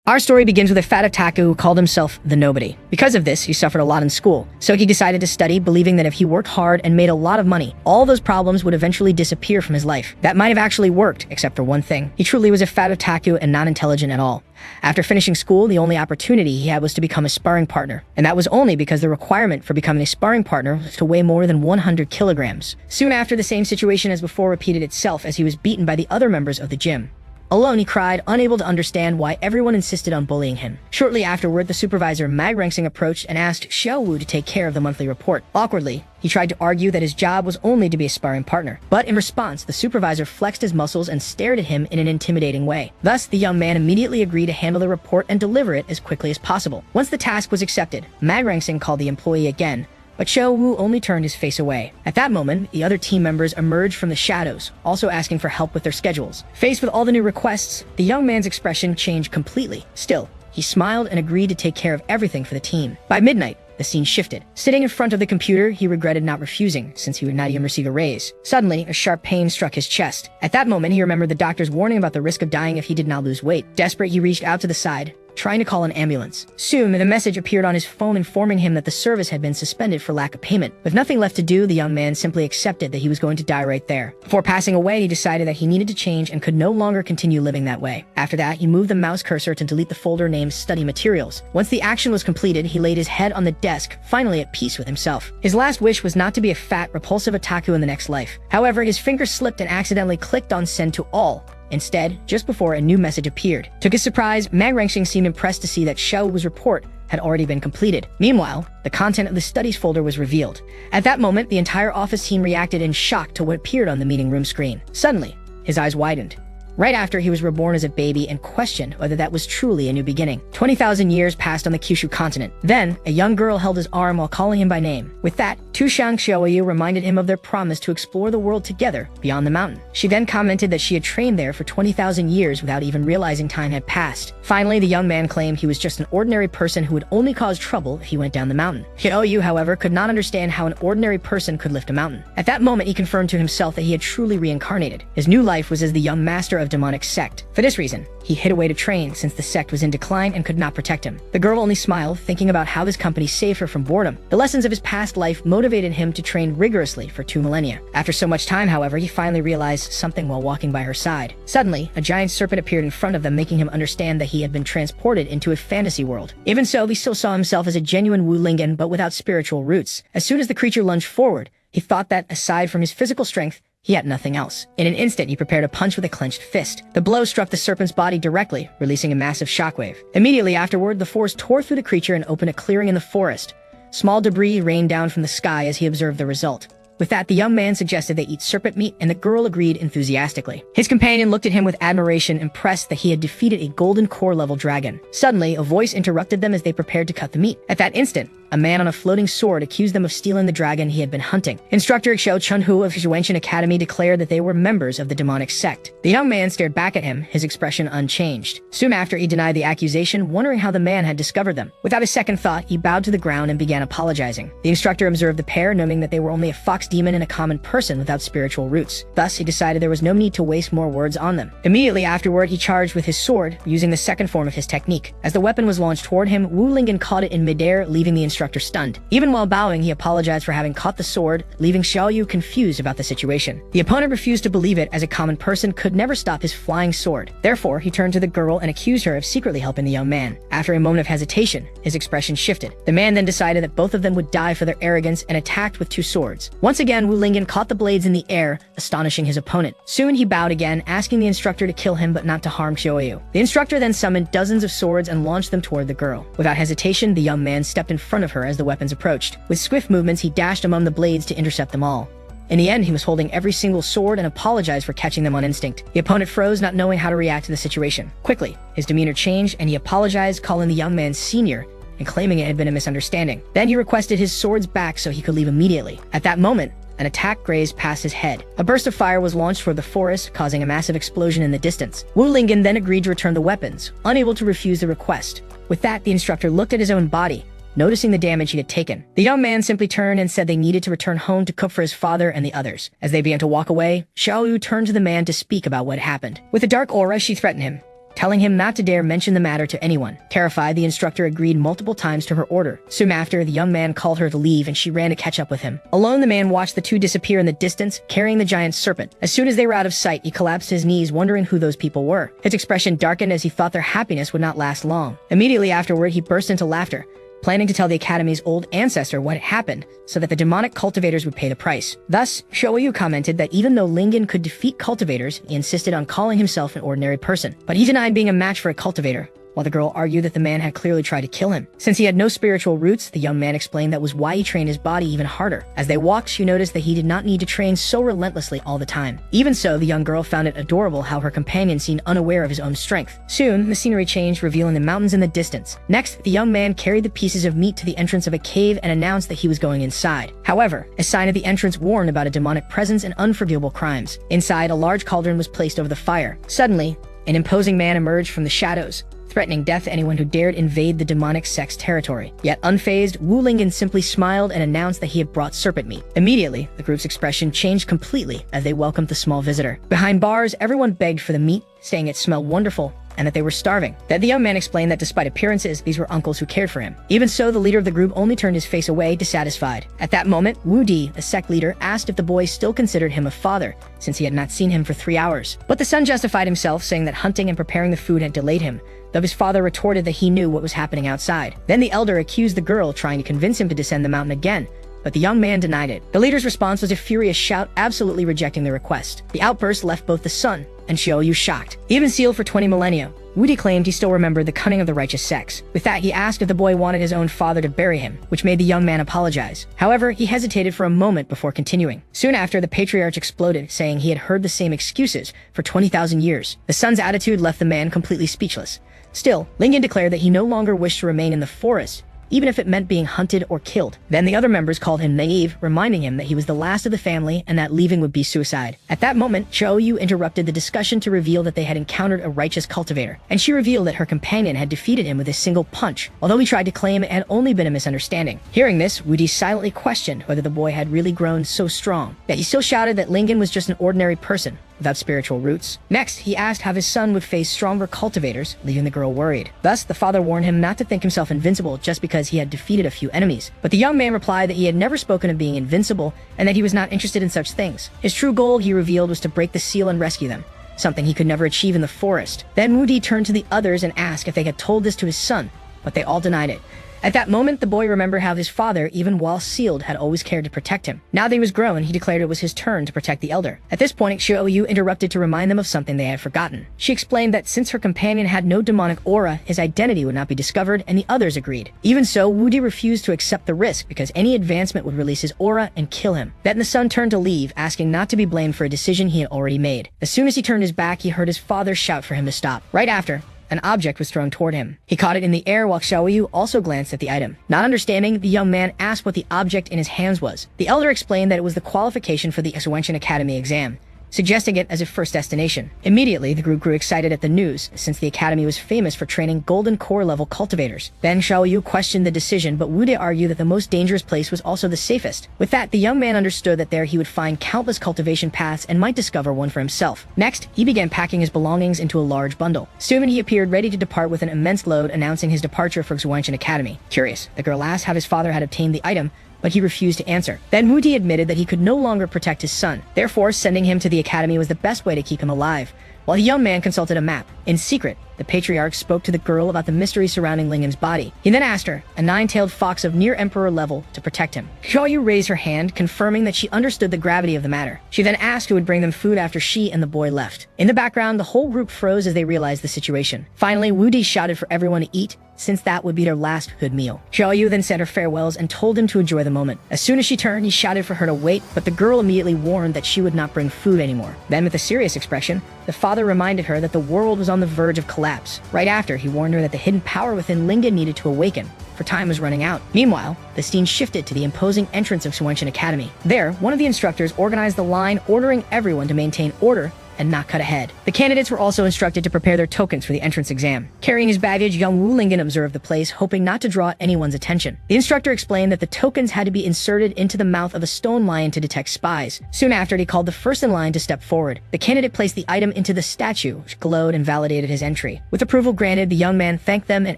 Our story begins with a fat otaku who called himself the Nobody. Because of this, he suffered a lot in school, so he decided to study, believing that if he worked hard and made a lot of money, all those problems would eventually disappear from his life. That might have actually worked, except for one thing. He truly was a fat otaku and not intelligent at all. After finishing school, the only opportunity he had was to become a sparring partner, and that was only because the requirement for becoming a sparring partner was to weigh more than 100 kilograms. Soon after, the same situation as before repeated itself as he was beaten by the other members of the gym. Alone, he cried, unable to understand why everyone insisted on bullying him. Shortly afterward, the supervisor Manhwa approached and asked Xiao Wu to take care of the monthly report. Awkwardly, he tried to argue that his job was only to be a sparring partner. But in response, the supervisor flexed his muscles and stared at him in an intimidating way. Thus, the young man immediately agreed to handle the report and deliver it as quickly as possible. Once the task was accepted, Manhwa called the employee again, but Xiao Wu only turned his face away. At that moment, the other team members emerged from the shadows, also asking for help with their schedules. Faced with all the new requests, the young man's expression changed completely. Still, he smiled and agreed to take care of everything for the team. By midnight, the scene shifted. Sitting in front of the computer, he regretted not refusing, since he would not even receive a raise. Suddenly, a sharp pain struck his chest. At that moment, he remembered the doctor's warning about the risk of dying if he did not lose weight. Desperate, he reached out to the side, trying to call an ambulance. Soon, the message appeared on his phone informing him that the service had been suspended for lack of payment. With nothing left to do, the young man simply accepted that he was going to die right there. Before passing away, he decided that he needed to change and could no longer continue living that way. After that, he moved the mouse cursor to delete the folder named Study Materials. Once the action was completed, he laid his head on the desk, finally at peace with himself. His last wish was not to be a fat, repulsive otaku in the next life. However, his finger slipped and accidentally clicked on Send to All. Instead, just before a new message appeared. To his surprise, Manhwa seemed impressed to see that Xiao Wu's report had already been completed. Meanwhile, the content of the studies folder was revealed. At that moment, the entire office team reacted in shock to what appeared on the meeting room screen. Suddenly, his eyes widened. Right after he was reborn as a baby and questioned whether that was truly a new beginning. 20,000 years passed on the Kyushu continent. Then, a young girl held his arm while calling him by name. With that, Tushang Xiaoyu reminded him of their promise to explore the world together beyond the mountain. She then commented that she had trained there for 20,000 years without even realizing time had passed. Finally, the young man claimed he was just an ordinary person who would only cause trouble if he went down the mountain. Xiaoyu, however, could not understand how an ordinary person could lift a mountain. At that moment, he confirmed to himself that he had truly reincarnated. His new life was as the young master of demonic sect. For this reason, he hid away to train since the sect was in decline and could not protect him. The girl only smiled, thinking about how his company saved her from boredom. The lessons of his past life motivated him to train rigorously for 2 millennia. After so much time, however, he finally realized something while walking by her side. Suddenly, a giant serpent appeared in front of them, making him understand that he had been transported into a fantasy world. Even so, he still saw himself as a genuine Wu Lingjin, but without spiritual roots. As soon as the creature lunged forward, he thought that, aside from his physical strength, he had nothing else. In an instant, he prepared a punch with a clenched fist. The blow struck the serpent's body directly, releasing a massive shockwave. Immediately afterward, the force tore through the creature and opened a clearing in the forest. Small debris rained down from the sky as he observed the result. With that, the young man suggested they eat serpent meat, and the girl agreed enthusiastically. His companion looked at him with admiration, impressed that he had defeated a golden core level dragon. Suddenly, a voice interrupted them as they prepared to cut the meat. At that instant, a man on a floating sword accused them of stealing the dragon he had been hunting. Instructor Xiao Chunhu of Xuanchen Academy declared that they were members of the demonic sect. The young man stared back at him, his expression unchanged. Soon after, he denied the accusation, wondering how the man had discovered them. Without a second thought, he bowed to the ground and began apologizing. The instructor observed the pair, knowing that they were only a fox demon and a common person without spiritual roots. Thus, he decided there was no need to waste more words on them. Immediately afterward, he charged with his sword, using the second form of his technique. As the weapon was launched toward him, Wu Lingjin caught it in midair, leaving the instructor stunned. Even while bowing, he apologized for having caught the sword, leaving Xiaoyu confused about the situation. The opponent refused to believe it, as a common person could never stop his flying sword. Therefore, he turned to the girl and accused her of secretly helping the young man. After a moment of hesitation, his expression shifted. The man then decided that both of them would die for their arrogance and attacked with 2 swords. Once again, Wu Lingjin caught the blades in the air, astonishing his opponent. Soon he bowed again, asking the instructor to kill him but not to harm Xiaoyu. The instructor then summoned dozens of swords and launched them toward the girl. Without hesitation, the young man stepped in front of her as the weapons approached. With swift movements, he dashed among the blades to intercept them all. In the end, he was holding every single sword and apologized for catching them on instinct. The opponent froze, not knowing how to react to the situation. Quickly, his demeanor changed and he apologized, calling the young man senior and claiming it had been a misunderstanding. Then he requested his swords back so he could leave immediately. At that moment, an attack grazed past his head. A burst of fire was launched toward the forest, causing a massive explosion in the distance. Wu Lingjin then agreed to return the weapons, unable to refuse the request. With that, the instructor looked at his own body, noticing the damage he had taken. The young man simply turned and said they needed to return home to cook for his father and the others. As they began to walk away, Xiaoyu turned to the man to speak about what happened. With a dark aura, she threatened him. telling him not to dare mention the matter to anyone. Terrified, the instructor agreed multiple times to her order. Soon after, the young man called her to leave and she ran to catch up with him. Alone, the man watched the two disappear in the distance, carrying the giant serpent. As soon as they were out of sight, he collapsed to his knees, wondering who those people were. His expression darkened as he thought their happiness would not last long. Immediately afterward, he burst into laughter, planning to tell the Academy's old ancestor what had happened so that the demonic cultivators would pay the price. Thus, Shoyu commented that even though Lingjin could defeat cultivators, he insisted on calling himself an ordinary person. But he denied being a match for a cultivator, while the girl argued that the man had clearly tried to kill him. Since he had no spiritual roots, the young man explained that was why he trained his body even harder. As they walked, she noticed that he did not need to train so relentlessly all the time. Even so, the young girl found it adorable how her companion seemed unaware of his own strength. Soon, the scenery changed, revealing the mountains in the distance. Next, the young man carried the pieces of meat to the entrance of a cave and announced that he was going inside. However, a sign of the entrance warned about a demonic presence and unforgivable crimes. Inside, a large cauldron was placed over the fire. Suddenly, an imposing man emerged from the shadows, threatening death to anyone who dared invade the demonic sect's territory. Yet unfazed, Wu Lingjin simply smiled and announced that he had brought serpent meat. Immediately, the group's expression changed completely as they welcomed the small visitor. Behind bars, everyone begged for the meat, saying it smelled wonderful and that they were starving. Then the young man explained that despite appearances, these were uncles who cared for him. Even so, the leader of the group only turned his face away, dissatisfied. At that moment, Wu Di, the sect leader, asked if the boy still considered him a father, since he had not seen him for 3 hours. But the son justified himself, saying that hunting and preparing the food had delayed him, though his father retorted that he knew what was happening outside. Then the elder accused the girl, trying to convince him to descend the mountain again, but the young man denied it. The leader's response was a furious shout, absolutely rejecting the request. The outburst left both the son and Xiaoyu shocked. Even sealed for 20 millennia, Wudi claimed he still remembered the cunning of the righteous sex. With that, he asked if the boy wanted his own father to bury him, which made the young man apologize. However, he hesitated for a moment before continuing. Soon after, the patriarch exploded, saying he had heard the same excuses for 20,000 years. The son's attitude left the man completely speechless. Still, Lingjin declared that he no longer wished to remain in the forest, even if it meant being hunted or killed. Then the other members called him naive, reminding him that he was the last of the family and that leaving would be suicide. At that moment, Xiaoyu interrupted the discussion to reveal that they had encountered a righteous cultivator, and she revealed that her companion had defeated him with a single punch, although he tried to claim it had only been a misunderstanding. Hearing this, Wudi silently questioned whether the boy had really grown so strong, yet he still shouted that Lingjin was just an ordinary person without spiritual roots. Next, he asked how his son would face stronger cultivators, leaving the girl worried. Thus, the father warned him not to think himself invincible just because he had defeated a few enemies. But the young man replied that he had never spoken of being invincible and that he was not interested in such things. His true goal, he revealed, was to break the seal and rescue them, something he could never achieve in the forest. Then Wudi turned to the others and asked if they had told this to his son, but they all denied it. At that moment, the boy remembered how his father, even while sealed, had always cared to protect him. Now that he was grown, he declared it was his turn to protect the elder. At this point, Xiaoyu interrupted to remind them of something they had forgotten. She explained that since her companion had no demonic aura, his identity would not be discovered, and the others agreed. Even so, Wudi refused to accept the risk because any advancement would release his aura and kill him. Then the son turned to leave, asking not to be blamed for a decision he had already made. As soon as he turned his back, he heard his father shout for him to stop. Right after, an object was thrown toward him. He caught it in the air while Xiaoyu also glanced at the item. Not understanding, the young man asked what the object in his hands was. The elder explained that it was the qualification for the Xuanchen Academy exam, suggesting it as a first destination. Immediately, the group grew excited at the news, since the academy was famous for training golden core level cultivators. Then Xiaoyu questioned the decision, but Wu De argued that the most dangerous place was also the safest. With that, the young man understood that there he would find countless cultivation paths and might discover one for himself. Next, he began packing his belongings into a large bundle. Soon he appeared ready to depart with an immense load, announcing his departure for Xuanchen Academy. Curious, the girl asked how his father had obtained the item, but he refused to answer. Then Wu Di admitted that he could no longer protect his son. Therefore, sending him to the academy was the best way to keep him alive. While the young man consulted a map, in secret, the patriarch spoke to the girl about the mystery surrounding Lingjin's body. He then asked her, a nine-tailed fox of near emperor level, to protect him. Xiaoyu raised her hand, confirming that she understood the gravity of the matter. She then asked who would bring them food after she and the boy left. In the background, the whole group froze as they realized the situation. Finally, Wu Di shouted for everyone to eat, since that would be their last good meal. Xiaoyu then said her farewells and told him to enjoy the moment. As soon as she turned, he shouted for her to wait, but the girl immediately warned that she would not bring food anymore. Then, with a serious expression, the father reminded her that the world was on the verge of collapse. Right after, he warned her that the hidden power within Lingjin needed to awaken, for time was running out. Meanwhile, the scene shifted to the imposing entrance of Xuanchen Academy. There, one of the instructors organized the line, ordering everyone to maintain order and not cut ahead. The candidates were also instructed to prepare their tokens for the entrance exam. Carrying his baggage, young Wu Lingjin observed the place, hoping not to draw anyone's attention. The instructor explained that the tokens had to be inserted into the mouth of a stone lion to detect spies. Soon after, he called the first in line to step forward. The candidate placed the item into the statue, which glowed and validated his entry. With approval granted, the young man thanked them and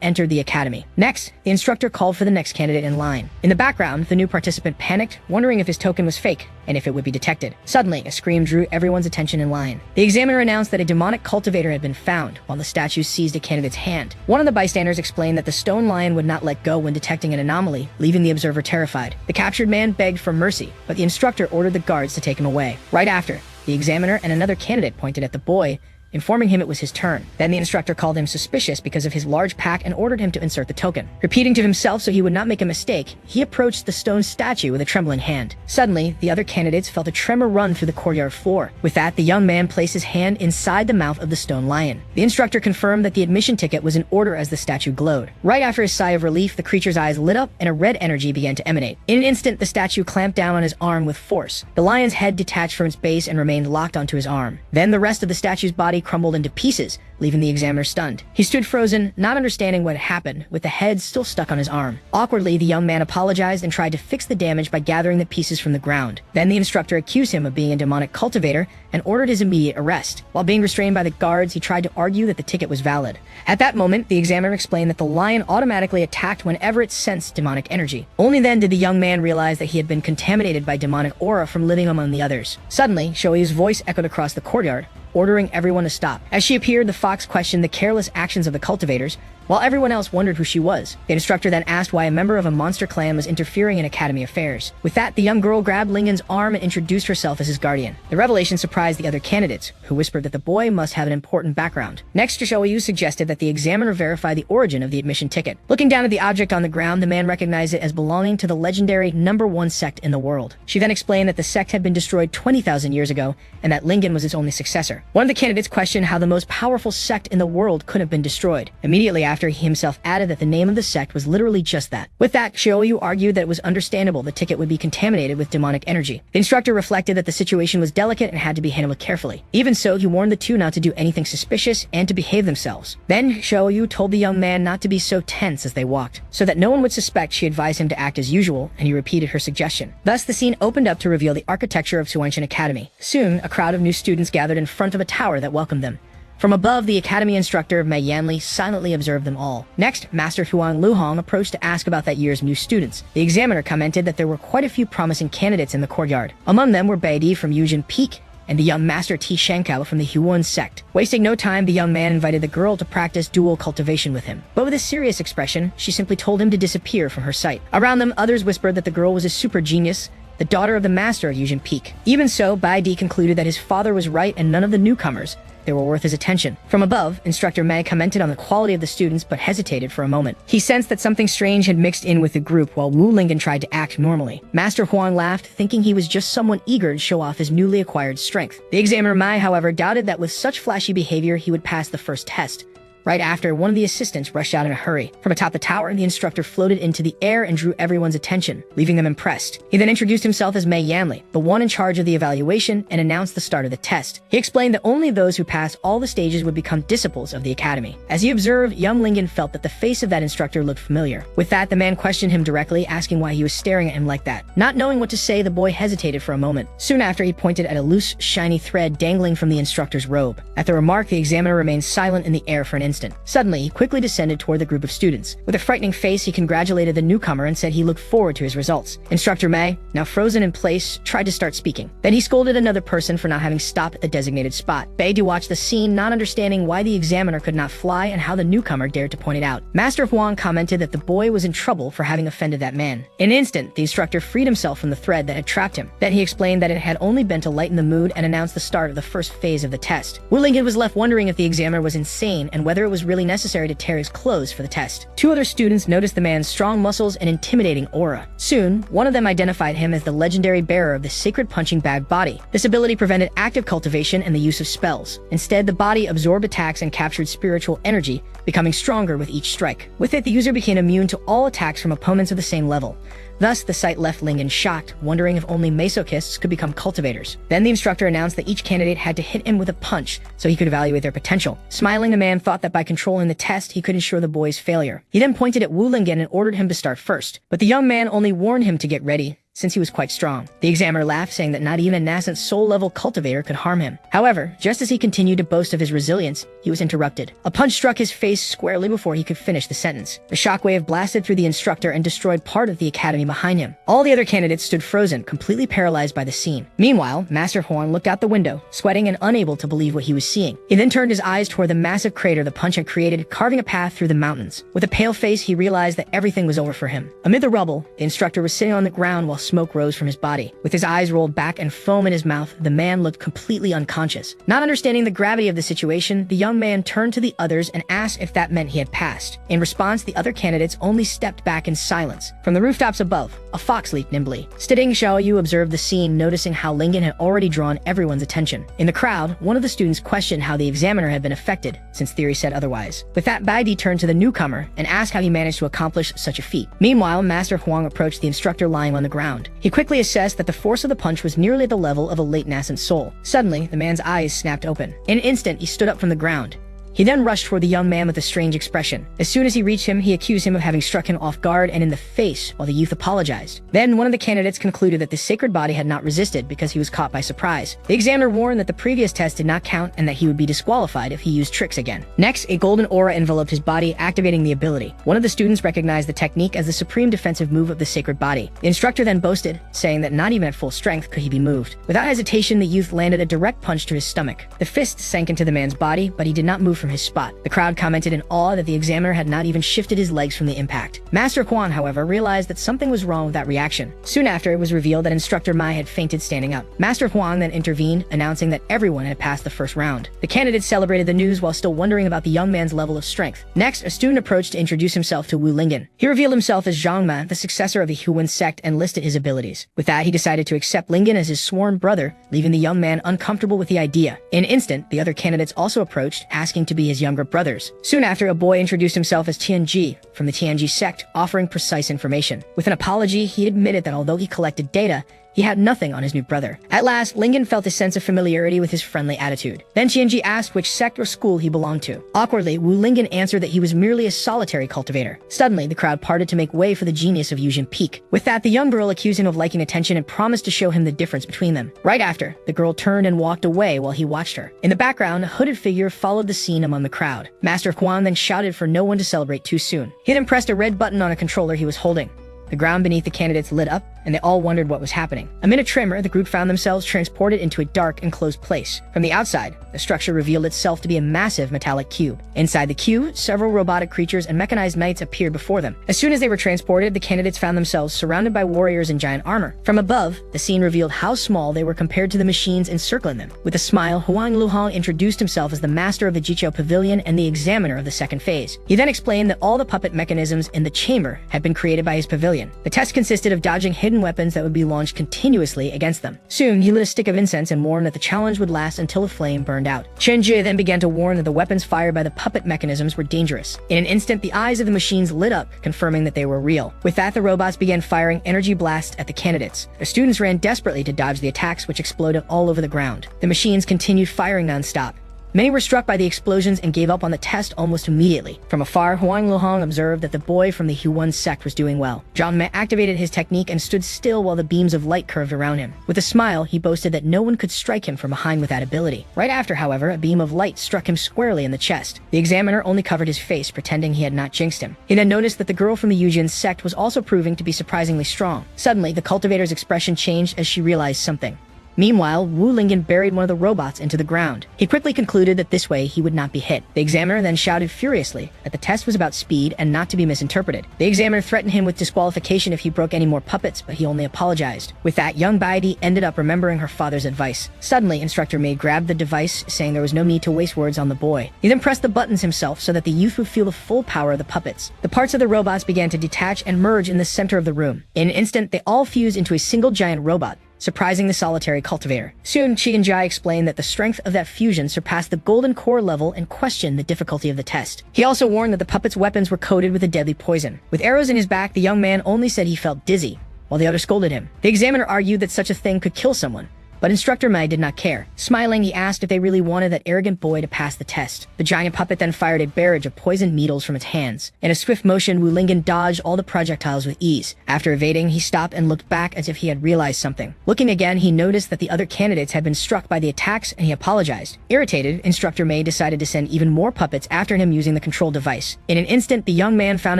entered the academy. Next, the instructor called for the next candidate in line. In the background, the new participant panicked, wondering if his token was fake and if it would be detected. Suddenly, a scream drew everyone's attention in line. The examiner announced that a demonic cultivator had been found, while the statue seized a candidate's hand. One of the bystanders explained that the stone lion would not let go when detecting an anomaly, leaving the observer terrified. The captured man begged for mercy, but the instructor ordered the guards to take him away. Right after, the examiner and another candidate pointed at the boy, informing him it was his turn. Then the instructor called him suspicious because of his large pack and ordered him to insert the token. Repeating to himself so he would not make a mistake, he approached the stone statue with a trembling hand. Suddenly, the other candidates felt a tremor run through the courtyard floor. With that, the young man placed his hand inside the mouth of the stone lion. The instructor confirmed that the admission ticket was in order as the statue glowed. Right after his sigh of relief, the creature's eyes lit up and a red energy began to emanate. In an instant, the statue clamped down on his arm with force. The lion's head detached from its base and remained locked onto his arm. Then the rest of the statue's body crumbled into pieces, leaving the examiner stunned. He stood frozen, not understanding what had happened, with the head still stuck on his arm. Awkwardly, the young man apologized and tried to fix the damage by gathering the pieces from the ground. Then the instructor accused him of being a demonic cultivator and ordered his immediate arrest. While being restrained by the guards, he tried to argue that the ticket was valid. At that moment, the examiner explained that the lion automatically attacked whenever it sensed demonic energy. Only then did the young man realize that he had been contaminated by demonic aura from living among the others. Suddenly, Shoei's voice echoed across the courtyard, ordering everyone to stop. As she appeared, the fox questioned the careless actions of the cultivators, while everyone else wondered who she was. The instructor then asked why a member of a monster clan was interfering in academy affairs. With that, the young girl grabbed Lingjin's arm and introduced herself as his guardian. The revelation surprised the other candidates, who whispered that the boy must have an important background. Next, Shoeiyu suggested that the examiner verify the origin of the admission ticket. Looking down at the object on the ground, the man recognized it as belonging to the legendary #1 sect in the world. She then explained that the sect had been destroyed 20,000 years ago, and that Lingjin was its only successor. One of the candidates questioned how the most powerful sect in the world could have been destroyed. Immediately after, he himself added that the name of the sect was literally just that. With that, Shoeiyu argued that it was understandable the ticket would be contaminated with demonic energy. The instructor reflected that the situation was delicate and had to be handled carefully. Even so, he warned the two not to do anything suspicious and to behave themselves. Then, Shoeiyu told the young man not to be so tense as they walked. So that no one would suspect, she advised him to act as usual, and he repeated her suggestion. Thus, the scene opened up to reveal the architecture of Suanshin Academy. Soon, a crowd of new students gathered in front of a tower that welcomed them. From above, the academy instructor, Mei Yanli, silently observed them all. Next, Master Huang Luhong approached to ask about that year's new students. The examiner commented that there were quite a few promising candidates in the courtyard. Among them were Baidi from Yujin Peak and the young Master T. Shankao from the Huan sect. Wasting no time, the young man invited the girl to practice dual cultivation with him. But with a serious expression, she simply told him to disappear from her sight. Around them, others whispered that the girl was a super genius, the daughter of the master of Yujin Peak. Even so, Baidi concluded that his father was right and none of the newcomers, they were worth his attention. From above, Instructor Mei commented on the quality of the students but hesitated for a moment. He sensed that something strange had mixed in with the group while Wu Lingjin tried to act normally. Master Huang laughed, thinking he was just someone eager to show off his newly acquired strength. The examiner Mai, however, doubted that with such flashy behavior he would pass the first test. Right after, one of the assistants rushed out in a hurry. From atop the tower, the instructor floated into the air and drew everyone's attention, leaving them impressed. He then introduced himself as Mei Yanli, the one in charge of the evaluation, and announced the start of the test. He explained that only those who passed all the stages would become disciples of the academy. As he observed, young Lingjin felt that the face of that instructor looked familiar. With that, the man questioned him directly, asking why he was staring at him like that. Not knowing what to say, the boy hesitated for a moment. Soon after, he pointed at a loose, shiny thread dangling from the instructor's robe. At the remark, the examiner remained silent in the air for an instant. Suddenly, he quickly descended toward the group of students. With a frightening face, he congratulated the newcomer and said he looked forward to his results. Instructor Mei, now frozen in place, tried to start speaking. Then he scolded another person for not having stopped at the designated spot. Beidou watched the scene, not understanding why the examiner could not fly and how the newcomer dared to point it out. Master Huang commented that the boy was in trouble for having offended that man. In an instant, the instructor freed himself from the thread that had trapped him. Then he explained that it had only been to lighten the mood and announced the start of the first phase of the test. Wu Lingjin was left wondering if the examiner was insane and whether it was really necessary to tear his clothes for the test. Two other students noticed the man's strong muscles and intimidating aura. Soon, one of them identified him as the legendary bearer of the sacred punching bag body. This ability prevented active cultivation and the use of spells. Instead, the body absorbed attacks and captured spiritual energy, becoming stronger with each strike. With it, the user became immune to all attacks from opponents of the same level. Thus, the sight left Lingjin shocked, wondering if only masochists could become cultivators. Then the instructor announced that each candidate had to hit him with a punch so he could evaluate their potential. Smiling, the man thought that by controlling the test, he could ensure the boy's failure. He then pointed at Wu Lingjin and ordered him to start first, but the young man only warned him to get ready, since he was quite strong. The examiner laughed, saying that not even a nascent soul-level cultivator could harm him. However, just as he continued to boast of his resilience, he was interrupted. A punch struck his face squarely before he could finish the sentence. The shockwave blasted through the instructor and destroyed part of the academy behind him. All the other candidates stood frozen, completely paralyzed by the scene. Meanwhile, Master Huang looked out the window, sweating and unable to believe what he was seeing. He then turned his eyes toward the massive crater the punch had created, carving a path through the mountains. With a pale face, he realized that everything was over for him. Amid the rubble, the instructor was sitting on the ground while smoke rose from his body. With his eyes rolled back and foam in his mouth, the man looked completely unconscious. Not understanding the gravity of the situation, the young man turned to the others and asked if that meant he had passed. In response, the other candidates only stepped back in silence. From the rooftops above, a fox leaped nimbly. Studying Xiaoyu observed the scene, noticing how Lingjin had already drawn everyone's attention. In the crowd, one of the students questioned how the examiner had been affected, since theory said otherwise. With that, Baidi turned to the newcomer and asked how he managed to accomplish such a feat. Meanwhile, Master Huang approached the instructor lying on the ground. He quickly assessed that the force of the punch was nearly at the level of a late nascent soul. Suddenly, the man's eyes snapped open. In an instant, he stood up from the ground. He then rushed toward the young man with a strange expression. As soon as he reached him, he accused him of having struck him off guard and in the face, while the youth apologized. Then, one of the candidates concluded that the sacred body had not resisted because he was caught by surprise. The examiner warned that the previous test did not count and that he would be disqualified if he used tricks again. Next, a golden aura enveloped his body, activating the ability. One of the students recognized the technique as the supreme defensive move of the sacred body. The instructor then boasted, saying that not even at full strength could he be moved. Without hesitation, the youth landed a direct punch to his stomach. The fist sank into the man's body, but he did not move from his spot. The crowd commented in awe that the examiner had not even shifted his legs from the impact. Master Quan, however, realized that something was wrong with that reaction. Soon after, it was revealed that Instructor Mai had fainted standing up. Master Huang then intervened, announcing that everyone had passed the first round. The candidates celebrated the news while still wondering about the young man's level of strength. Next, a student approached to introduce himself to Wu Lingjin. He revealed himself as Zhang Ma, the successor of the Huan sect, and listed his abilities. With that, he decided to accept Lingjin as his sworn brother, leaving the young man uncomfortable with the idea. In an instant, the other candidates also approached, asking to be his younger brothers. Soon after, a boy introduced himself as Tianji from the Tianji sect, offering precise information. With an apology, he admitted that although he collected data, he had nothing on his new brother. At last, Lingjin felt a sense of familiarity with his friendly attitude. Then Tianji asked which sect or school he belonged to. Awkwardly, Wu Lingjin answered that he was merely a solitary cultivator. Suddenly, the crowd parted to make way for the genius of Yujin Peak. With that, the young girl accused him of liking attention and promised to show him the difference between them. Right after, the girl turned and walked away while he watched her. In the background, a hooded figure followed the scene among the crowd. Master Quan then shouted for no one to celebrate too soon. He then pressed a red button on a controller he was holding. The ground beneath the candidates lit up, and they all wondered what was happening. Amid a tremor, the group found themselves transported into a dark, enclosed place. From the outside, the structure revealed itself to be a massive metallic cube. Inside the cube, several robotic creatures and mechanized knights appeared before them. As soon as they were transported, the candidates found themselves surrounded by warriors in giant armor. From above, the scene revealed how small they were compared to the machines encircling them. With a smile, Huang Luhong introduced himself as the master of the Jiqiao Pavilion and the examiner of the second phase. He then explained that all the puppet mechanisms in the chamber had been created by his pavilion. The test consisted of dodging hidden weapons that would be launched continuously against them. Soon, he lit a stick of incense and warned that the challenge would last until a flame burned out. Chen Jie then began to warn that the weapons fired by the puppet mechanisms were dangerous. In an instant, the eyes of the machines lit up, confirming that they were real. With that, the robots began firing energy blasts at the candidates. The students ran desperately to dodge the attacks, which exploded all over the ground. The machines continued firing non-stop. Many were struck by the explosions and gave up on the test almost immediately. From afar, Huang Luhong observed that the boy from the Huan sect was doing well. Zhang Me activated his technique and stood still while the beams of light curved around him. With a smile, he boasted that no one could strike him from behind with that ability. Right after, however, a beam of light struck him squarely in the chest. The examiner only covered his face, pretending he had not jinxed him. He then noticed that the girl from the Yujin sect was also proving to be surprisingly strong. Suddenly, the cultivator's expression changed as she realized something. Meanwhile, Wu Lingjin buried one of the robots into the ground. He quickly concluded that this way he would not be hit. The examiner then shouted furiously that the test was about speed and not to be misinterpreted. The examiner threatened him with disqualification if he broke any more puppets, but he only apologized. With that, young Baidi ended up remembering her father's advice. Suddenly, Instructor May grabbed the device, saying there was no need to waste words on the boy. He then pressed the buttons himself so that the youth would feel the full power of the puppets. The parts of the robots began to detach and merge in the center of the room. In an instant, they all fused into a single giant robot, surprising the solitary cultivator. Soon, Qi Jai explained that the strength of that fusion surpassed the golden core level and questioned the difficulty of the test. He also warned that the puppet's weapons were coated with a deadly poison. With arrows in his back, the young man only said he felt dizzy. while the other scolded him. The examiner argued that such a thing could kill someone, but Instructor Mai did not care. Smiling, he asked if they really wanted that arrogant boy to pass the test. The giant puppet then fired a barrage of poisoned needles from its hands. In a swift motion, Wu Lingjin dodged all the projectiles with ease. After evading, he stopped and looked back as if he had realized something. Looking again, he noticed that the other candidates had been struck by the attacks, and he apologized. Irritated, Instructor Mai decided to send even more puppets after him using the control device. In an instant, the young man found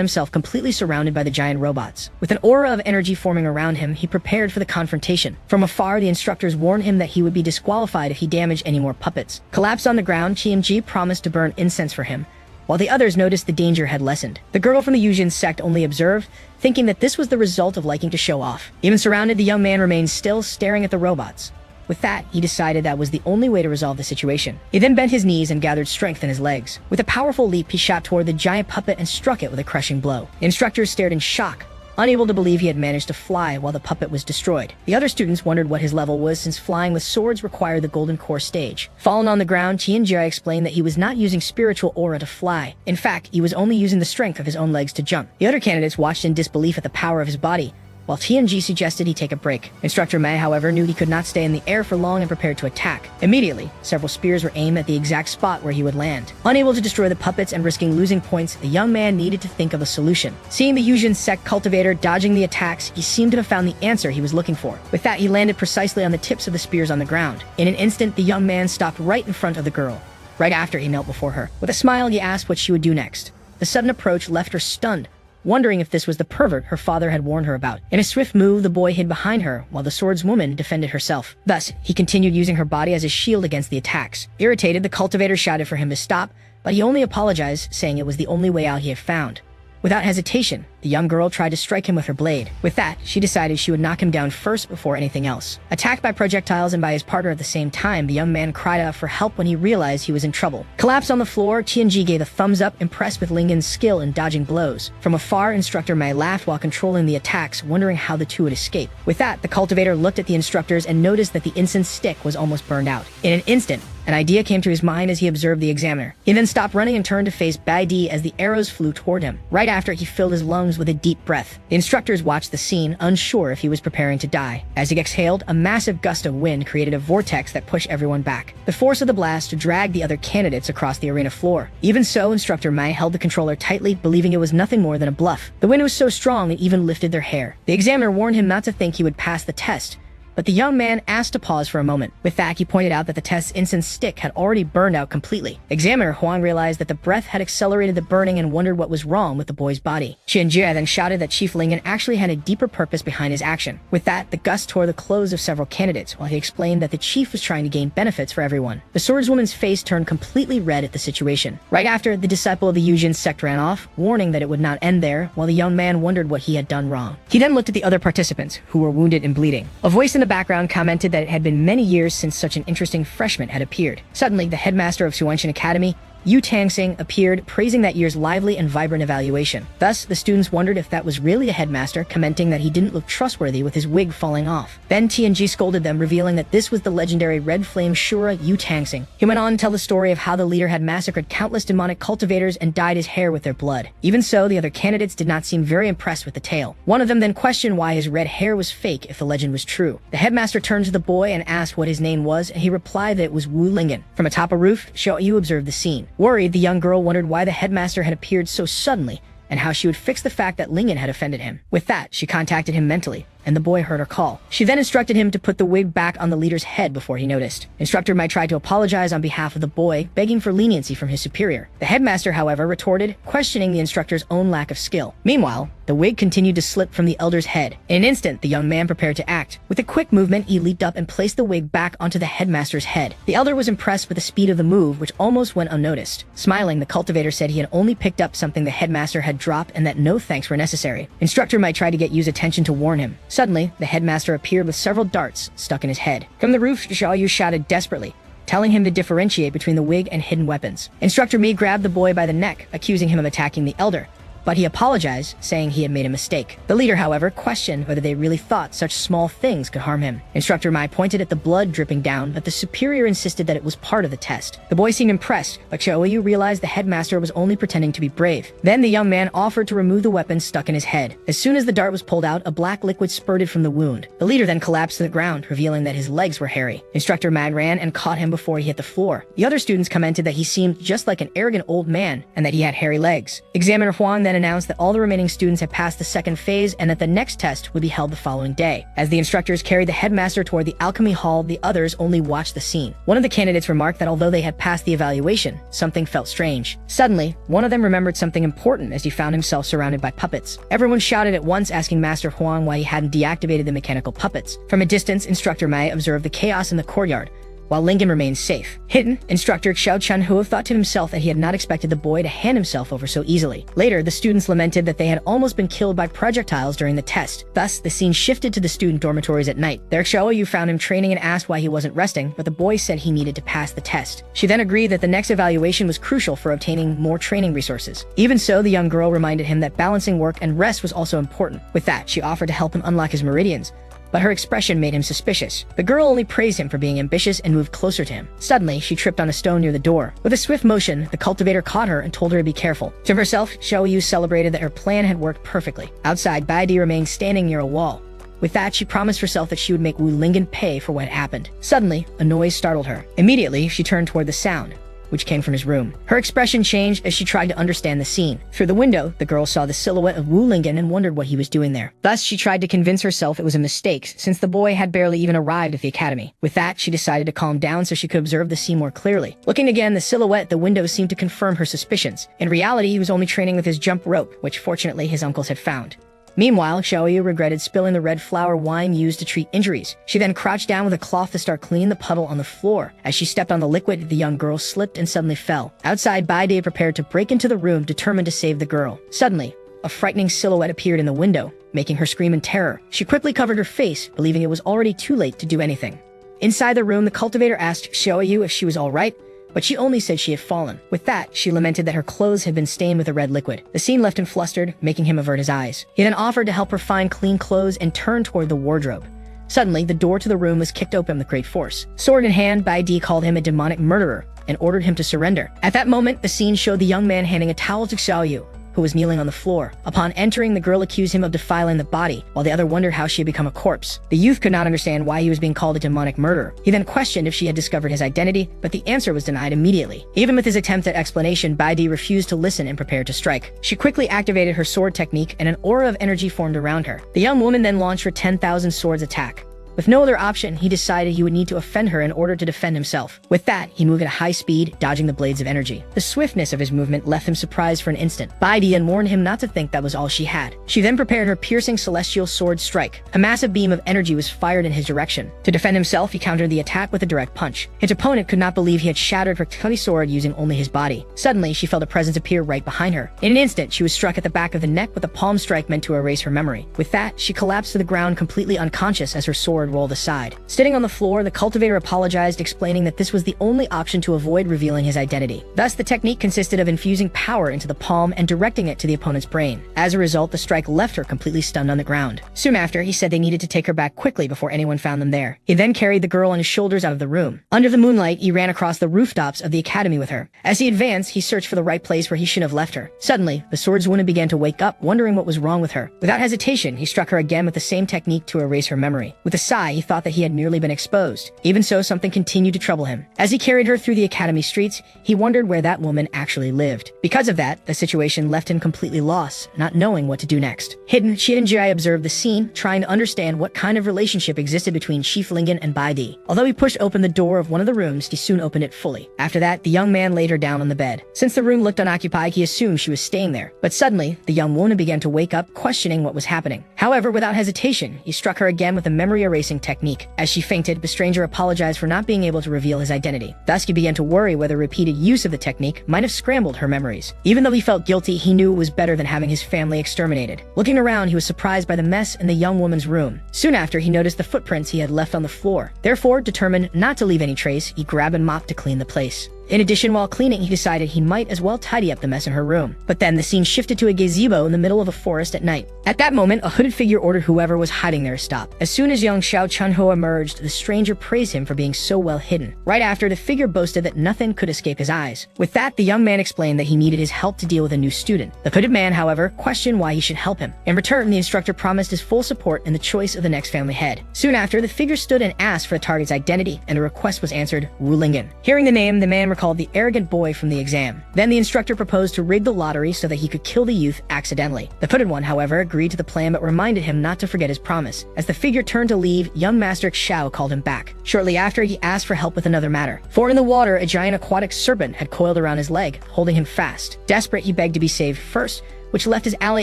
himself completely surrounded by the giant robots. With an aura of energy forming around him, he prepared for the confrontation. From afar, the instructors warned him that he would be disqualified if he damaged any more puppets. Collapsed on the ground, Chi promised to burn incense for him, while the others noticed the danger had lessened. The girl from the Yujin sect only observed, thinking that this was the result of liking to show off. Even surrounded, the young man remained still, staring at the robots. With that, he decided that was the only way to resolve the situation. He then bent his knees and gathered strength in his legs. With a powerful leap, he shot toward the giant puppet and struck it with a crushing blow. The instructors stared in shock, unable to believe he had managed to fly while the puppet was destroyed. The other students wondered what his level was, since flying with swords required the Golden Core stage. Fallen on the ground, Tianjia explained that he was not using spiritual aura to fly. In fact, he was only using the strength of his own legs to jump. The other candidates watched in disbelief at the power of his body, while TNG suggested he take a break. Instructor Mai, however, knew he could not stay in the air for long and prepared to attack. Immediately, several spears were aimed at the exact spot where he would land. Unable to destroy the puppets and risking losing points, the young man needed to think of a solution. Seeing the Yujin sect cultivator dodging the attacks, he seemed to have found the answer he was looking for. With that, he landed precisely on the tips of the spears on the ground. In an instant, the young man stopped right in front of the girl. Right after, he knelt before her. With a smile, he asked what she would do next. The sudden approach left her stunned, wondering if this was the pervert her father had warned her about. In a swift move, the boy hid behind her, while the swordswoman defended herself. Thus, he continued using her body as a shield against the attacks. Irritated, the cultivator shouted for him to stop, but he only apologized, saying it was the only way out he had found. Without hesitation, the young girl tried to strike him with her blade. With that, she decided she would knock him down first before anything else. Attacked by projectiles and by his partner at the same time, the young man cried out for help when he realized he was in trouble. Collapsed on the floor, Tianji gave a thumbs up, impressed with Lingjin's skill in dodging blows. From afar, Instructor Mai laughed while controlling the attacks, wondering how the two would escape. With that, the cultivator looked at the instructors and noticed that the incense stick was almost burned out. In an instant, an idea came to his mind as he observed the examiner. He then stopped running and turned to face Bai Di as the arrows flew toward him. Right after, he filled his lungs with a deep breath. The instructors watched the scene, unsure if he was preparing to die. As he exhaled, a massive gust of wind created a vortex that pushed everyone back. The force of the blast dragged the other candidates across the arena floor. Even so, Instructor Mai held the controller tightly, believing it was nothing more than a bluff. The wind was so strong it even lifted their hair. The examiner warned him not to think he would pass the test, but the young man asked to pause for a moment. With that, he pointed out that the test's incense stick had already burned out completely. Examiner Huang realized that the breath had accelerated the burning and wondered what was wrong with the boy's body. Qianjie then shouted that Chief Lingjin actually had a deeper purpose behind his action. With that, the gust tore the clothes of several candidates, while he explained that the chief was trying to gain benefits for everyone. The swordswoman's face turned completely red at the situation. Right after, the disciple of the Yujin sect ran off, warning that it would not end there, while the young man wondered what he had done wrong. He then looked at the other participants, who were wounded and bleeding. A voice in the background commented that it had been many years since such an interesting freshman had appeared. Suddenly, the headmaster of Suanshan Academy, Yu Tangsing, appeared, praising that year's lively and vibrant evaluation. Thus, the students wondered if that was really a headmaster, commenting that he didn't look trustworthy with his wig falling off. Then Tianji scolded them, revealing that this was the legendary Red Flame Shura Yu Tangsing. He went on to tell the story of how the leader had massacred countless demonic cultivators and dyed his hair with their blood. Even so, the other candidates did not seem very impressed with the tale. One of them then questioned why his red hair was fake if the legend was true. The headmaster turned to the boy and asked what his name was, and he replied that it was Wu Lingjin. From atop a roof, Xiao observed the scene. Worried, the young girl wondered why the headmaster had appeared so suddenly, and how she would fix the fact that Lingjin had offended him. With that, she contacted him mentally, and the boy heard her call. She then instructed him to put the wig back on the leader's head before he noticed. Instructor Mai tried to apologize on behalf of the boy, begging for leniency from his superior. The headmaster, however, retorted, questioning the instructor's own lack of skill. Meanwhile, the wig continued to slip from the elder's head. In an instant, the young man prepared to act. With a quick movement, he leaped up and placed the wig back onto the headmaster's head. The elder was impressed with the speed of the move, which almost went unnoticed. Smiling, the cultivator said he had only picked up something the headmaster had dropped and that no thanks were necessary. Instructor Mai tried to get Yu's attention to warn him. Suddenly, the headmaster appeared with several darts stuck in his head. From the roof, Xiaoyu shouted desperately, telling him to differentiate between the wig and hidden weapons. Instructor Mi grabbed the boy by the neck, accusing him of attacking the elder, but he apologized, saying he had made a mistake. The leader, however, questioned whether they really thought such small things could harm him. Instructor Mai pointed at the blood dripping down, but the superior insisted that it was part of the test. The boy seemed impressed, but Xiaoyu realized the headmaster was only pretending to be brave. Then the young man offered to remove the weapon stuck in his head. As soon as the dart was pulled out, a black liquid spurted from the wound. The leader then collapsed to the ground, revealing that his legs were hairy. Instructor Mai ran and caught him before he hit the floor. The other students commented that he seemed just like an arrogant old man and that he had hairy legs. Examiner Huang then announced that all the remaining students had passed the second phase and that the next test would be held the following day. As the instructors carried the headmaster toward the alchemy hall, the others only watched the scene. One of the candidates remarked that although they had passed the evaluation, something felt strange. Suddenly, one of them remembered something important as he found himself surrounded by puppets. Everyone shouted at once, asking Master Huang why he hadn't deactivated the mechanical puppets. From a distance, Instructor Mai observed the chaos in the courtyard, while Lingjin remained safe. Hidden, Instructor Xiao Chunhu thought to himself that he had not expected the boy to hand himself over so easily. Later, the students lamented that they had almost been killed by projectiles during the test. Thus, the scene shifted to the student dormitories at night. There, Xiaoyu found him training and asked why he wasn't resting, but the boy said he needed to pass the test. She then agreed that the next evaluation was crucial for obtaining more training resources. Even so, the young girl reminded him that balancing work and rest was also important. With that, she offered to help him unlock his meridians, but her expression made him suspicious. The girl only praised him for being ambitious and moved closer to him. Suddenly, she tripped on a stone near the door. With a swift motion, the cultivator caught her and told her to be careful. To herself, Xiaoyu celebrated that her plan had worked perfectly. Outside, Baidi remained standing near a wall. With that, she promised herself that she would make Wu Lingjin pay for what happened. Suddenly, a noise startled her. Immediately, she turned toward the sound, which came from his room. Her expression changed as she tried to understand the scene. Through the window, the girl saw the silhouette of Wu Lingjin and wondered what he was doing there. Thus, she tried to convince herself it was a mistake, since the boy had barely even arrived at the academy. With that, she decided to calm down so she could observe the scene more clearly. Looking again, the silhouette at the window seemed to confirm her suspicions. In reality, he was only training with his jump rope, which fortunately his uncles had found. Meanwhile, Xiaoyu regretted spilling the red flower wine used to treat injuries. She then crouched down with a cloth to start cleaning the puddle on the floor. As she stepped on the liquid, the young girl slipped and suddenly fell. Outside, Baide prepared to break into the room, determined to save the girl. Suddenly, a frightening silhouette appeared in the window, making her scream in terror. She quickly covered her face, believing it was already too late to do anything. Inside the room, the cultivator asked Xiaoyu if she was all right, but she only said she had fallen. With that, she lamented that her clothes had been stained with a red liquid. The scene left him flustered, making him avert his eyes. He then offered to help her find clean clothes and turned toward the wardrobe. Suddenly, the door to the room was kicked open with great force. Sword in hand, Bai Di called him a demonic murderer and ordered him to surrender. At that moment, the scene showed the young man handing a towel to Xiaoyu, who was kneeling on the floor. Upon entering, the girl accused him of defiling the body, while the other wondered how she had become a corpse. The youth could not understand why he was being called a demonic murderer. He then questioned if she had discovered his identity, but the answer was denied immediately. Even with his attempt at explanation, Baidi refused to listen and prepared to strike. She quickly activated her sword technique, and an aura of energy formed around her. The young woman then launched her 10,000 swords attack. With no other option, he decided he would need to offend her in order to defend himself. With that, he moved at high speed, dodging the blades of energy. The swiftness of his movement left him surprised for an instant. Baidian warned him not to think that was all she had. She then prepared her piercing celestial sword strike. A massive beam of energy was fired in his direction. To defend himself, he countered the attack with a direct punch. His opponent could not believe he had shattered her cutty sword using only his body. Suddenly, she felt a presence appear right behind her. In an instant, she was struck at the back of the neck with a palm strike meant to erase her memory. With that, she collapsed to the ground completely unconscious as her sword rolled aside. Sitting on the floor, the cultivator apologized, explaining that this was the only option to avoid revealing his identity. Thus, the technique consisted of infusing power into the palm and directing it to the opponent's brain. As a result, the strike left her completely stunned on the ground. Soon after, he said they needed to take her back quickly before anyone found them there. He then carried the girl on his shoulders out of the room. Under the moonlight, he ran across the rooftops of the academy with her. As he advanced, he searched for the right place where he should have left her. Suddenly, the swordswoman began to wake up, wondering what was wrong with her. Without hesitation, he struck her again with the same technique to erase her memory. With a sigh, he thought that he had nearly been exposed. Even so, something continued to trouble him. As he carried her through the academy streets, he wondered where that woman actually lived. Because of that, the situation left him completely lost, not knowing what to do next. Hidden, Shirinjai observed the scene, trying to understand what kind of relationship existed between Chief Lingjin and Baidi. Although he pushed open the door of one of the rooms, he soon opened it fully. After that, the young man laid her down on the bed. Since the room looked unoccupied, he assumed she was staying there. But suddenly, the young woman began to wake up, questioning what was happening. However, without hesitation, he struck her again with a memory-erasing technique. As she fainted, the stranger apologized for not being able to reveal his identity. Thus, he began to worry whether repeated use of the technique might have scrambled her memories. Even though he felt guilty, he knew it was better than having his family exterminated. Looking around, he was surprised by the mess in the young woman's room. Soon after, he noticed the footprints he had left on the floor. Therefore, determined not to leave any trace, he grabbed a mop to clean the place. In addition, while cleaning, he decided he might as well tidy up the mess in her room. But then the scene shifted to a gazebo in the middle of a forest at night. At that moment, a hooded figure ordered whoever was hiding there to stop. As soon as young Xiao Chunho emerged, the stranger praised him for being so well hidden. Right after, the figure boasted that nothing could escape his eyes. With that, the young man explained that he needed his help to deal with a new student. The hooded man, however, questioned why he should help him. In return, the instructor promised his full support in the choice of the next family head. Soon after, the figure stood and asked for the target's identity, and the request was answered: Wu Lingjin. Hearing the name, the man recalled the arrogant boy from the exam. Then the instructor proposed to rig the lottery so that he could kill the youth accidentally. The hooded one, however, agreed to the plan but reminded him not to forget his promise. As the figure turned to leave, young Master Xiao called him back. Shortly after, he asked for help with another matter. For in the water, a giant aquatic serpent had coiled around his leg, holding him fast. Desperate, he begged to be saved first, which left his ally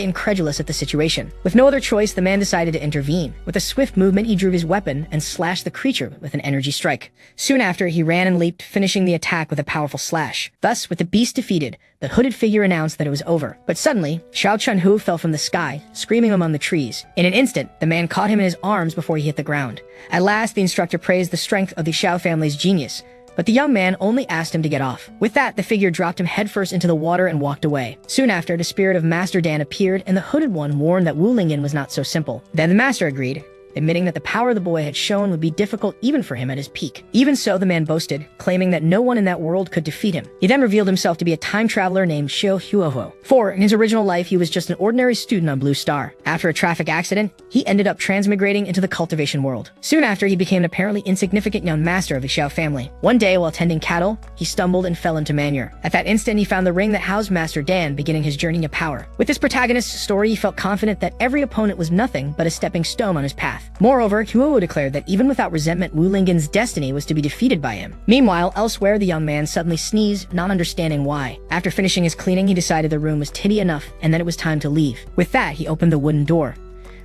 incredulous at the situation. With no other choice, the man decided to intervene. With a swift movement, he drew his weapon and slashed the creature with an energy strike. Soon after, he ran and leaped, finishing the attack with a powerful slash. Thus, with the beast defeated, the hooded figure announced that it was over. But suddenly, Xiao Chunhu fell from the sky, screaming among the trees. In an instant, the man caught him in his arms before he hit the ground. At last, the instructor praised the strength of the Xiao family's genius, but the young man only asked him to get off. With that, the figure dropped him headfirst into the water and walked away. Soon after, the spirit of Master Dan appeared, and the hooded one warned that Wu Lingjin was not so simple. Then the master agreed, admitting that the power the boy had shown would be difficult even for him at his peak. Even so, the man boasted, claiming that no one in that world could defeat him. He then revealed himself to be a time traveler named Xiao Huohuo. For, in his original life, he was just an ordinary student on Blue Star. After a traffic accident, he ended up transmigrating into the cultivation world. Soon after, he became an apparently insignificant young master of the Xiao family. One day, while tending cattle, he stumbled and fell into manure. At that instant, he found the ring that housed Master Dan, beginning his journey of power. With this protagonist's story, he felt confident that every opponent was nothing but a stepping stone on his path. Moreover, Huo declared that even without resentment, Wu Lingjin's destiny was to be defeated by him. Meanwhile, elsewhere, the young man suddenly sneezed, not understanding why. After finishing his cleaning, he decided the room was tiddy enough, and that it was time to leave. With that, he opened the wooden door.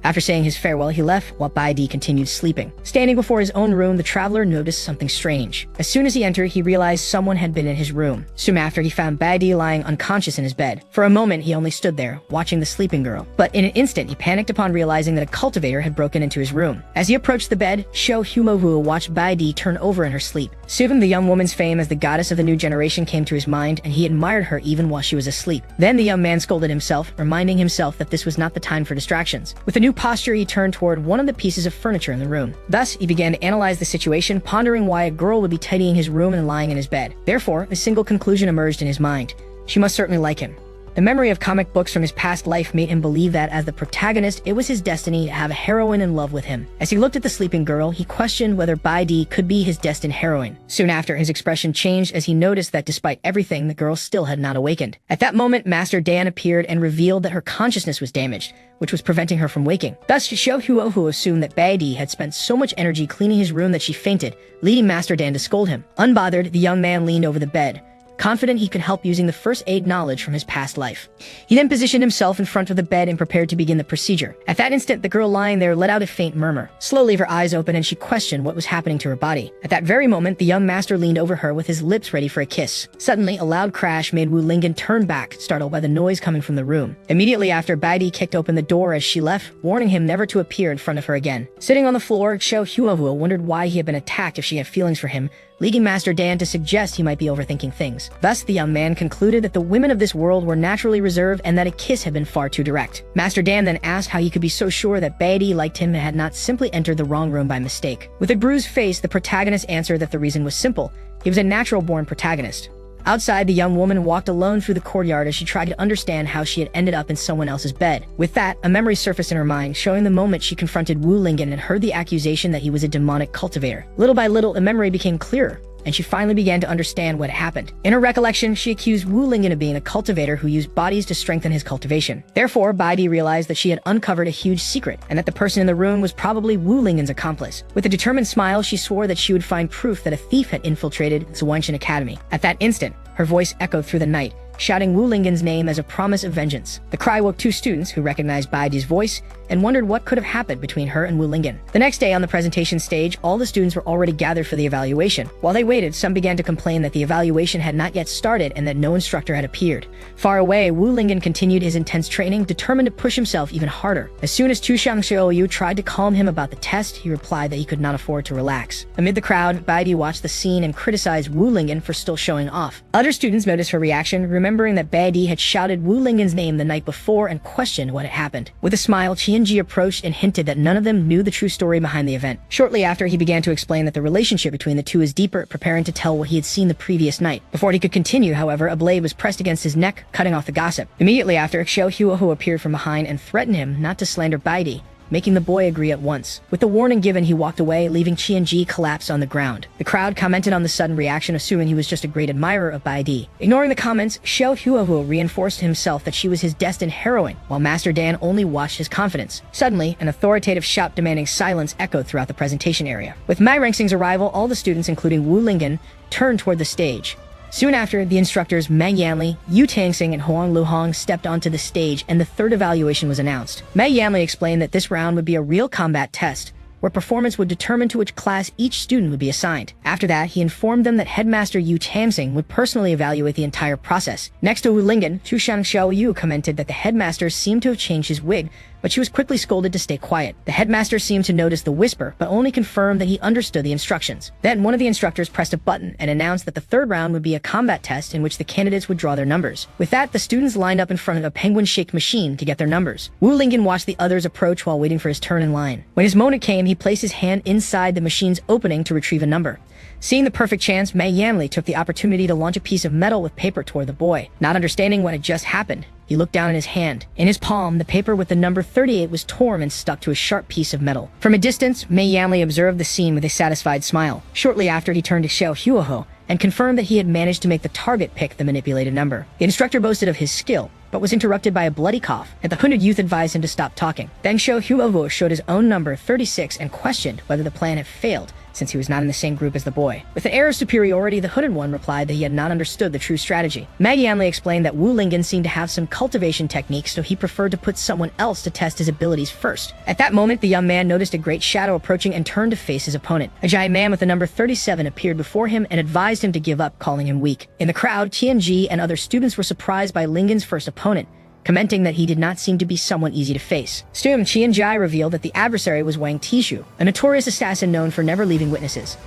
After saying his farewell, he left, while Bai Di continued sleeping. Standing before his own room, the traveler noticed something strange. As soon as he entered, he realized someone had been in his room. Soon after, he found Bai Di lying unconscious in his bed. For a moment, he only stood there, watching the sleeping girl. But in an instant, he panicked upon realizing that a cultivator had broken into his room. As he approached the bed, Xiao Humovu watched Bai Di turn over in her sleep. Soon, the young woman's fame as the goddess of the new generation came to his mind, and he admired her even while she was asleep. Then the young man scolded himself, reminding himself that this was not the time for distractions. With a new posture, he turned toward one of the pieces of furniture in the room. Thus, he began to analyze the situation, pondering why a girl would be tidying his room and lying in his bed. Therefore, a single conclusion emerged in his mind. She must certainly like him. The memory of comic books from his past life made him believe that, as the protagonist, it was his destiny to have a heroine in love with him. As he looked at the sleeping girl, he questioned whether Bai Di could be his destined heroine. Soon after, his expression changed as he noticed that despite everything, the girl still had not awakened. At that moment, Master Dan appeared and revealed that her consciousness was damaged, which was preventing her from waking. Thus, Xiao Huohu assumed that Bai Di had spent so much energy cleaning his room that she fainted, leading Master Dan to scold him. Unbothered, the young man leaned over the bed, confident he could help using the first aid knowledge from his past life. He then positioned himself in front of the bed and prepared to begin the procedure. At that instant, the girl lying there let out a faint murmur. Slowly, her eyes opened and she questioned what was happening to her body. At that very moment, the young master leaned over her with his lips ready for a kiss. Suddenly, a loud crash made Wu Lingjin turn back, startled by the noise coming from the room. Immediately after, Bai Di kicked open the door as she left, warning him never to appear in front of her again. Sitting on the floor, Xiao Huohu wondered why he had been attacked if she had feelings for him, leading Master Dan to suggest he might be overthinking things. Thus, the young man concluded that the women of this world were naturally reserved and that a kiss had been far too direct. Master Dan then asked how he could be so sure that Bai Di liked him and had not simply entered the wrong room by mistake. With a bruised face, the protagonist answered that the reason was simple. He was a natural-born protagonist. Outside, the young woman walked alone through the courtyard as she tried to understand how she had ended up in someone else's bed. With that, a memory surfaced in her mind, showing the moment she confronted Wu Lingjin and heard the accusation that he was a demonic cultivator. Little by little, the memory became clearer, and she finally began to understand what happened. In her recollection, she accused Wu Lingjin of being a cultivator who used bodies to strengthen his cultivation. Therefore, Bai Di realized that she had uncovered a huge secret, and that the person in the room was probably Wu Lingjin's accomplice. With a determined smile, she swore that she would find proof that a thief had infiltrated Zhuanshan Academy. At that instant, her voice echoed through the night, shouting Wu Lingjin's name as a promise of vengeance. The cry woke two students who recognized Baidi's voice and wondered what could have happened between her and Wu Lingjin. The next day on the presentation stage, all the students were already gathered for the evaluation. While they waited, some began to complain that the evaluation had not yet started and that no instructor had appeared. Far away, Wu Lingjin continued his intense training, determined to push himself even harder. As soon as Chushang Xiaoyu tried to calm him about the test, he replied that he could not afford to relax. Amid the crowd, Baidi watched the scene and criticized Wu Lingjin for still showing off. Other students noticed her reaction, remembering that Baidi had shouted Wu Lingjin's name the night before and questioned what had happened. With a smile, Qianji approached and hinted that none of them knew the true story behind the event. Shortly after, he began to explain that the relationship between the two is deeper, preparing to tell what he had seen the previous night. Before he could continue, however, a blade was pressed against his neck, cutting off the gossip. Immediately after, Xiao Huahu appeared from behind and threatened him not to slander Baidi, making the boy agree at once. With the warning given, he walked away, leaving Qianji collapsed on the ground. The crowd commented on the sudden reaction, assuming he was just a great admirer of Baidi. Ignoring the comments, Xiao Huahu reinforced himself that she was his destined heroine, while Master Dan only watched his confidence. Suddenly, an authoritative shout demanding silence echoed throughout the presentation area. With Mai Rengxing's arrival, all the students, including Wu Lingjin, turned toward the stage. Soon after, the instructors Meng Yanli, Yu Tangxing, and Huang Luhong stepped onto the stage, and the third evaluation was announced. Meng Yanli explained that this round would be a real combat test, where performance would determine to which class each student would be assigned. After that, he informed them that Headmaster Yu Tangxing would personally evaluate the entire process. Next to Wu Lingjin, Chushang Xiaoyu commented that the headmaster seemed to have changed his wig, but she was quickly scolded to stay quiet. The headmaster seemed to notice the whisper, but only confirmed that he understood the instructions. Then one of the instructors pressed a button and announced that the third round would be a combat test in which the candidates would draw their numbers. With that, the students lined up in front of a penguin-shaped machine to get their numbers. Wu Lingjin watched the others approach while waiting for his turn in line. When his moment came, he placed his hand inside the machine's opening to retrieve a number. Seeing the perfect chance, Mei Yanli took the opportunity to launch a piece of metal with paper toward the boy. Not understanding what had just happened, he looked down at his hand. In his palm, the paper with the number 38 was torn and stuck to a sharp piece of metal. From a distance, Mei Yanli observed the scene with a satisfied smile. Shortly after, he turned to Xiao Huaho and confirmed that he had managed to make the target pick the manipulated number. The instructor boasted of his skill, but was interrupted by a bloody cough, and the hooded youth advised him to stop talking. Then Xiao Huaho showed his own number, 36, and questioned whether the plan had failed, since he was not in the same group as the boy. With an air of superiority, the hooded one replied that he had not understood the true strategy. Maggie Yanli explained that Wu Lingjin seemed to have some cultivation techniques, so he preferred to put someone else to test his abilities first. At that moment, the young man noticed a great shadow approaching and turned to face his opponent. A giant man with the number 37 appeared before him and advised him to give up, calling him weak. In the crowd, Qianji and other students were surprised by Lingjin's first opponent, commenting that he did not seem to be someone easy to face. Soon, Qianji revealed that the adversary was Wang Tishu, a notorious assassin known for never leaving witnesses.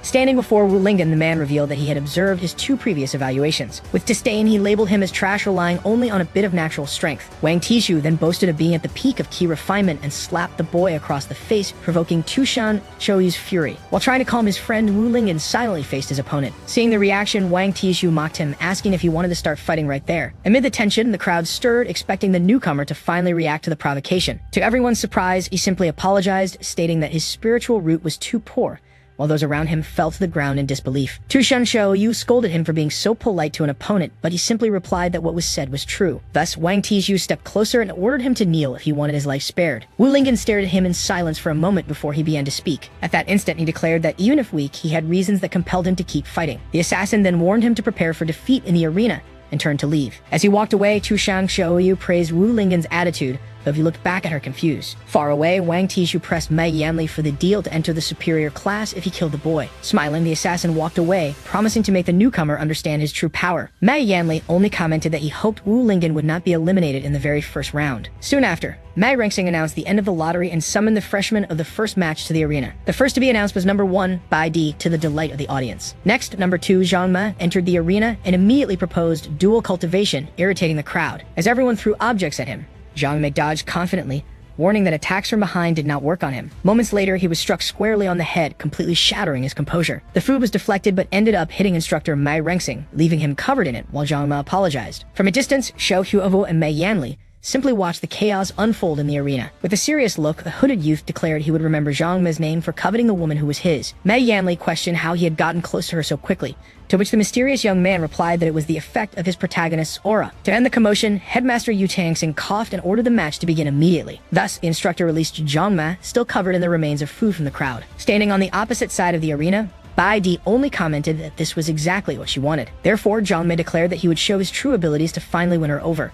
Standing before Wu Lingjin, the man revealed that he had observed his two previous evaluations. With disdain, he labeled him as trash, relying only on a bit of natural strength. Wang Tishu then boasted of being at the peak of key refinement and slapped the boy across the face, provoking Tushan Chouyu's fury. While trying to calm his friend, Wu Lingjin silently faced his opponent. Seeing the reaction, Wang Tishu mocked him, asking if he wanted to start fighting right there. Amid the tension, the crowd stirred, expecting the newcomer to finally react to the provocation. To everyone's surprise, he simply apologized, stating that his spiritual root was too poor, while those around him fell to the ground in disbelief. Tushan Xiaoyu scolded him for being so polite to an opponent, but he simply replied that what was said was true. Thus, Wang Tishu stepped closer and ordered him to kneel if he wanted his life spared. Wu Lingjin stared at him in silence for a moment before he began to speak. At that instant, he declared that even if weak, he had reasons that compelled him to keep fighting. The assassin then warned him to prepare for defeat in the arena and turned to leave. As he walked away, Tushan Xiaoyu praised Wu Lingjin's attitude, though he looked back at her confused. Far away, Wang Tishu pressed Mei Yanli for the deal to enter the superior class if he killed the boy. Smiling, the assassin walked away, promising to make the newcomer understand his true power. Mei Yanli only commented that he hoped Wu Lingjin would not be eliminated in the very first round. Soon after, Mai Rengxing announced the end of the lottery and summoned the freshmen of the first match to the arena. The first to be announced was number 1, Bai Di, to the delight of the audience. Next, number 2, Zhang Ma, entered the arena and immediately proposed dual cultivation, irritating the crowd. As everyone threw objects at him, Zhang Ma dodged confidently, warning that attacks from behind did not work on him. Moments later, he was struck squarely on the head, completely shattering his composure. The food was deflected but ended up hitting instructor Mai Rengxing, leaving him covered in it while Zhang Ma apologized. From a distance, Xiao Huavo and Mei Yanli simply watched the chaos unfold in the arena. With a serious look, the hooded youth declared he would remember Zhang Ma's name for coveting the woman who was his. Mei Yanli questioned how he had gotten close to her so quickly, to which the mysterious young man replied that it was the effect of his protagonist's aura. To end the commotion, Headmaster Yu Tangxing coughed and ordered the match to begin immediately. Thus, the instructor released Zhang Ma, still covered in the remains of food from the crowd. Standing on the opposite side of the arena, Bai Di only commented that this was exactly what she wanted. Therefore, Zhang declared that he would show his true abilities to finally win her over.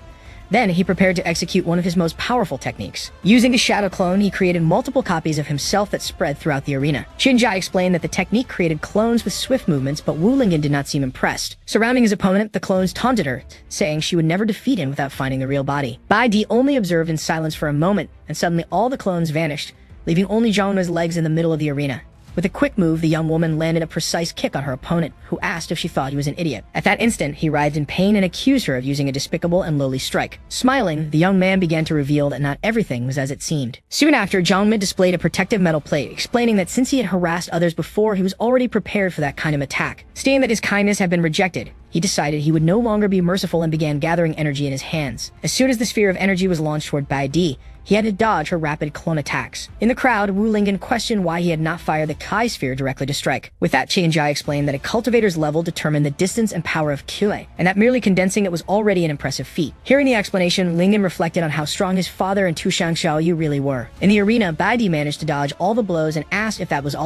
Then, he prepared to execute one of his most powerful techniques. Using a shadow clone, he created multiple copies of himself that spread throughout the arena. Qianjia explained that the technique created clones with swift movements, but Wu Lingjin did not seem impressed. Surrounding his opponent, the clones taunted her, saying she would never defeat him without finding the real body. Bai Di only observed in silence for a moment, and suddenly all the clones vanished, leaving only Zhangme's legs in the middle of the arena. With a quick move, the young woman landed a precise kick on her opponent, who asked if she thought he was an idiot. At that instant, he writhed in pain and accused her of using a despicable and lowly strike. Smiling, the young man began to reveal that not everything was as it seemed. Soon after, Zhangme displayed a protective metal plate, explaining that since he had harassed others before, he was already prepared for that kind of attack. Seeing that his kindness had been rejected, he decided he would no longer be merciful and began gathering energy in his hands. As soon as the sphere of energy was launched toward Bai Di, he had to dodge her rapid clone attacks. In the crowd, Wu Lingjin questioned why he had not fired the Kai sphere directly to strike. With that, Qianjia explained that a cultivator's level determined the distance and power of Qi, and that merely condensing it was already an impressive feat. Hearing the explanation, Lingjin reflected on how strong his father and Tushang Xiaoyu really were. In the arena, Bai Di managed to dodge all the blows and asked if that was all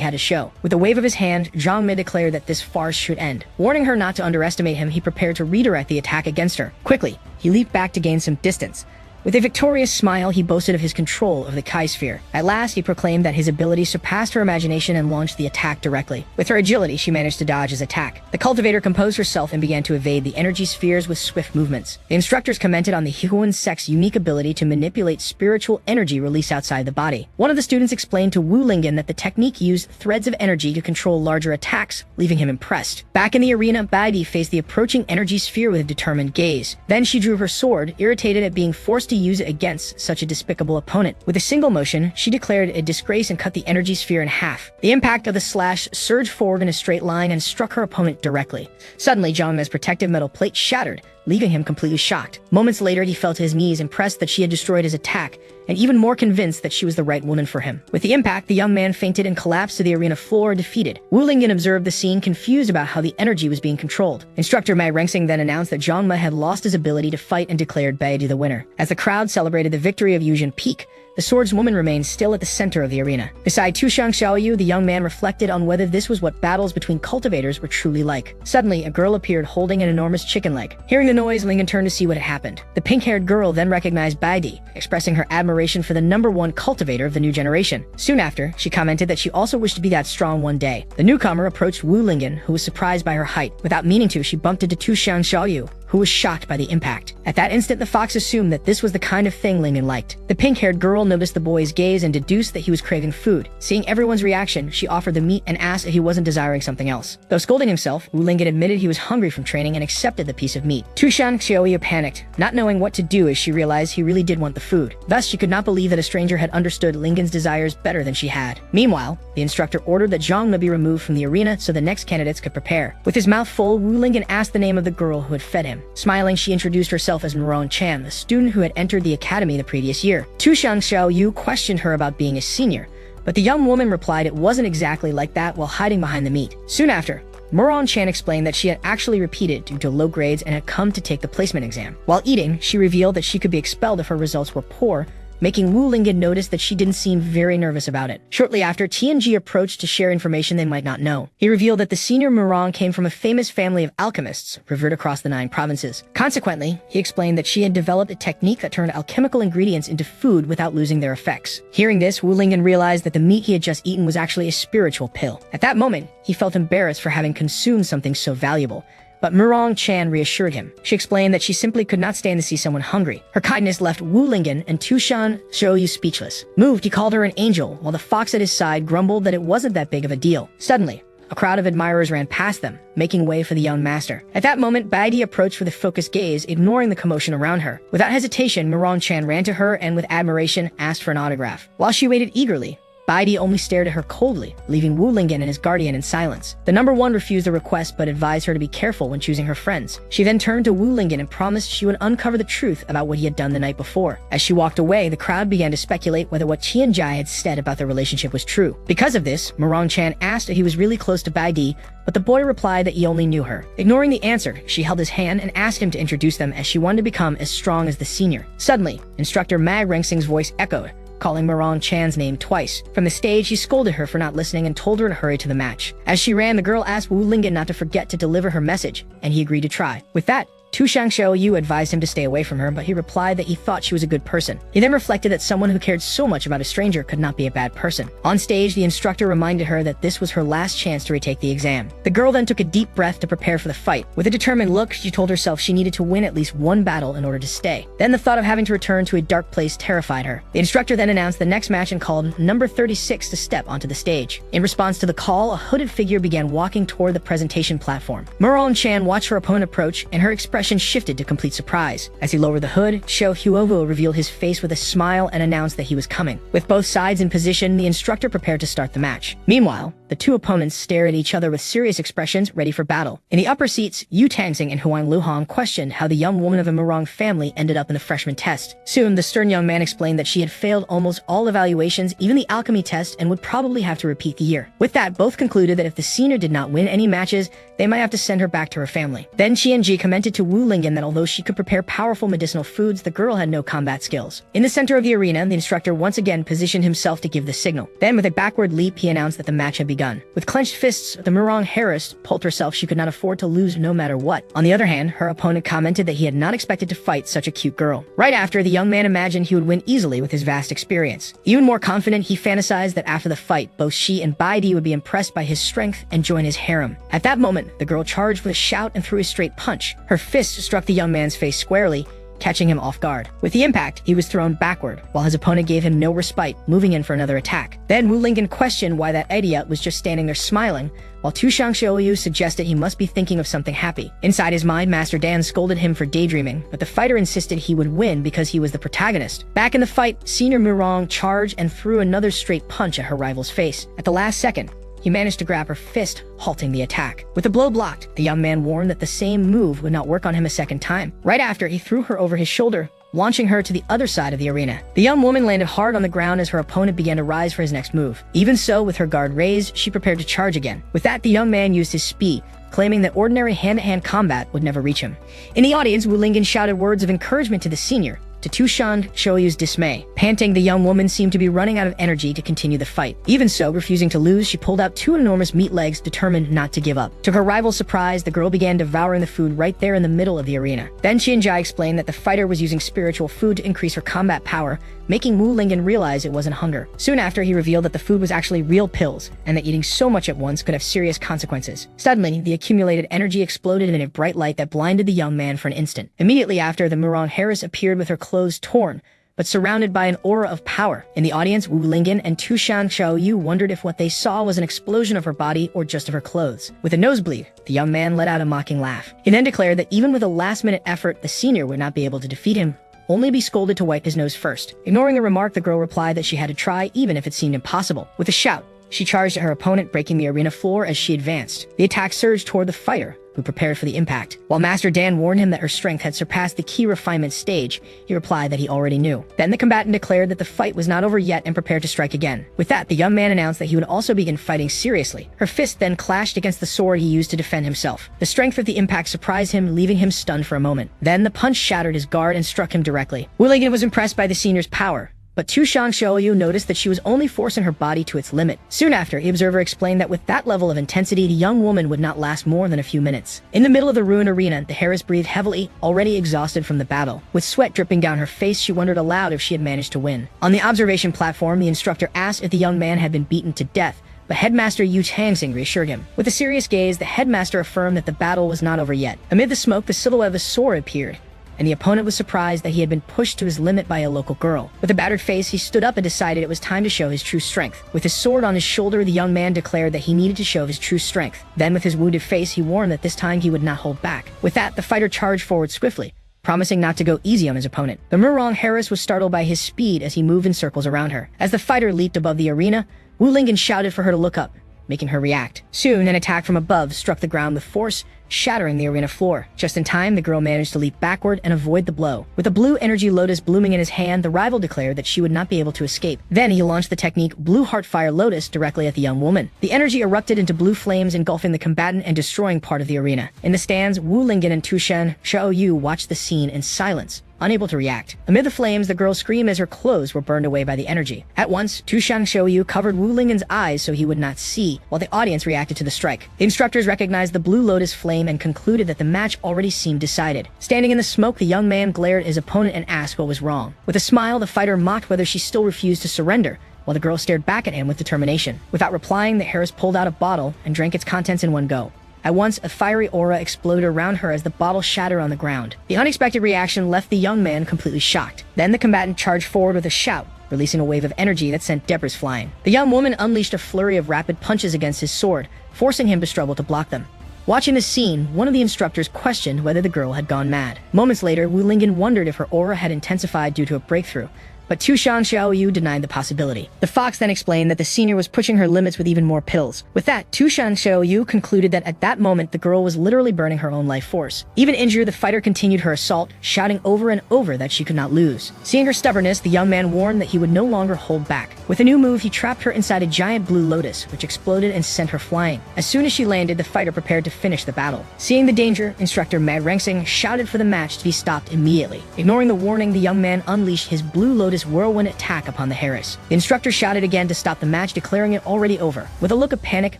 he had to show. With a wave of his hand, Zhangme declared that this farce should end. Warning her not to underestimate him, he prepared to redirect the attack against her. Quickly, he leaped back to gain some distance. With a victorious smile, he boasted of his control of the Kai sphere. At last, he proclaimed that his ability surpassed her imagination and launched the attack directly. With her agility, she managed to dodge his attack. The cultivator composed herself and began to evade the energy spheres with swift movements. The instructors commented on the Huan sect's unique ability to manipulate spiritual energy released outside the body. One of the students explained to Wu Lingjin that the technique used threads of energy to control larger attacks, leaving him impressed. Back in the arena, Bai Di faced the approaching energy sphere with a determined gaze. Then she drew her sword, irritated at being forced to use it against such a despicable opponent. With a single motion, she declared a disgrace and cut the energy sphere in half. The impact of the slash surged forward in a straight line and struck her opponent directly. Suddenly, Zhangme's protective metal plate shattered, leaving him completely shocked. Moments later, he fell to his knees, impressed that she had destroyed his attack, and even more convinced that she was the right woman for him. With the impact, the young man fainted and collapsed to the arena floor, defeated. Wu Lingjin observed the scene, confused about how the energy was being controlled. Instructor Ma Rengxing then announced that Zhangme had lost his ability to fight and declared Bai Di the winner. As the crowd celebrated the victory of Yuzhen Peak, the swordswoman remained still at the center of the arena. Beside Tushang Xiaoyu, the young man reflected on whether this was what battles between cultivators were truly like. Suddenly, a girl appeared holding an enormous chicken leg. Hearing the noise, Lingjin turned to see what had happened. The pink-haired girl then recognized Bai Di, expressing her admiration for the #1 cultivator of the new generation. Soon after, she commented that she also wished to be that strong one day. The newcomer approached Wu Lingjin, who was surprised by her height. Without meaning to, she bumped into Tushang Xiaoyu, who was shocked by the impact. At that instant, the fox assumed that this was the kind of thing Lingjin liked. The pink-haired girl noticed the boy's gaze and deduced that he was craving food. Seeing everyone's reaction, she offered the meat and asked if he wasn't desiring something else. Though scolding himself, Wu Lingjin admitted he was hungry from training and accepted the piece of meat. Tushang Xiaoyu panicked, not knowing what to do as she realized he really did want the food. Thus, she could not believe that a stranger had understood Lingjin's desires better than she had. Meanwhile, the instructor ordered that Zhangme be removed from the arena so the next candidates could prepare. With his mouth full, Wu Lingjin asked the name of the girl who had fed him. Smiling, she introduced herself as Merong Chan, the student who had entered the academy the previous year. Tushang Xiaoyu questioned her about being a senior, but the young woman replied it wasn't exactly like that while hiding behind the meat. Soon after, Merong Chan explained that she had actually repeated due to low grades and had come to take the placement exam. While eating, she revealed that she could be expelled if her results were poor, making Wu Lingjin notice that she didn't seem very nervous about it. Shortly after, Tianji approached to share information they might not know. He revealed that the senior Merong came from a famous family of alchemists revered across the 9 provinces. Consequently, he explained that she had developed a technique that turned alchemical ingredients into food without losing their effects. Hearing this, Wu Lingjin realized that the meat he had just eaten was actually a spiritual pill. At that moment, he felt embarrassed for having consumed something so valuable. But Merong Chan reassured him. She explained that she simply could not stand to see someone hungry. Her kindness left Wu Lingjin and Tushang Xiaoyu speechless. Moved, he called her an angel, while the fox at his side grumbled that it wasn't that big of a deal. Suddenly, a crowd of admirers ran past them, making way for the young master. At that moment, Bai Di approached with a focused gaze, ignoring the commotion around her. Without hesitation, Merong Chan ran to her and with admiration asked for an autograph. While she waited eagerly, Bai Di only stared at her coldly, leaving Wu Lingjin and his guardian in silence. The #1 refused the request but advised her to be careful when choosing her friends. She then turned to Wu Lingjin and promised she would uncover the truth about what he had done the night before. As she walked away, the crowd began to speculate whether what Qianjia had said about their relationship was true. Because of this, Merong Chan asked if he was really close to Bai Di, but the boy replied that he only knew her. Ignoring the answer, she held his hand and asked him to introduce them as she wanted to become as strong as the senior. Suddenly, instructor Ma Rengxing's voice echoed, calling Murong Chan's name twice. From the stage, he scolded her for not listening and told her to hurry to the match. As she ran, the girl asked Wu Lingjin not to forget to deliver her message, and he agreed to try. With that, Tu Shangxiu advised him to stay away from her, but he replied that he thought she was a good person. He then reflected that someone who cared so much about a stranger could not be a bad person. On stage, the instructor reminded her that this was her last chance to retake the exam. The girl then took a deep breath to prepare for the fight. With a determined look, she told herself she needed to win at least one battle in order to stay. Then the thought of having to return to a dark place terrified her. The instructor then announced the next match and called number 36 to step onto the stage. In response to the call, a hooded figure began walking toward the presentation platform. Murong Chan watched her opponent approach, and her expression shifted to complete surprise. As he lowered the hood, Xiao Huovo revealed his face with a smile and announced that he was coming. With both sides in position, the instructor prepared to start the match. Meanwhile, the two opponents stared at each other with serious expressions, ready for battle. In the upper seats, Yu Tangxing and Huang Luhong questioned how the young woman of the Murong family ended up in the freshman test. Soon, the stern young man explained that she had failed almost all evaluations, even the alchemy test, and would probably have to repeat the year. With that, both concluded that if the senior did not win any matches, they might have to send her back to her family. Then Qianji commented to Wu Lingjin that although she could prepare powerful medicinal foods, the girl had no combat skills. In the center of the arena, the instructor once again positioned himself to give the signal. Then, with a backward leap, he announced that the match had begun. With clenched fists, the Murong heiress told herself she could not afford to lose no matter what. On the other hand, her opponent commented that he had not expected to fight such a cute girl. Right after, the young man imagined he would win easily with his vast experience. Even more confident, he fantasized that after the fight, both she and Baidi would be impressed by his strength and join his harem. At that moment, the girl charged with a shout and threw a straight punch. Her fist struck the young man's face squarely, catching him off guard. With the impact, he was thrown backward, while his opponent gave him no respite, moving in for another attack. Then Wu Lingjin questioned why that idiot was just standing there smiling, while Tu Shangxiu suggested he must be thinking of something happy. Inside his mind, Master Dan scolded him for daydreaming, but the fighter insisted he would win because he was the protagonist. Back in the fight, Senior Murong charged and threw another straight punch at her rival's face. At the last second, he managed to grab her fist, halting the attack. With the blow blocked, the young man warned that the same move would not work on him a second time. Right after, he threw her over his shoulder, launching her to the other side of the arena. The young woman landed hard on the ground as her opponent began to rise for his next move. Even so, with her guard raised, she prepared to charge again. With that, the young man used his speed, claiming that ordinary hand-to-hand combat would never reach him. In the audience, Wu Lingjin shouted words of encouragement to the senior, to Tu Shangxiu's dismay. Panting, the young woman seemed to be running out of energy to continue the fight. Even so, refusing to lose, she pulled out two enormous meat legs, determined not to give up. To her rival's surprise, the girl began devouring the food right there in the middle of the arena. Then Qianjai explained that the fighter was using spiritual food to increase her combat power, making Wu Lingjin realize it wasn't hunger. Soon after, he revealed that the food was actually real pills, and that eating so much at once could have serious consequences. Suddenly, the accumulated energy exploded in a bright light that blinded the young man for an instant. Immediately after, the Murong heiress appeared with her clothes torn, but surrounded by an aura of power. In the audience, Wu Lingjin and Tu Shangxiu wondered if what they saw was an explosion of her body or just of her clothes. With a nosebleed, the young man let out a mocking laugh. He then declared that even with a last-minute effort, the senior would not be able to defeat him, only be scolded to wipe his nose first. Ignoring the remark, the girl replied that she had to try even if it seemed impossible. With a shout, she charged at her opponent, breaking the arena floor as she advanced. The attack surged toward the fighter, who prepared for the impact. While Master Dan warned him that her strength had surpassed the key refinement stage, he replied that he already knew. Then the combatant declared that the fight was not over yet and prepared to strike again. With that, the young man announced that he would also begin fighting seriously. Her fist then clashed against the sword he used to defend himself. The strength of the impact surprised him, leaving him stunned for a moment. Then the punch shattered his guard and struck him directly. Wu Lingjin was impressed by the senior's power, but Tu Shangxiu noticed that she was only forcing her body to its limit. Soon after, the observer explained that with that level of intensity, the young woman would not last more than a few minutes. In the middle of the ruined arena, the heiress breathed heavily, already exhausted from the battle. With sweat dripping down her face, she wondered aloud if she had managed to win. On the observation platform, the instructor asked if the young man had been beaten to death, but Headmaster Yu Tangxing reassured him. With a serious gaze, the headmaster affirmed that the battle was not over yet. Amid the smoke, the silhouette of a sword appeared, and the opponent was surprised that he had been pushed to his limit by a local girl. With a battered face, he stood up and decided it was time to show his true strength. With his sword on his shoulder, the young man declared that he needed to show his true strength. Then, with his wounded face, he warned that this time he would not hold back. With that, the fighter charged forward swiftly, promising not to go easy on his opponent. The Murong heiress was startled by his speed as he moved in circles around her. As the fighter leaped above the arena, Wu Lingjin shouted for her to look up, making her react. Soon, an attack from above struck the ground with force, shattering the arena floor. Just in time, the girl managed to leap backward and avoid the blow. With a blue energy lotus blooming in his hand, the rival declared that she would not be able to escape. Then he launched the technique Blue Heart Fire Lotus directly at the young woman. The energy erupted into blue flames, engulfing the combatant and destroying part of the arena. In the stands, Wu Lingjin and Tu Shangxiu watched the scene in silence. unable to react. Amid the flames, the girl screamed as her clothes were burned away by the energy. At once, Tushang Shoyu covered Wu Lingjin's eyes so he would not see, while the audience reacted to the strike. The instructors recognized the blue lotus flame and concluded that the match already seemed decided. Standing in the smoke, the young man glared at his opponent and asked what was wrong. With a smile, the fighter mocked whether she still refused to surrender, while the girl stared back at him with determination. Without replying, the heiress pulled out a bottle and drank its contents in one go. At once, a fiery aura exploded around her as the bottle shattered on the ground. The unexpected reaction left the young man completely shocked. Then the combatant charged forward with a shout, releasing a wave of energy that sent debris flying. The young woman unleashed a flurry of rapid punches against his sword, forcing him to struggle to block them. Watching this scene, one of the instructors questioned whether the girl had gone mad. Moments later, Wu Lingjin wondered if her aura had intensified due to a breakthrough, but Tushang Xiaoyu denied the possibility. The fox then explained that the senior was pushing her limits with even more pills. With that, Tushang Xiaoyu concluded that at that moment the girl was literally burning her own life force. Even injured, the fighter continued her assault, shouting over and over that she could not lose. Seeing her stubbornness, the young man warned that he would no longer hold back. With a new move, he trapped her inside a giant blue lotus, which exploded and sent her flying. As soon as she landed, the fighter prepared to finish the battle. Seeing the danger, instructor Mad Rengsing shouted for the match to be stopped immediately. Ignoring the warning, the young man unleashed his blue lotus whirlwind attack upon the heiress. The instructor shouted again to stop the match, declaring it already over. With a look of panic,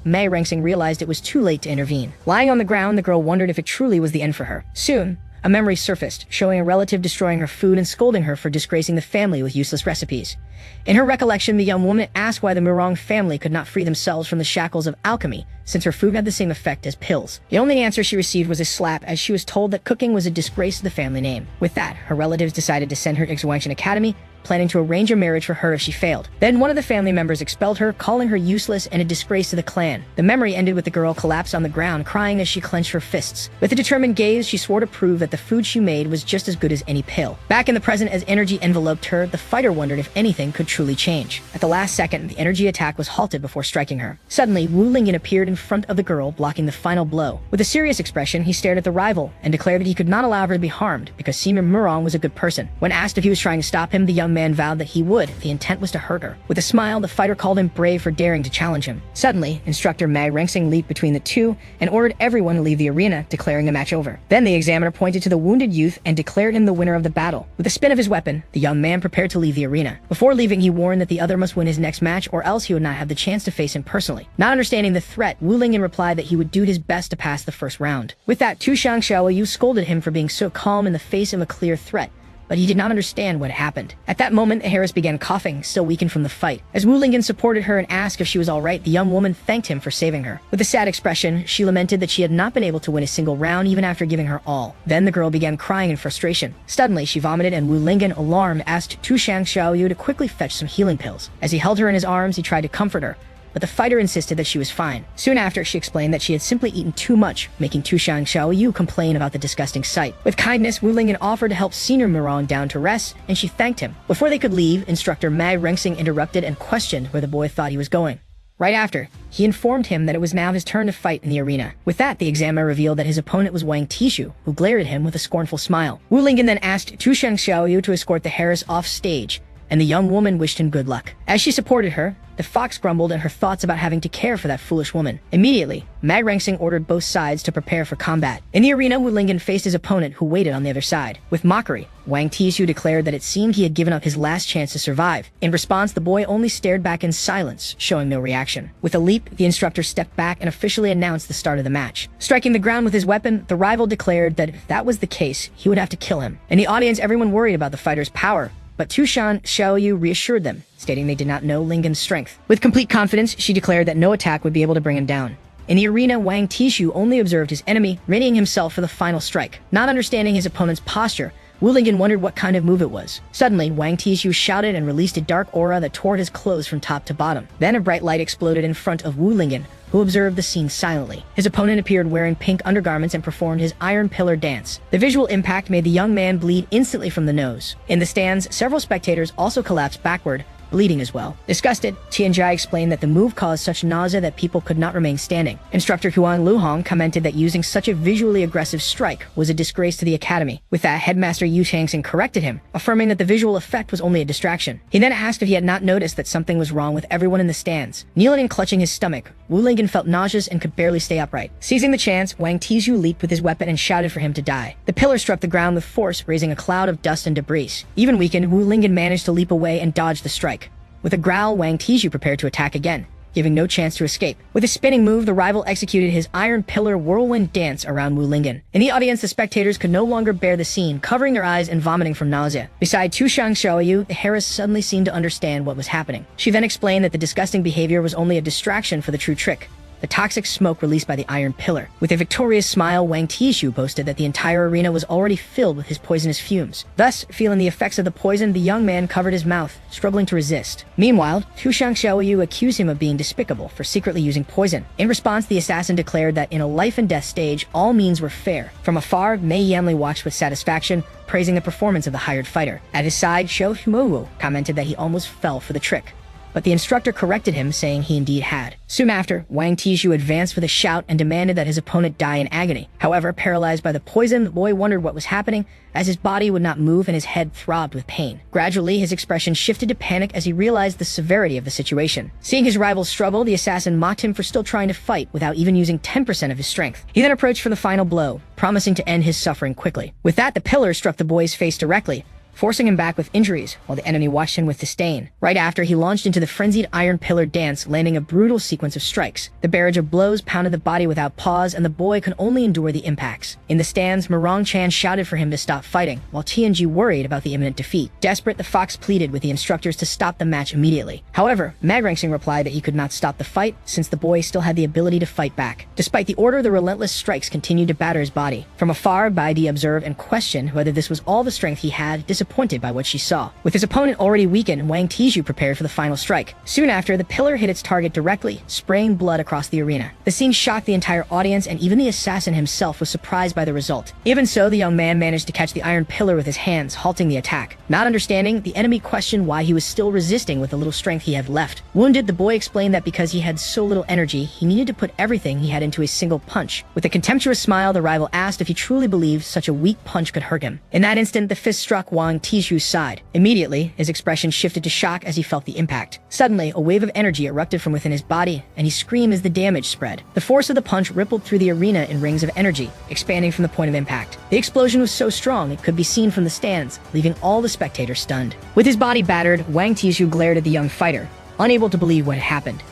Mei Rengsing realized it was too late to intervene. Lying on the ground, the girl wondered if it truly was the end for her. Soon, a memory surfaced, showing a relative destroying her food and scolding her for disgracing the family with useless recipes. In her recollection, the young woman asked why the Murong family could not free themselves from the shackles of alchemy, since her food had the same effect as pills. The only answer she received was a slap, as she was told that cooking was a disgrace to the family name. With that, her relatives decided to send her to Xuanxian Academy, planning to arrange a marriage for her if she failed. Then one of the family members expelled her, calling her useless and a disgrace to the clan. The memory ended with the girl collapsed on the ground, crying as she clenched her fists. With a determined gaze, she swore to prove that the food she made was just as good as any pill. Back in the present, as energy enveloped her, the fighter wondered if anything could truly change. At the last second, the energy attack was halted before striking her. Suddenly, Wu Lingjin appeared in front of the girl, blocking the final blow. With a serious expression, he stared at the rival and declared that he could not allow her to be harmed because Senior Murong was a good person. When asked if he was trying to stop him, the young man vowed that he would. The intent was to hurt her. With a smile, the fighter called him brave for daring to challenge him. Suddenly, instructor Mei Rengsing leaped between the two and ordered everyone to leave the arena, declaring the match over. Then the examiner pointed to the wounded youth and declared him the winner of the battle. With a spin of his weapon, the young man prepared to leave the arena. Before leaving, he warned that the other must win his next match or else he would not have the chance to face him personally. Not understanding the threat, Wu Lingjin replied that he would do his best to pass the first round. With that, Tushang Xiaoyu scolded him for being so calm in the face of a clear threat, but he did not understand what happened. At that moment, the heiress began coughing, still weakened from the fight. As Wu Lingjin supported her and asked if she was all right, the young woman thanked him for saving her. With a sad expression, she lamented that she had not been able to win a single round even after giving her all. Then the girl began crying in frustration. Suddenly, she vomited and Wu Lingjin, alarmed, asked Tushang Xiaoyu to quickly fetch some healing pills. As he held her in his arms, he tried to comfort her, but the fighter insisted that she was fine. Soon after, she explained that she had simply eaten too much, making Tushang Xiaoyu complain about the disgusting sight. With kindness, Wu Lingjin offered to help Senior Murong down to rest, and she thanked him. Before they could leave, instructor Mei Rengsing interrupted and questioned where the boy thought he was going. Right after, he informed him that it was now his turn to fight in the arena. With that, the examiner revealed that his opponent was Wang Tishu, who glared at him with a scornful smile. Wu Lingjin then asked Tushang Xiaoyu to escort the heiress off stage, and the young woman wished him good luck. As she supported her, the fox grumbled at her thoughts about having to care for that foolish woman. Immediately, Mei Rengsing ordered both sides to prepare for combat. In the arena, Wu Lingjin faced his opponent, who waited on the other side. With mockery, Wang Tishu declared that it seemed he had given up his last chance to survive. In response, the boy only stared back in silence, showing no reaction. With a leap, the instructor stepped back and officially announced the start of the match. Striking the ground with his weapon, the rival declared that if that was the case, he would have to kill him. In the audience, everyone worried about the fighter's power, but Tushang Xiaoyu reassured them, stating they did not know Lingjin's strength. With complete confidence, she declared that no attack would be able to bring him down. In the arena, Wang Tishu only observed his enemy, readying himself for the final strike. Not understanding his opponent's posture, Wu Lingjin wondered what kind of move it was. Suddenly, Wang Tishu shouted and released a dark aura that tore his clothes from top to bottom. Then a bright light exploded in front of Wu Lingjin, who observed the scene silently. His opponent appeared wearing pink undergarments and performed his iron pillar dance. The visual impact made the young man bleed instantly from the nose. In the stands, several spectators also collapsed backward, bleeding as well. Disgusted, Tianjai explained that the move caused such nausea that people could not remain standing. Instructor Huang Luhong commented that using such a visually aggressive strike was a disgrace to the academy. With that, Headmaster Yu Changxing corrected him, affirming that the visual effect was only a distraction. He then asked if he had not noticed that something was wrong with everyone in the stands. Kneeling and clutching his stomach, Wu Lingjin felt nauseous and could barely stay upright. Seizing the chance, Wang Tizhu leaped with his weapon and shouted for him to die. The pillar struck the ground with force, raising a cloud of dust and debris. Even weakened, Wu Lingjin managed to leap away and dodge the strike. With a growl, Wang Tizhu prepared to attack again, giving no chance to escape. With a spinning move, the rival executed his iron pillar whirlwind dance around Wu Lingjin. In the audience, the spectators could no longer bear the scene, covering their eyes and vomiting from nausea. Beside Tushang Xiaoyu, the heiress suddenly seemed to understand what was happening. She then explained that the disgusting behavior was only a distraction for the true trick, the toxic smoke released by the iron pillar. With a victorious smile, Wang Tizhu boasted that the entire arena was already filled with his poisonous fumes. Thus, feeling the effects of the poison, the young man covered his mouth, struggling to resist. Meanwhile, Tushang Xiaoyu accused him of being despicable for secretly using poison. In response, the assassin declared that in a life-and-death stage, all means were fair. From afar, Mei Yanli watched with satisfaction, praising the performance of the hired fighter. At his side, Xiao Huowu commented that he almost fell for the trick, but the instructor corrected him, saying he indeed had. Soon after, Wang Tizhu advanced with a shout and demanded that his opponent die in agony. However, paralyzed by the poison, the boy wondered what was happening, as his body would not move and his head throbbed with pain. Gradually, his expression shifted to panic as he realized the severity of the situation. Seeing his rival struggle, the assassin mocked him for still trying to fight without even using 10% of his strength. He then approached for the final blow, promising to end his suffering quickly. With that, the pillar struck the boy's face directly, forcing him back with injuries, while the enemy watched him with disdain. Right after, he launched into the frenzied iron pillar dance, landing a brutal sequence of strikes. The barrage of blows pounded the body without pause, and the boy could only endure the impacts. In the stands, Murong Chan shouted for him to stop fighting, while Tianji worried about the imminent defeat. Desperate, the fox pleaded with the instructors to stop the match immediately. However, Magrangxing replied that he could not stop the fight, since the boy still had the ability to fight back. Despite the order, the relentless strikes continued to batter his body. From afar, Bai Di observed and questioned whether this was all the strength he had, disappointed by what she saw. With his opponent already weakened, Wang Tizhu prepared for the final strike. Soon after, the pillar hit its target directly, spraying blood across the arena. The scene shocked the entire audience, and even the assassin himself was surprised by the result. Even so, the young man managed to catch the iron pillar with his hands, halting the attack. Not understanding, the enemy questioned why he was still resisting with the little strength he had left. Wounded, the boy explained that because he had so little energy, he needed to put everything he had into a single punch. With a contemptuous smile, the rival asked if he truly believed such a weak punch could hurt him. In that instant, the fist struck Wang Tizhu's side. Immediately, his expression shifted to shock as he felt the impact. Suddenly, a wave of energy erupted from within his body, and he screamed as the damage spread. The force of the punch rippled through the arena in rings of energy, expanding from the point of impact. The explosion was so strong it could be seen from the stands, leaving all the spectators stunned. With his body battered, Wang Tizhu glared at the young fighter, unable to believe what had happened.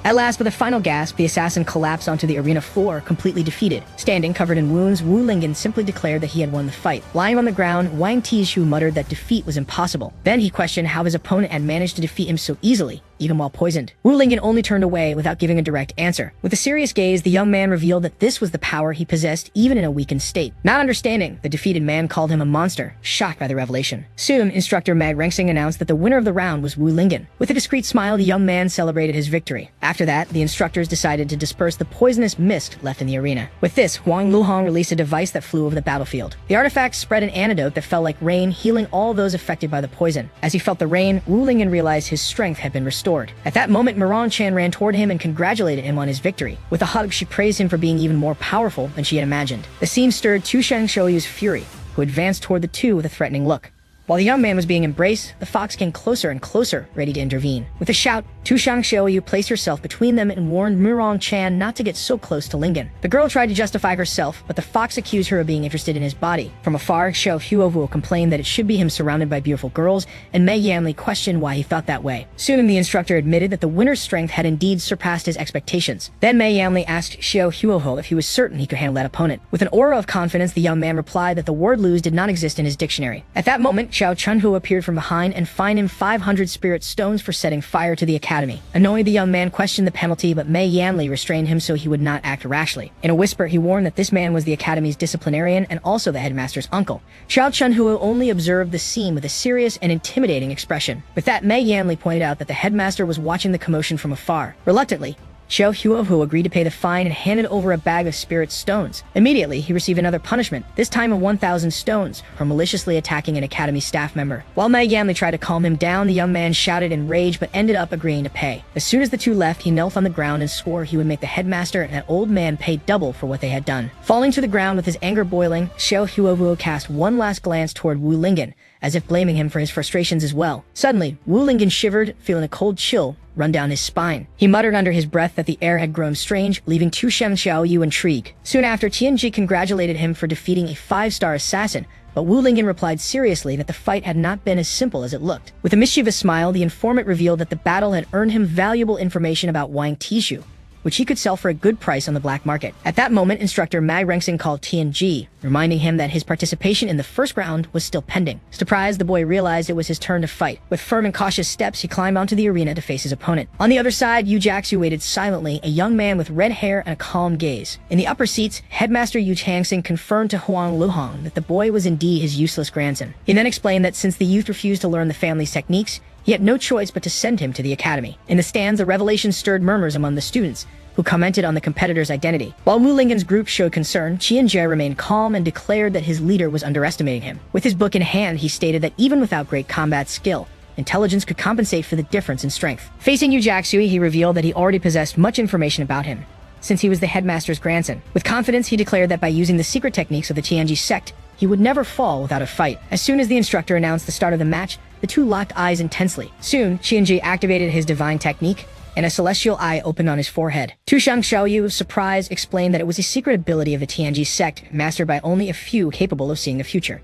At last, with a final gasp, the assassin collapsed onto the arena floor, completely defeated. Standing, covered in wounds, Wu Lingjin simply declared that he had won the fight. Lying on the ground, Wang Tizhu muttered that defeat was impossible. Then he questioned how his opponent had managed to defeat him so easily, even while poisoned. Wu Lingjin only turned away without giving a direct answer. With a serious gaze, the young man revealed that this was the power he possessed even in a weakened state. Not understanding, the defeated man called him a monster, shocked by the revelation. Soon, instructor Magrangxing announced that the winner of the round was Wu Lingjin. With a discreet smile, the young man celebrated his victory. After that, the instructors decided to disperse the poisonous mist left in the arena. With this, Huang Luhong released a device that flew over the battlefield. The artifact spread an antidote that fell like rain, healing all those affected by the poison. As he felt the rain, Wu Lingjin realized his strength had been restored. At that moment, Murong Chan ran toward him and congratulated him on his victory. With a hug, she praised him for being even more powerful than she had imagined. The scene stirred Tushang Shoyu's fury, who advanced toward the two with a threatening look. While the young man was being embraced, the fox came closer and closer, ready to intervene. With a shout, Tushang Xiaoyu placed herself between them and warned Murong Chan not to get so close to Lingjin. The girl tried to justify herself, but the fox accused her of being interested in his body. From afar, Xiao Huovu complained that it should be him surrounded by beautiful girls, and Mei Yanli questioned why he felt that way. Soon, the instructor admitted that the winner's strength had indeed surpassed his expectations. Then Mei Yanli asked Xiao Huohu if he was certain he could handle that opponent. With an aura of confidence, the young man replied that the word lose did not exist in his dictionary. At that moment, Xiao Chunhu appeared from behind and fined him 500 spirit stones for setting fire to the academy. Annoyed, the young man questioned the penalty, but Mei Yanli restrained him so he would not act rashly. In a whisper, he warned that this man was the academy's disciplinarian and also the headmaster's uncle. Xiao Chunhu only observed the scene with a serious and intimidating expression. With that, Mei Yanli pointed out that the headmaster was watching the commotion from afar. Reluctantly, Xiao Huohu agreed to pay the fine and handed over a bag of spirit stones. Immediately, he received another punishment, this time of 1,000 stones, for maliciously attacking an academy staff member. While Mei Yanli tried to calm him down, the young man shouted in rage but ended up agreeing to pay. As soon as the two left, he knelt on the ground and swore he would make the headmaster and that old man pay double for what they had done. Falling to the ground with his anger boiling, Xiao Huohu cast one last glance toward Wu Lingjin, as if blaming him for his frustrations as well. Suddenly, Wu Lingjin shivered, feeling a cold chill run down his spine. He muttered under his breath that the air had grown strange, leaving Tu Shen Xiaoyu intrigued. Soon after, Tianji congratulated him for defeating a 5-star assassin, but Wu Lingjin replied seriously that the fight had not been as simple as it looked. With a mischievous smile, the informant revealed that the battle had earned him valuable information about Wang Tishu, which he could sell for a good price on the black market. At that moment, instructor Mag Rengsing called Tianji, reminding him that his participation in the first round was still pending. Surprised, the boy realized it was his turn to fight. With firm and cautious steps, he climbed onto the arena to face his opponent. On the other side, Yu Jiaxu waited silently, a young man with red hair and a calm gaze. In the upper seats, headmaster Yu Changsing confirmed to Huang Luhong that the boy was indeed his useless grandson. He then explained that since the youth refused to learn the family's techniques, he had no choice but to send him to the academy. In the stands, the revelation stirred murmurs among the students, who commented on the competitor's identity. While Wu Lingjin's group showed concern, Qianjie remained calm and declared that his leader was underestimating him. With his book in hand, he stated that even without great combat skill, intelligence could compensate for the difference in strength. Facing Yu Jiaxu, he revealed that he already possessed much information about him, since he was the headmaster's grandson. With confidence, he declared that by using the secret techniques of the Tianji sect, he would never fall without a fight. As soon as the instructor announced the start of the match, the two locked eyes intensely. Soon, Qianji activated his divine technique, and a celestial eye opened on his forehead. Tu Shang Xiaoyu, surprised, explained that it was a secret ability of the Tianji sect, mastered by only a few capable of seeing the future.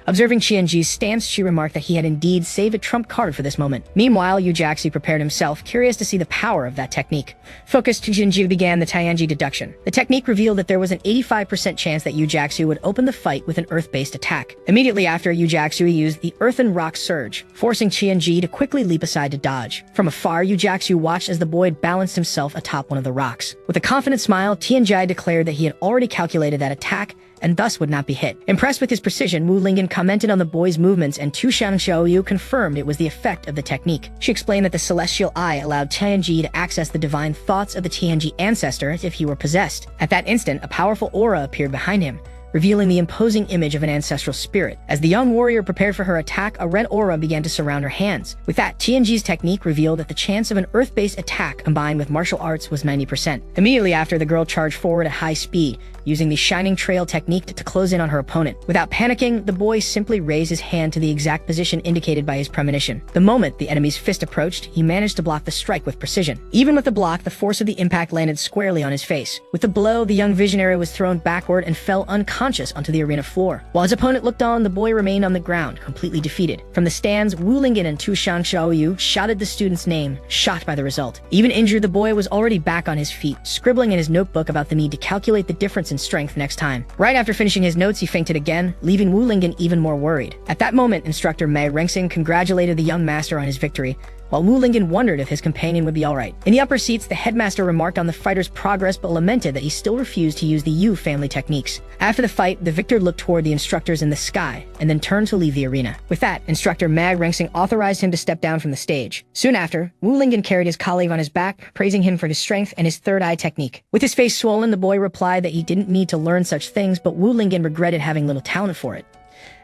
Observing Qianji's stance, she remarked that he had indeed saved a trump card for this moment. Meanwhile, Yu Jiaxu prepared himself, curious to see the power of that technique. Focused, Qianji began the Tianji deduction. The technique revealed that there was an 85% chance that Yu Jiaxu would open the fight with an earth-based attack. Immediately after, Yu Jiaxu used the earth and rock surge, forcing Qianji to quickly leap aside to dodge. From afar, Yu Jiaxu watched as the boy balanced himself atop one of the rocks. With a confident smile, Tianji declared that he had already calculated that attack and thus would not be hit. Impressed with his precision, Wu Lingjin commented on the boy's movements, and Tu Shang Xiaoyu confirmed it was the effect of the technique. She explained that the celestial eye allowed Tianji to access the divine thoughts of the Tianji ancestor as if he were possessed. At that instant, a powerful aura appeared behind him, revealing the imposing image of an ancestral spirit. As the young warrior prepared for her attack, a red aura began to surround her hands. With that, Tianji's technique revealed that the chance of an earth-based attack combined with martial arts was 90%. Immediately after, the girl charged forward at high speed, using the Shining Trail technique to close in on her opponent. Without panicking, the boy simply raised his hand to the exact position indicated by his premonition. The moment the enemy's fist approached, he managed to block the strike with precision. Even with the block, the force of the impact landed squarely on his face. With the blow, the young visionary was thrown backward and fell unconscious onto the arena floor. While his opponent looked on, the boy remained on the ground, completely defeated. From the stands, Wu Lingjin and Tu Shang Xiaoyu shouted the student's name, shocked by the result. Even injured, the boy was already back on his feet, scribbling in his notebook about the need to calculate the difference in strength next time. Right after finishing his notes, he fainted again, leaving Wu Lingjin even more worried. At that moment, instructor Mei Rengsing congratulated the young master on his victory, while Wu Lingjin wondered if his companion would be alright. In the upper seats, the headmaster remarked on the fighter's progress but lamented that he still refused to use the Yu family techniques. After the fight, the victor looked toward the instructors in the sky and then turned to leave the arena. With that, instructor Mag Rengsing authorized him to step down from the stage. Soon after, Wu Lingjin carried his colleague on his back, praising him for his strength and his third eye technique. With his face swollen, the boy replied that he didn't need to learn such things, but Wu Lingjin regretted having little talent for it.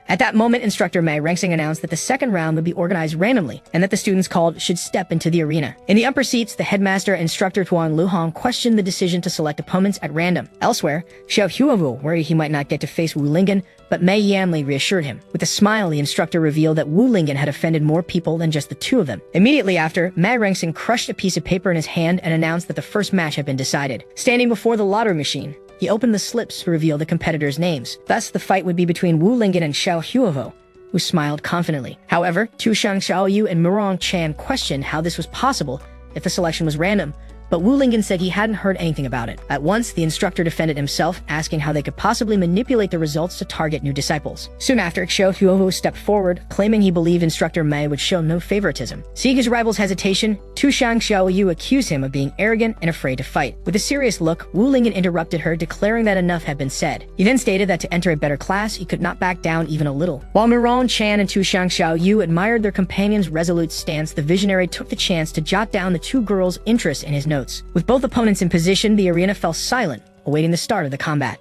At that moment, instructor Mei Rengsing announced that the second round would be organized randomly and that the students called should step into the arena. In the upper seats, the headmaster and instructor Tuan Luhong questioned the decision to select opponents at random. Elsewhere, Xiao Huovu worried he might not get to face Wu Lingjin, but Mei Yanli reassured him. With a smile, the instructor revealed that Wu Lingjin had offended more people than just the two of them. Immediately after, Mei Rengsing crushed a piece of paper in his hand and announced that the first match had been decided. Standing before the lottery machine, he opened the slips to reveal the competitors' names. Thus, the fight would be between Wu Lingjin and Xiao Huovo, who smiled confidently. However, Tu Shang Xiaoyu and Murong Chan questioned how this was possible if the selection was random, but Wu Lingjin said he hadn't heard anything about it. At once, the instructor defended himself, asking how they could possibly manipulate the results to target new disciples. Soon after, Xiao Huohu stepped forward, claiming he believed instructor Mei would show no favoritism. Seeing his rival's hesitation, Tu Shang Xiaoyu accused him of being arrogant and afraid to fight. With a serious look, Wu Lingjin interrupted her, declaring that enough had been said. He then stated that to enter a better class, he could not back down even a little. While Murong Chan and Tu Shang Xiaoyu admired their companion's resolute stance, the visionary took the chance to jot down the two girls' interests in his notes. With both opponents in position, the arena fell silent, awaiting the start of the combat.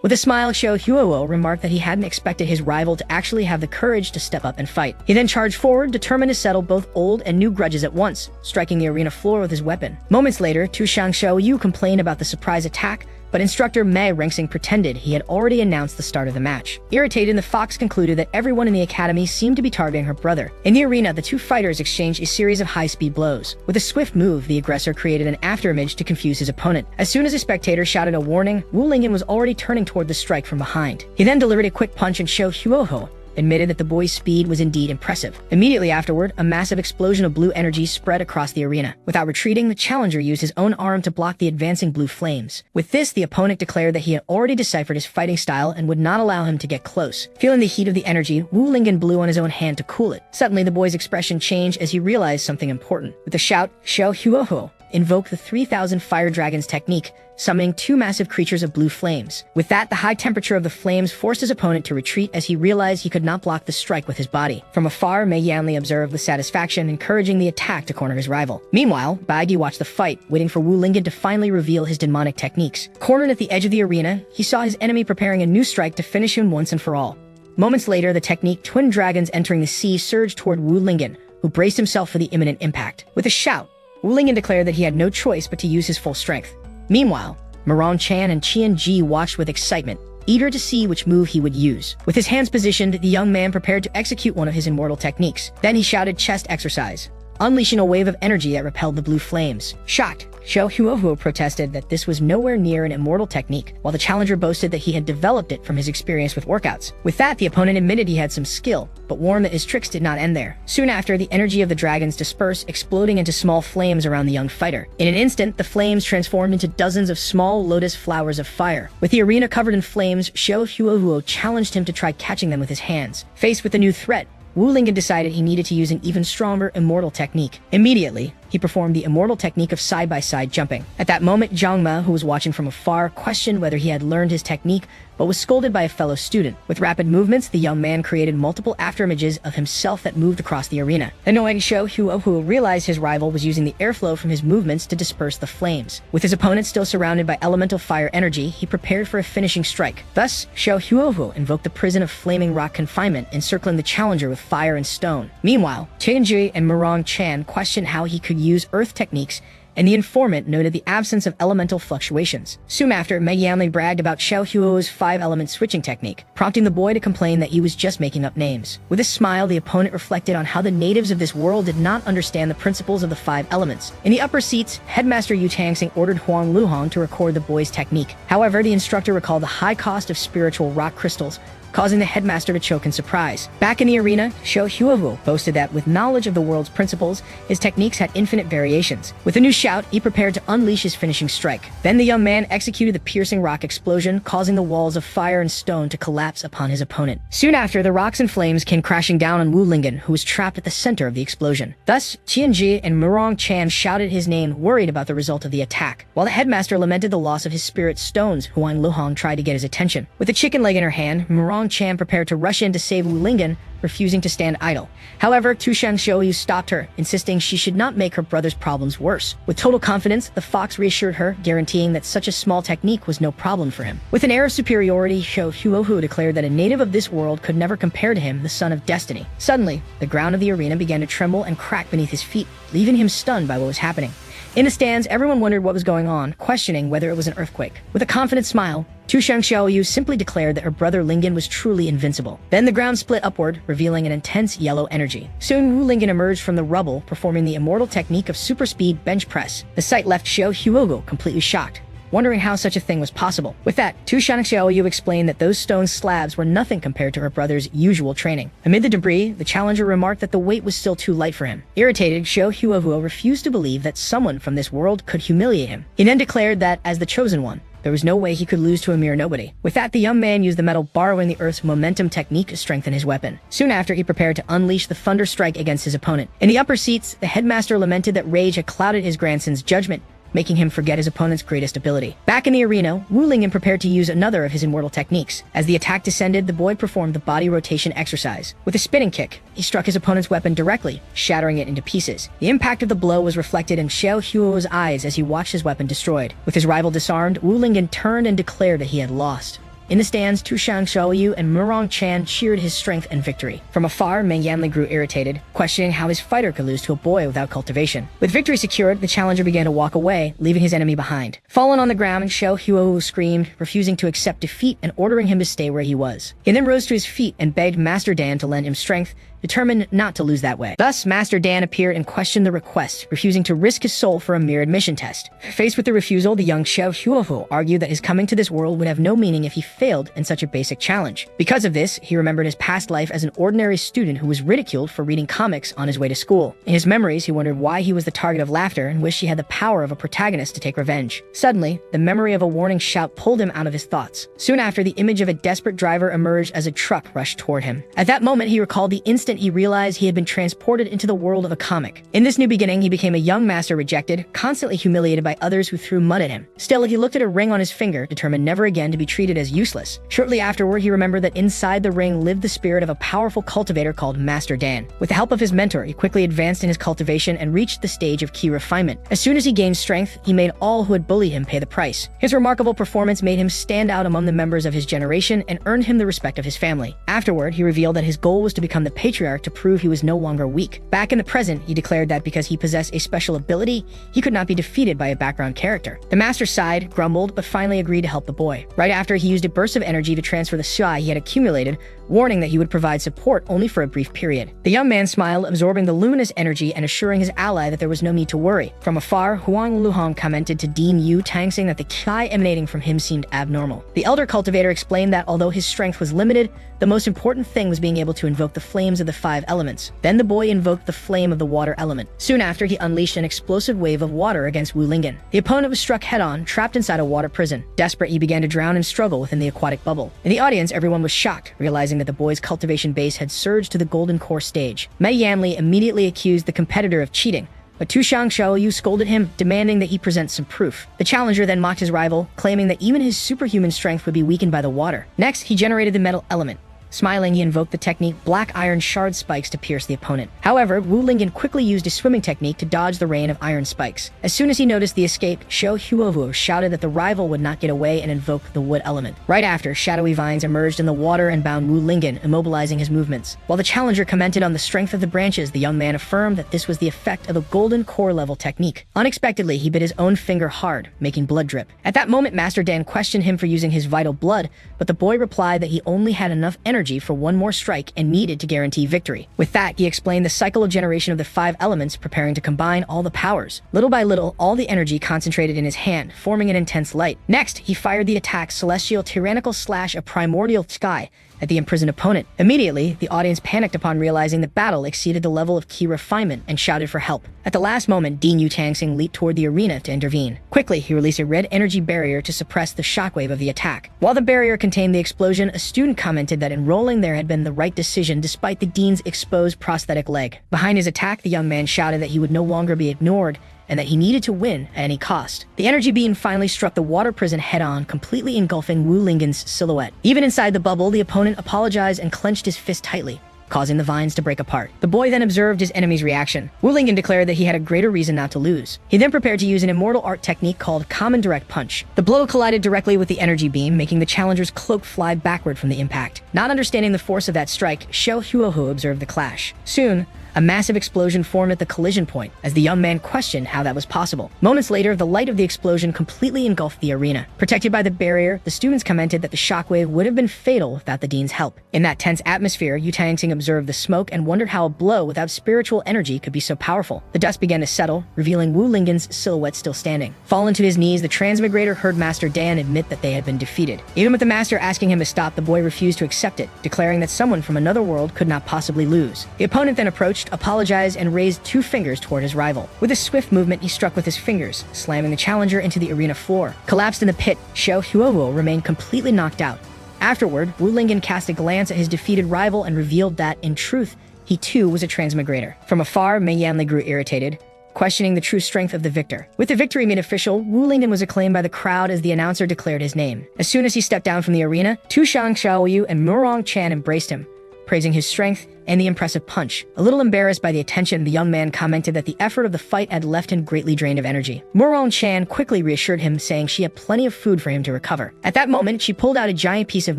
With a smile, Xiao Huohuo remarked that he hadn't expected his rival to actually have the courage to step up and fight. He then charged forward, determined to settle both old and new grudges at once, striking the arena floor with his weapon. Moments later, Tu Shang Xiaoyu complained about the surprise attack, but instructor Mei Rengxing pretended he had already announced the start of the match. Irritated, the fox concluded that everyone in the academy seemed to be targeting her brother. In the arena, the two fighters exchanged a series of high-speed blows. With a swift move, the aggressor created an afterimage to confuse his opponent. As soon as a spectator shouted a warning, Wu Lingjin was already turning toward the strike from behind. He then delivered a quick punch and Xiao Huohuo admitted that the boy's speed was indeed impressive. Immediately afterward, a massive explosion of blue energy spread across the arena. Without retreating, the challenger used his own arm to block the advancing blue flames. With this, the opponent declared that he had already deciphered his fighting style and would not allow him to get close. Feeling the heat of the energy, Wu Lingjin blew on his own hand to cool it. Suddenly, the boy's expression changed as he realized something important. With a shout, Xiao Huohuo invoked the 3,000 Fire Dragons technique, summoning two massive creatures of blue flames. With that, the high temperature of the flames forced his opponent to retreat as he realized he could not block the strike with his body. From afar, Mei Yanli observed with satisfaction, encouraging the attack to corner his rival. Meanwhile, Baigi watched the fight, waiting for Wu Lingjin to finally reveal his demonic techniques. Cornered at the edge of the arena, he saw his enemy preparing a new strike to finish him once and for all. Moments later, the technique Twin Dragons Entering the Sea surged toward Wu Lingjin, who braced himself for the imminent impact. With a shout, Wu Lingjin declared that he had no choice but to use his full strength. Meanwhile, Marong Chan and Qian Ji watched with excitement, eager to see which move he would use. With his hands positioned, the young man prepared to execute one of his immortal techniques. Then he shouted chest exercise, unleashing a wave of energy that repelled the blue flames. Shocked, Xiao Huohuo protested that this was nowhere near an immortal technique, while the challenger boasted that he had developed it from his experience with workouts. With that, the opponent admitted he had some skill, but warned that his tricks did not end there. Soon after, the energy of the dragons dispersed, exploding into small flames around the young fighter. In an instant, the flames transformed into dozens of small lotus flowers of fire. With the arena covered in flames, Xiao Huohuo challenged him to try catching them with his hands. Faced with a new threat, Wu Lingjin decided he needed to use an even stronger immortal technique. Immediately, he performed the immortal technique of side-by-side jumping. At that moment, Zhang Me, who was watching from afar, questioned whether he had learned his technique, but was scolded by a fellow student. With rapid movements, the young man created multiple afterimages of himself that moved across the arena. Annoying Xiao Huohuo realized his rival was using the airflow from his movements to disperse the flames. With his opponent still surrounded by elemental fire energy, he prepared for a finishing strike. Thus, Xiao Huohuo invoked the prison of flaming rock confinement, encircling the challenger with fire and stone. Meanwhile, Qianji and Marong Chan questioned how he could use earth techniques, and the informant noted the absence of elemental fluctuations. Soon after, Mei Yanli bragged about Xiao Huo's 5-element switching technique, prompting the boy to complain that he was just making up names. With a smile, the opponent reflected on how the natives of this world did not understand the principles of the 5 elements. In the upper seats, Headmaster Yu Tangsing ordered Huang Luhong to record the boy's technique. However, the instructor recalled the high cost of spiritual rock crystals, causing the headmaster to choke in surprise. Back in the arena, Xiao Huohuo boasted that with knowledge of the world's principles, his techniques had infinite variations. With a new shout, he prepared to unleash his finishing strike. Then the young man executed the piercing rock explosion, causing the walls of fire and stone to collapse upon his opponent. Soon after, the rocks and flames came crashing down on Wu Lingjin, who was trapped at the center of the explosion. Thus, Qianji and Marong Chan shouted his name, worried about the result of the attack. While the headmaster lamented the loss of his spirit stones, Huang Luhong tried to get his attention. With a chicken leg in her hand, Marong Chan prepared to rush in to save Wu Lingjin, refusing to stand idle. However, Tu Shang Xiaoyu stopped her, insisting she should not make her brother's problems worse. With total confidence, the fox reassured her, guaranteeing that such a small technique was no problem for him. With an air of superiority, Xiao Huohuo declared that a native of this world could never compare to him, the son of destiny. Suddenly, the ground of the arena began to tremble and crack beneath his feet, leaving him stunned by what was happening. In the stands, everyone wondered what was going on, questioning whether it was an earthquake. With a confident smile, Tu Shang Xiaoyu simply declared that her brother Lingjin was truly invincible. Then the ground split upward, revealing an intense yellow energy. Soon, Wu Lingjin emerged from the rubble, performing the immortal technique of super speed bench press. The sight left Xiao Huohuo completely shocked, wondering how such a thing was possible. With that, Tu Shang Xiaoyu explained that those stone slabs were nothing compared to her brother's usual training. Amid the debris, the challenger remarked that the weight was still too light for him. Irritated, Xiao Huohuo refused to believe that someone from this world could humiliate him. He then declared that, as the chosen one, there was no way he could lose to a mere nobody. With that, the young man used the metal borrowing the Earth's momentum technique to strengthen his weapon. Soon after, he prepared to unleash the thunder strike against his opponent. In the upper seats, the headmaster lamented that rage had clouded his grandson's judgment, making him forget his opponent's greatest ability. Back in the arena, Wu Lingjin prepared to use another of his immortal techniques. As the attack descended, the boy performed the body rotation exercise. With a spinning kick, he struck his opponent's weapon directly, shattering it into pieces. The impact of the blow was reflected in Xiao Huo's eyes as he watched his weapon destroyed. With his rival disarmed, Wu Lingjin turned and declared that he had lost. In the stands, Tu Shang Xiaoyu and Murong Chan cheered his strength and victory. From afar, Meng Yanli grew irritated, questioning how his fighter could lose to a boy without cultivation. With victory secured, the challenger began to walk away, leaving his enemy behind. Fallen on the ground, Xiao Huo screamed, refusing to accept defeat and ordering him to stay where he was. He then rose to his feet and begged Master Dan to lend him strength, determined not to lose that way. Thus, Master Dan appeared and questioned the request, refusing to risk his soul for a mere admission test. Faced with the refusal, the young Xiao Huohu argued that his coming to this world would have no meaning if he failed in such a basic challenge. Because of this, he remembered his past life as an ordinary student who was ridiculed for reading comics on his way to school. In his memories, he wondered why he was the target of laughter and wished he had the power of a protagonist to take revenge. Suddenly, the memory of a warning shout pulled him out of his thoughts. Soon after, the image of a desperate driver emerged as a truck rushed toward him. At that moment, he recalled the instant he realized he had been transported into the world of a comic. In this new beginning, he became a young master rejected, constantly humiliated by others who threw mud at him. Still, he looked at a ring on his finger, determined never again to be treated as useless. Shortly afterward, he remembered that inside the ring lived the spirit of a powerful cultivator called Master Dan. With the help of his mentor, he quickly advanced in his cultivation and reached the stage of key refinement. As soon as he gained strength, he made all who had bullied him pay the price. His remarkable performance made him stand out among the members of his generation and earned him the respect of his family. Afterward, he revealed that his goal was to become the patriarch to prove he was no longer weak. Back in the present, he declared that because he possessed a special ability, he could not be defeated by a background character. The master sighed, grumbled, but finally agreed to help the boy. Right after, he used a burst of energy to transfer the Xia he had accumulated, warning that he would provide support only for a brief period. The young man smiled, absorbing the luminous energy and assuring his ally that there was no need to worry. From afar, Huang Luhong commented to Dean Yu Tang, saying that the Qi emanating from him seemed abnormal. The elder cultivator explained that although his strength was limited, the most important thing was being able to invoke the flames of the 5 elements. Then the boy invoked the flame of the water element. Soon after, he unleashed an explosive wave of water against Wu Lingjin. The opponent was struck head-on, trapped inside a water prison. Desperate, he began to drown and struggle within the aquatic bubble. In the audience, everyone was shocked, realizing that the boy's cultivation base had surged to the golden core stage. Mei Yanli immediately accused the competitor of cheating, but Tu Shang Xiaoyu scolded him, demanding that he present some proof. The challenger then mocked his rival, claiming that even his superhuman strength would be weakened by the water. Next, he generated the metal element. Smiling, he invoked the technique Black Iron Shard Spikes to pierce the opponent. However, Wu Lingjin quickly used a swimming technique to dodge the rain of iron spikes. As soon as he noticed the escape, Xiao Huohu shouted that the rival would not get away and invoked the wood element. Right after, shadowy vines emerged in the water and bound Wu Lingjin, immobilizing his movements. While the challenger commented on the strength of the branches, the young man affirmed that this was the effect of the golden core level technique. Unexpectedly, he bit his own finger hard, making blood drip. At that moment, Master Dan questioned him for using his vital blood, but the boy replied that he only had enough energy for one more strike and needed to guarantee victory. With that, he explained the cycle of generation of the 5 elements, preparing to combine all the powers. Little by little, all the energy concentrated in his hand, forming an intense light. Next, he fired the attack Celestial Tyrannical Slash of Primordial Sky at the imprisoned opponent. Immediately, the audience panicked upon realizing the battle exceeded the level of key refinement and shouted for help. At the last moment, Dean Yu Tangsing leaped toward the arena to intervene. Quickly, he released a red energy barrier to suppress the shockwave of the attack. While the barrier contained the explosion, a student commented that enrolling there had been the right decision despite the dean's exposed prosthetic leg. Behind his attack, the young man shouted that he would no longer be ignored and that he needed to win at any cost. The energy beam finally struck the water prison head-on, completely engulfing Wu Lingjin's silhouette. Even inside the bubble, the opponent apologized and clenched his fist tightly, causing the vines to break apart. The boy then observed his enemy's reaction. Wu Lingjin declared that he had a greater reason not to lose. He then prepared to use an immortal art technique called Common Direct Punch. The blow collided directly with the energy beam, making the challenger's cloak fly backward from the impact. Not understanding the force of that strike, Xiao Huohu observed the clash. Soon, a massive explosion formed at the collision point, as the young man questioned how that was possible. Moments later, the light of the explosion completely engulfed the arena. Protected by the barrier, the students commented that the shockwave would have been fatal without the dean's help. In that tense atmosphere, Yu Tangsing observed the smoke and wondered how a blow without spiritual energy could be so powerful. The dust began to settle, revealing Wu Lingjin's silhouette still standing. Fallen to his knees, the transmigrator heard Master Dan admit that they had been defeated. Even with the master asking him to stop, the boy refused to accept it, declaring that someone from another world could not possibly lose. The opponent then approached, apologized, and raised 2 fingers toward his rival. With a swift movement, he struck with his fingers, slamming the challenger into the arena floor. Collapsed in the pit, Xiao Huohu remained completely knocked out. Afterward, Wu Lingjin cast a glance at his defeated rival and revealed that, in truth, he too was a transmigrator. From afar, Mei Yanli grew irritated, questioning the true strength of the victor. With the victory made official, Wu Lingjin was acclaimed by the crowd as the announcer declared his name. As soon as he stepped down from the arena, Tu Xiaoyu and Murong Chan embraced him, praising his strength and the impressive punch. A little embarrassed by the attention, the young man commented that the effort of the fight had left him greatly drained of energy. Murong Chan quickly reassured him, saying she had plenty of food for him to recover. At that moment, she pulled out a giant piece of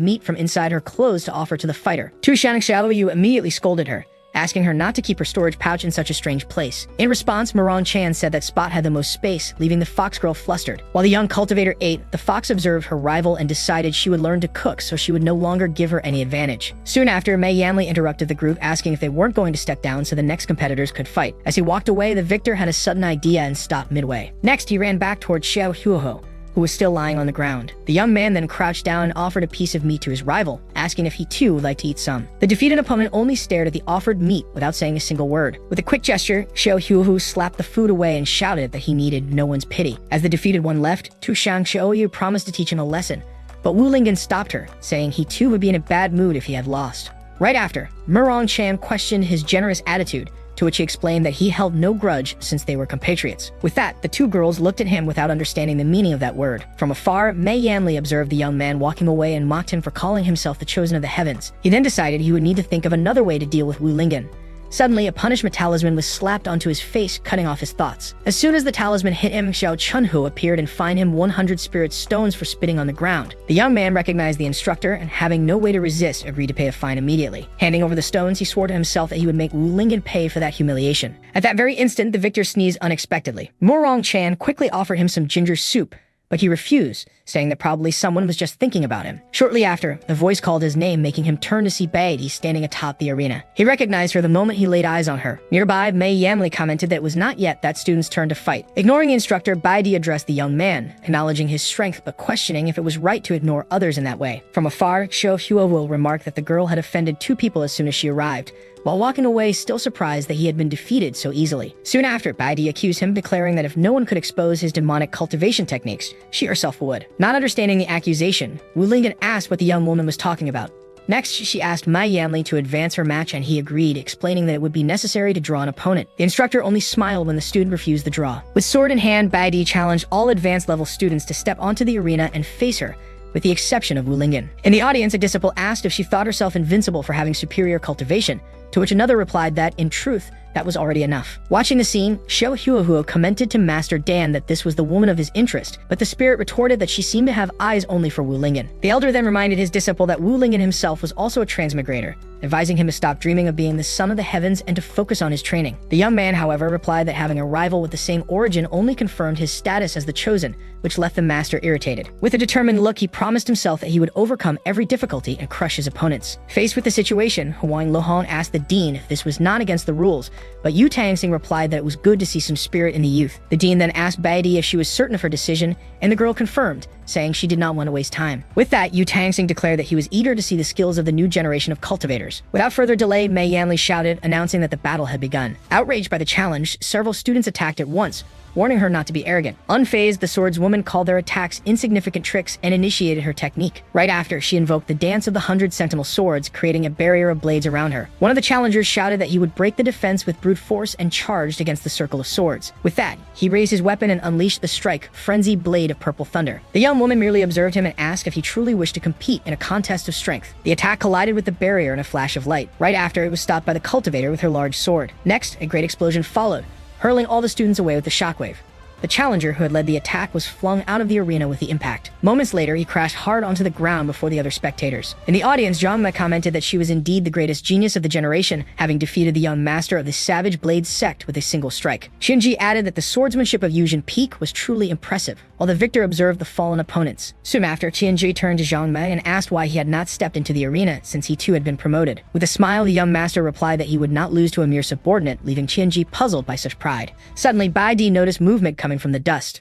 meat from inside her clothes to offer to the fighter. Tu Xiaoyu immediately scolded her, asking her not to keep her storage pouch in such a strange place. In response, Murong Chan said that Spot had the most space, leaving the fox girl flustered. While the young cultivator ate, the fox observed her rival and decided she would learn to cook so she would no longer give her any advantage. Soon after, Mei Yanli interrupted the group, asking if they weren't going to step down so the next competitors could fight. As he walked away, the victor had a sudden idea and stopped midway. Next, he ran back towards Xiao Huoho, who was still lying on the ground. The young man then crouched down and offered a piece of meat to his rival, asking if he too would like to eat some. The defeated opponent only stared at the offered meat without saying a single word. With a quick gesture, Xiao Huohu slapped the food away and shouted that he needed no one's pity. As the defeated one left, Tu Xiaoyu promised to teach him a lesson, but Wu Lingjin stopped her, saying he too would be in a bad mood if he had lost. Right after, Murong Chan questioned his generous attitude, to which he explained that he held no grudge since they were compatriots. With that, the two girls looked at him without understanding the meaning of that word. From afar, Mei Yanli observed the young man walking away and mocked him for calling himself the chosen of the heavens. He then decided he would need to think of another way to deal with Wu Lingjin. Suddenly, a punishment talisman was slapped onto his face, cutting off his thoughts. As soon as the talisman hit him, Xiao Chunhu appeared and fined him 100 spirit stones for spitting on the ground. The young man recognized the instructor and, having no way to resist, agreed to pay a fine immediately. Handing over the stones, he swore to himself that he would make Wu Lingjin pay for that humiliation. At that very instant, the victor sneezed unexpectedly. Murong Chan quickly offered him some ginger soup, but he refused, saying that probably someone was just thinking about him. Shortly after, a voice called his name, making him turn to see Baidi standing atop the arena. He recognized her the moment he laid eyes on her. Nearby, Mei Yanli commented that it was not yet that student's turn to fight. Ignoring the instructor, Baidi addressed the young man, acknowledging his strength but questioning if it was right to ignore others in that way. From afar, Xiao Huo remarked that the girl had offended two people as soon as she arrived, while walking away still surprised that he had been defeated so easily. Soon after, Baidi accused him, declaring that if no one could expose his demonic cultivation techniques, she herself would. Not understanding the accusation, Wu Lingjin asked what the young woman was talking about. Next, she asked Mei Yanli to advance her match and he agreed, explaining that it would be necessary to draw an opponent. The instructor only smiled when the student refused the draw. With sword in hand, Baidi challenged all advanced level students to step onto the arena and face her, with the exception of Wu Lingjin. In the audience, a disciple asked if she thought herself invincible for having superior cultivation, to which another replied that, in truth, that was already enough. Watching the scene, Xiao Huohuo commented to Master Dan that this was the woman of his interest, but the spirit retorted that she seemed to have eyes only for Wu Lingjin. The elder then reminded his disciple that Wu Lingjin himself was also a transmigrator, advising him to stop dreaming of being the son of the heavens and to focus on his training. The young man, however, replied that having a rival with the same origin only confirmed his status as the chosen, which left the master irritated. With a determined look, he promised himself that he would overcome every difficulty and crush his opponents. Faced with the situation, Huang Lohong asked the dean if this was not against the rules, but Yu Tangsing replied that it was good to see some spirit in the youth. The dean then asked Baidi if she was certain of her decision, and the girl confirmed, saying she did not want to waste time. With that, Yu Tangsing declared that he was eager to see the skills of the new generation of cultivators. Without further delay, Mei Yanli shouted, announcing that the battle had begun. Outraged by the challenge, several students attacked at once, warning her not to be arrogant. Unfazed, the swordswoman called their attacks insignificant tricks and initiated her technique. Right after, she invoked the Dance of the 100 Sentinel Swords, creating a barrier of blades around her. One of the challengers shouted that he would break the defense with brute force and charged against the circle of swords. With that, he raised his weapon and unleashed the strike, Frenzied Blade of Purple Thunder. The young woman merely observed him and asked if he truly wished to compete in a contest of strength. The attack collided with the barrier in a flash of light. Right after, it was stopped by the cultivator with her large sword. Next, a great explosion followed, hurling all the students away with the shockwave. The challenger who had led the attack was flung out of the arena with the impact. Moments later, he crashed hard onto the ground before the other spectators. In the audience, Zhangme commented that she was indeed the greatest genius of the generation, having defeated the young master of the Savage Blade sect with a single strike. Xinji added that the swordsmanship of Yuzhen Peak was truly impressive, while the victor observed the fallen opponents. Soon after, Qianji turned to Zhangme and asked why he had not stepped into the arena since he too had been promoted. With a smile, the young master replied that he would not lose to a mere subordinate, leaving Qianji puzzled by such pride. Suddenly, Bai Di noticed movement coming from the dust.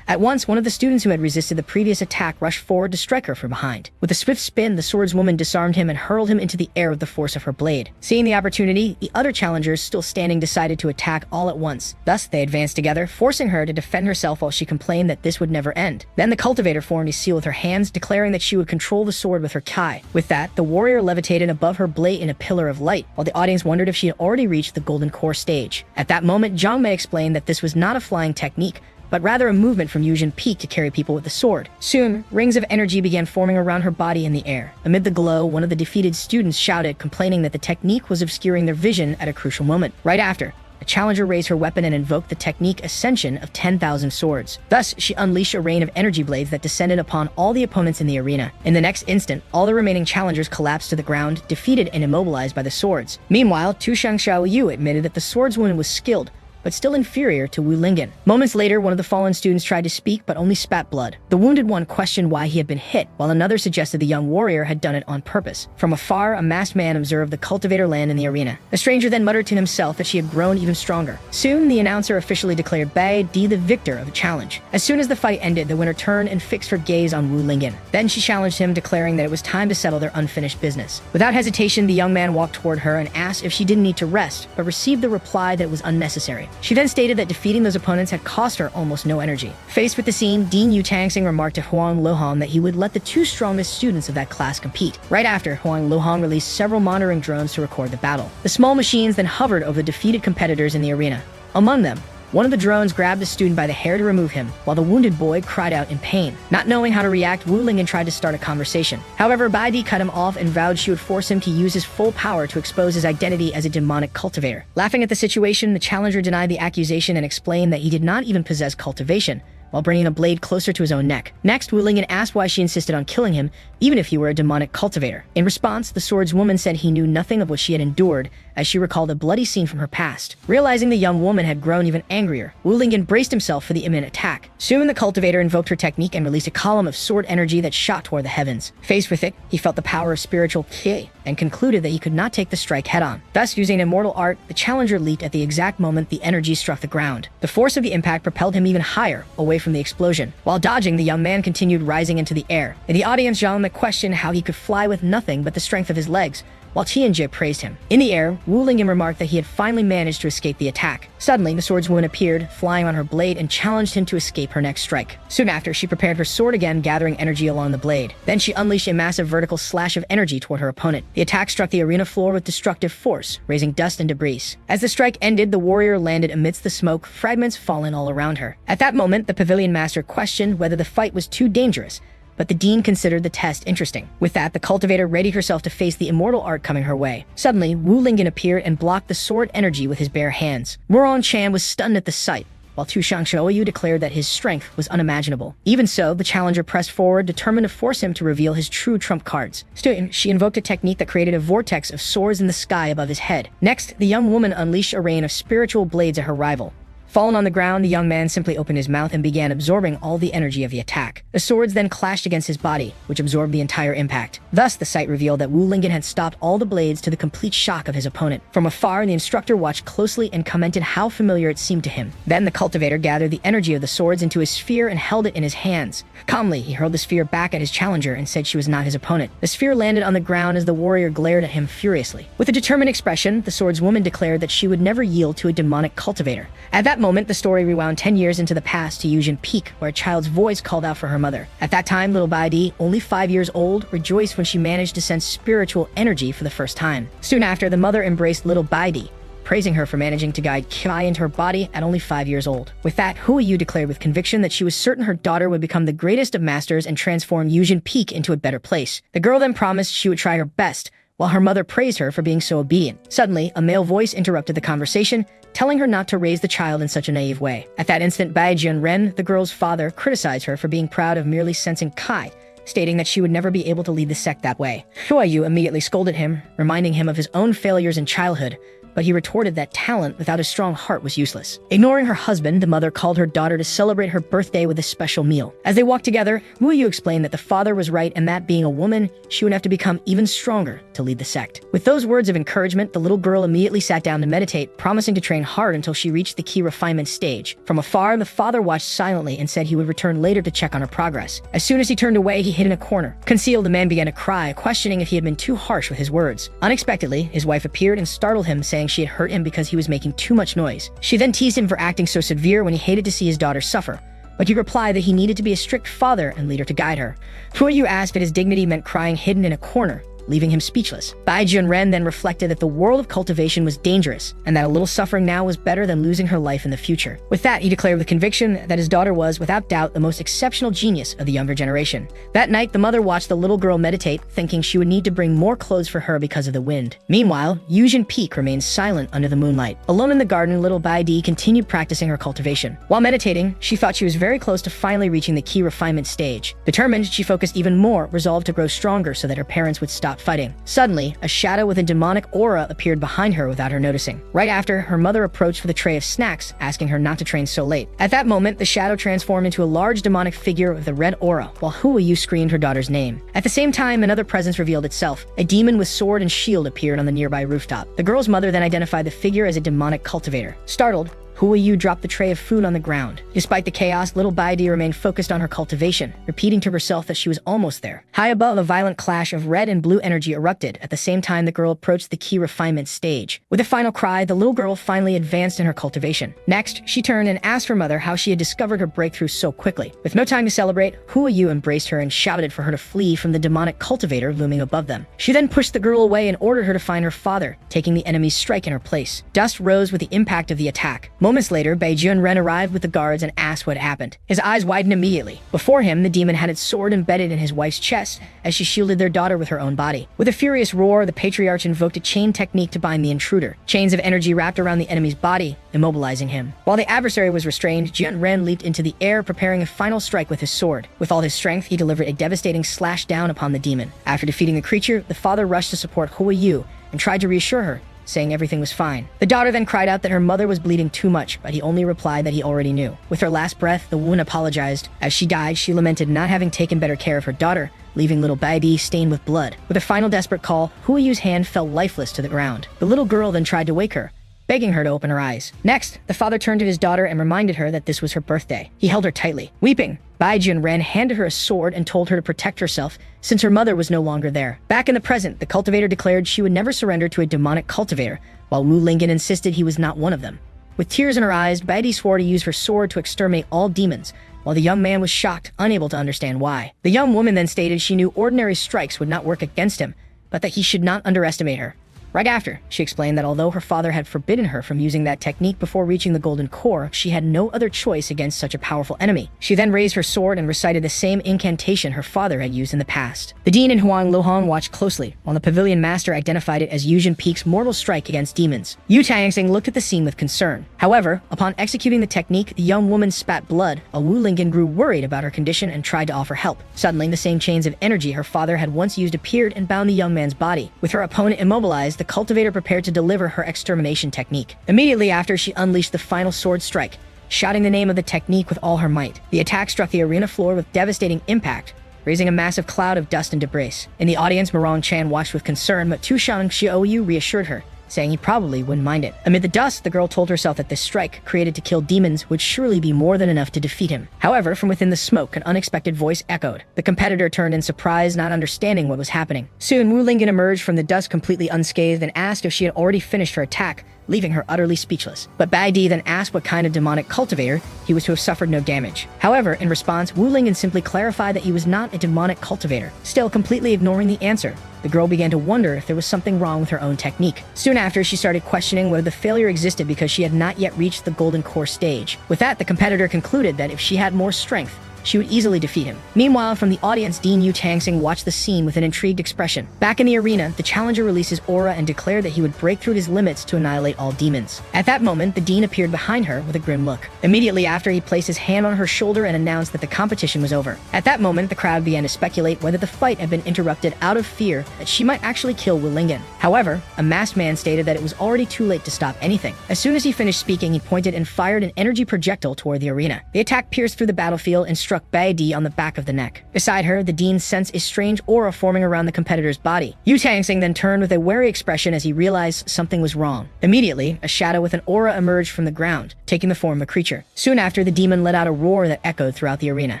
At once, one of the students who had resisted the previous attack rushed forward to strike her from behind. With a swift spin, the swordswoman disarmed him and hurled him into the air with the force of her blade. Seeing the opportunity, the other challengers still standing decided to attack all at once. Thus, they advanced together, forcing her to defend herself while she complained that this would never end. Then the cultivator formed a seal with her hands, declaring that she would control the sword with her kai. With that, the warrior levitated above her blade in a pillar of light, while the audience wondered if she had already reached the golden core stage. At that moment, Jiangmei explained that this was not a flying technique, but rather a movement from Yujin Peak to carry people with the sword. Soon, rings of energy began forming around her body in the air. Amid the glow, one of the defeated students shouted, complaining that the technique was obscuring their vision at a crucial moment. Right after, the challenger raised her weapon and invoked the technique Ascension of 10,000 swords. Thus, she unleashed a rain of energy blades that descended upon all the opponents in the arena. In the next instant, all the remaining challengers collapsed to the ground, defeated and immobilized by the swords. Meanwhile, Tu Xiaoyu admitted that the swordswoman was skilled, but still inferior to Wu Lingjin. Moments later, one of the fallen students tried to speak, but only spat blood. The wounded one questioned why he had been hit, while another suggested the young warrior had done it on purpose. From afar, a masked man observed the cultivator land in the arena. The stranger then muttered to himself that she had grown even stronger. Soon, the announcer officially declared Bai Di the victor of the challenge. As soon as the fight ended, the winner turned and fixed her gaze on Wu Lingjin. Then she challenged him, declaring that it was time to settle their unfinished business. Without hesitation, the young man walked toward her and asked if she didn't need to rest, but received the reply that it was unnecessary. She then stated that defeating those opponents had cost her almost no energy. Faced with the scene, Dean Yu Tangsing remarked to Huang Lohong that he would let the two strongest students of that class compete. Right after, Huang Lohong released several monitoring drones to record the battle. The small machines then hovered over the defeated competitors in the arena. Among them, one of the drones grabbed the student by the hair to remove him, while the wounded boy cried out in pain. Not knowing how to react, Wu Lingjin tried to start a conversation. However, Bai Di cut him off and vowed she would force him to use his full power to expose his identity as a demonic cultivator. Laughing at the situation, the challenger denied the accusation and explained that he did not even possess cultivation, while bringing a blade closer to his own neck. Next, Wu Lingjin asked why she insisted on killing him, even if he were a demonic cultivator. In response, the swordswoman said he knew nothing of what she had endured, as she recalled a bloody scene from her past. Realizing the young woman had grown even angrier, Wu Lingjin braced himself for the imminent attack. Soon, the cultivator invoked her technique and released a column of sword energy that shot toward the heavens. Faced with it, he felt the power of spiritual Qi and concluded that he could not take the strike head-on. Thus, using an immortal art, the challenger leaped at the exact moment the energy struck the ground. The force of the impact propelled him even higher, away from the explosion. While dodging, the young man continued rising into the air. In the audience, Zhang questioned how he could fly with nothing but the strength of his legs, while Tianjie praised him. In the air, Wu Lingjin remarked that he had finally managed to escape the attack. Suddenly, the swordswoman appeared, flying on her blade, and challenged him to escape her next strike. Soon after, she prepared her sword again, gathering energy along the blade. Then she unleashed a massive vertical slash of energy toward her opponent. The attack struck the arena floor with destructive force, raising dust and debris. As the strike ended, the warrior landed amidst the smoke, fragments fallen all around her. At that moment, the pavilion master questioned whether the fight was too dangerous, but the dean considered the test interesting. With that, the cultivator readied herself to face the immortal art coming her way. Suddenly, Wu Lingjin appeared and blocked the sword energy with his bare hands. Muron Chan was stunned at the sight, while Tu Xiaoyu declared that his strength was unimaginable. Even so, the challenger pressed forward, determined to force him to reveal his true trump cards. Soon, she invoked a technique that created a vortex of swords in the sky above his head. Next, the young woman unleashed a rain of spiritual blades at her rival. Fallen on the ground, the young man simply opened his mouth and began absorbing all the energy of the attack. The swords then clashed against his body, which absorbed the entire impact. Thus, the sight revealed that Wu Lingjin had stopped all the blades to the complete shock of his opponent. From afar, the instructor watched closely and commented how familiar it seemed to him. Then the cultivator gathered the energy of the swords into a sphere and held it in his hands. Calmly, he hurled the sphere back at his challenger and said she was not his opponent. The sphere landed on the ground as the warrior glared at him furiously. With a determined expression, the swordswoman declared that she would never yield to a demonic cultivator. At that moment, the story rewound 10 years into the past to Yujin Peak, where a child's voice called out for her mother. At that time, little Bai Di, only 5 years old, rejoiced when she managed to sense spiritual energy for the first time. Soon after, the mother embraced little Bai Di, praising her for managing to guide Qi into her body at only 5 years old. With that, Hua Yu declared with conviction that she was certain her daughter would become the greatest of masters and transform Yujin Peak into a better place. The girl then promised she would try her best, while her mother praised her for being so obedient. Suddenly, a male voice interrupted the conversation, telling her not to raise the child in such a naive way. At that instant, Bai Jianren, the girl's father, criticized her for being proud of merely sensing Kai, stating that she would never be able to lead the sect that way. Hua Yu immediately scolded him, reminding him of his own failures in childhood, but he retorted that talent without a strong heart was useless. Ignoring her husband, the mother called her daughter to celebrate her birthday with a special meal. As they walked together, Wu Yu explained that the father was right and that being a woman, she would have to become even stronger to lead the sect. With those words of encouragement, the little girl immediately sat down to meditate, promising to train hard until she reached the key refinement stage. From afar, the father watched silently and said he would return later to check on her progress. As soon as he turned away, he hid in a corner. Concealed, the man began to cry, questioning if he had been too harsh with his words. Unexpectedly, his wife appeared and startled him, saying she had hurt him because he was making too much noise. She then teased him for acting so severe when he hated to see his daughter suffer, but he replied that he needed to be a strict father and leader to guide her. Wu Yu asked if his dignity meant crying hidden in a corner, leaving him speechless. Bai Junren then reflected that the world of cultivation was dangerous, and that a little suffering now was better than losing her life in the future. With that, he declared with conviction that his daughter was, without doubt, the most exceptional genius of the younger generation. That night, the mother watched the little girl meditate, thinking she would need to bring more clothes for her because of the wind. Meanwhile, Yujin Peak remained silent under the moonlight. Alone in the garden, little Bai Di continued practicing her cultivation. While meditating, she thought she was very close to finally reaching the key refinement stage. Determined, she focused even more, resolved to grow stronger so that her parents would stop fighting. Suddenly, a shadow with a demonic aura appeared behind her without her noticing. Right after, her mother approached with a tray of snacks, asking her not to train so late. At that moment, the shadow transformed into a large demonic figure with a red aura, while Wu Yu screamed her daughter's name. At the same time, another presence revealed itself. A demon with sword and shield appeared on the nearby rooftop. The girl's mother then identified the figure as a demonic cultivator. Startled, Wu Yu dropped the tray of food on the ground. Despite the chaos, little Bai Di remained focused on her cultivation, repeating to herself that she was almost there. High above, a violent clash of red and blue energy erupted. At the same time, the girl approached the key refinement stage. With a final cry, the little girl finally advanced in her cultivation. Next, she turned and asked her mother how she had discovered her breakthrough so quickly. With no time to celebrate, Wu Yu embraced her and shouted for her to flee from the demonic cultivator looming above them. She then pushed the girl away and ordered her to find her father, taking the enemy's strike in her place. Dust rose with the impact of the attack. Moments later, Bai Junren arrived with the guards and asked what happened. His eyes widened immediately. Before him, the demon had its sword embedded in his wife's chest as she shielded their daughter with her own body. With a furious roar, the patriarch invoked a chain technique to bind the intruder. Chains of energy wrapped around the enemy's body, immobilizing him. While the adversary was restrained, Junren leaped into the air, preparing a final strike with his sword. With all his strength, he delivered a devastating slash down upon the demon. After defeating the creature, the father rushed to support Wu Yu and tried to reassure her, saying everything was fine. The daughter then cried out that her mother was bleeding too much, but he only replied that he already knew. With her last breath, the woman apologized. As she died, she lamented not having taken better care of her daughter, leaving little baby stained with blood. With a final desperate call, Wu Yu's hand fell lifeless to the ground. The little girl then tried to wake her, begging her to open her eyes. Next, the father turned to his daughter and reminded her that this was her birthday. He held her tightly. Weeping, Bai Junren handed her a sword and told her to protect herself since her mother was no longer there. Back in the present, the cultivator declared she would never surrender to a demonic cultivator, while Wu Lingjin insisted he was not one of them. With tears in her eyes, Bai Di swore to use her sword to exterminate all demons, while the young man was shocked, unable to understand why. The young woman then stated she knew ordinary strikes would not work against him, but that he should not underestimate her. Right after, she explained that although her father had forbidden her from using that technique before reaching the golden core, she had no other choice against such a powerful enemy. She then raised her sword and recited the same incantation her father had used in the past. The dean and Huang Lohong watched closely, while the pavilion master identified it as Yujin Peak's mortal strike against demons. Yu Tangxing looked at the scene with concern. However, upon executing the technique, the young woman spat blood. Wu Lingjin grew worried about her condition and tried to offer help. Suddenly, the same chains of energy her father had once used appeared and bound the young man's body. With her opponent immobilized, the cultivator prepared to deliver her extermination technique. Immediately after, she unleashed the final sword strike, shouting the name of the technique with all her might. The attack struck the arena floor with devastating impact, raising a massive cloud of dust and debris. In the audience, Morong Chan watched with concern, but Tu Shang Xiaoyu reassured her, saying he probably wouldn't mind it. Amid the dust, the girl told herself that this strike, created to kill demons, would surely be more than enough to defeat him. However, from within the smoke, an unexpected voice echoed. The competitor turned in surprise, not understanding what was happening. Soon, Wu Lingjin emerged from the dust completely unscathed and asked if she had already finished her attack, leaving her utterly speechless. But Bai Di then asked what kind of demonic cultivator he was to have suffered no damage. However, in response, Wu Lingjin simply clarified that he was not a demonic cultivator. Still completely ignoring the answer, the girl began to wonder if there was something wrong with her own technique. Soon after, she started questioning whether the failure existed because she had not yet reached the golden core stage. With that, the competitor concluded that if she had more strength, she would easily defeat him. Meanwhile, from the audience, Dean Yu Tangsing watched the scene with an intrigued expression. Back in the arena, the challenger released his aura and declared that he would break through his limits to annihilate all demons. At that moment, the Dean appeared behind her with a grim look. Immediately after, he placed his hand on her shoulder and announced that the competition was over. At that moment, the crowd began to speculate whether the fight had been interrupted out of fear that she might actually kill Wu Lingjin. However, a masked man stated that it was already too late to stop anything. As soon as he finished speaking, he pointed and fired an energy projectile toward the arena. The attack pierced through the battlefield and struck Bai Di on the back of the neck. Beside her, the Dean sensed a strange aura forming around the competitor's body. Yu Tangsing then turned with a wary expression as he realized something was wrong. Immediately, a shadow with an aura emerged from the ground, taking the form of a creature. Soon after, the demon let out a roar that echoed throughout the arena.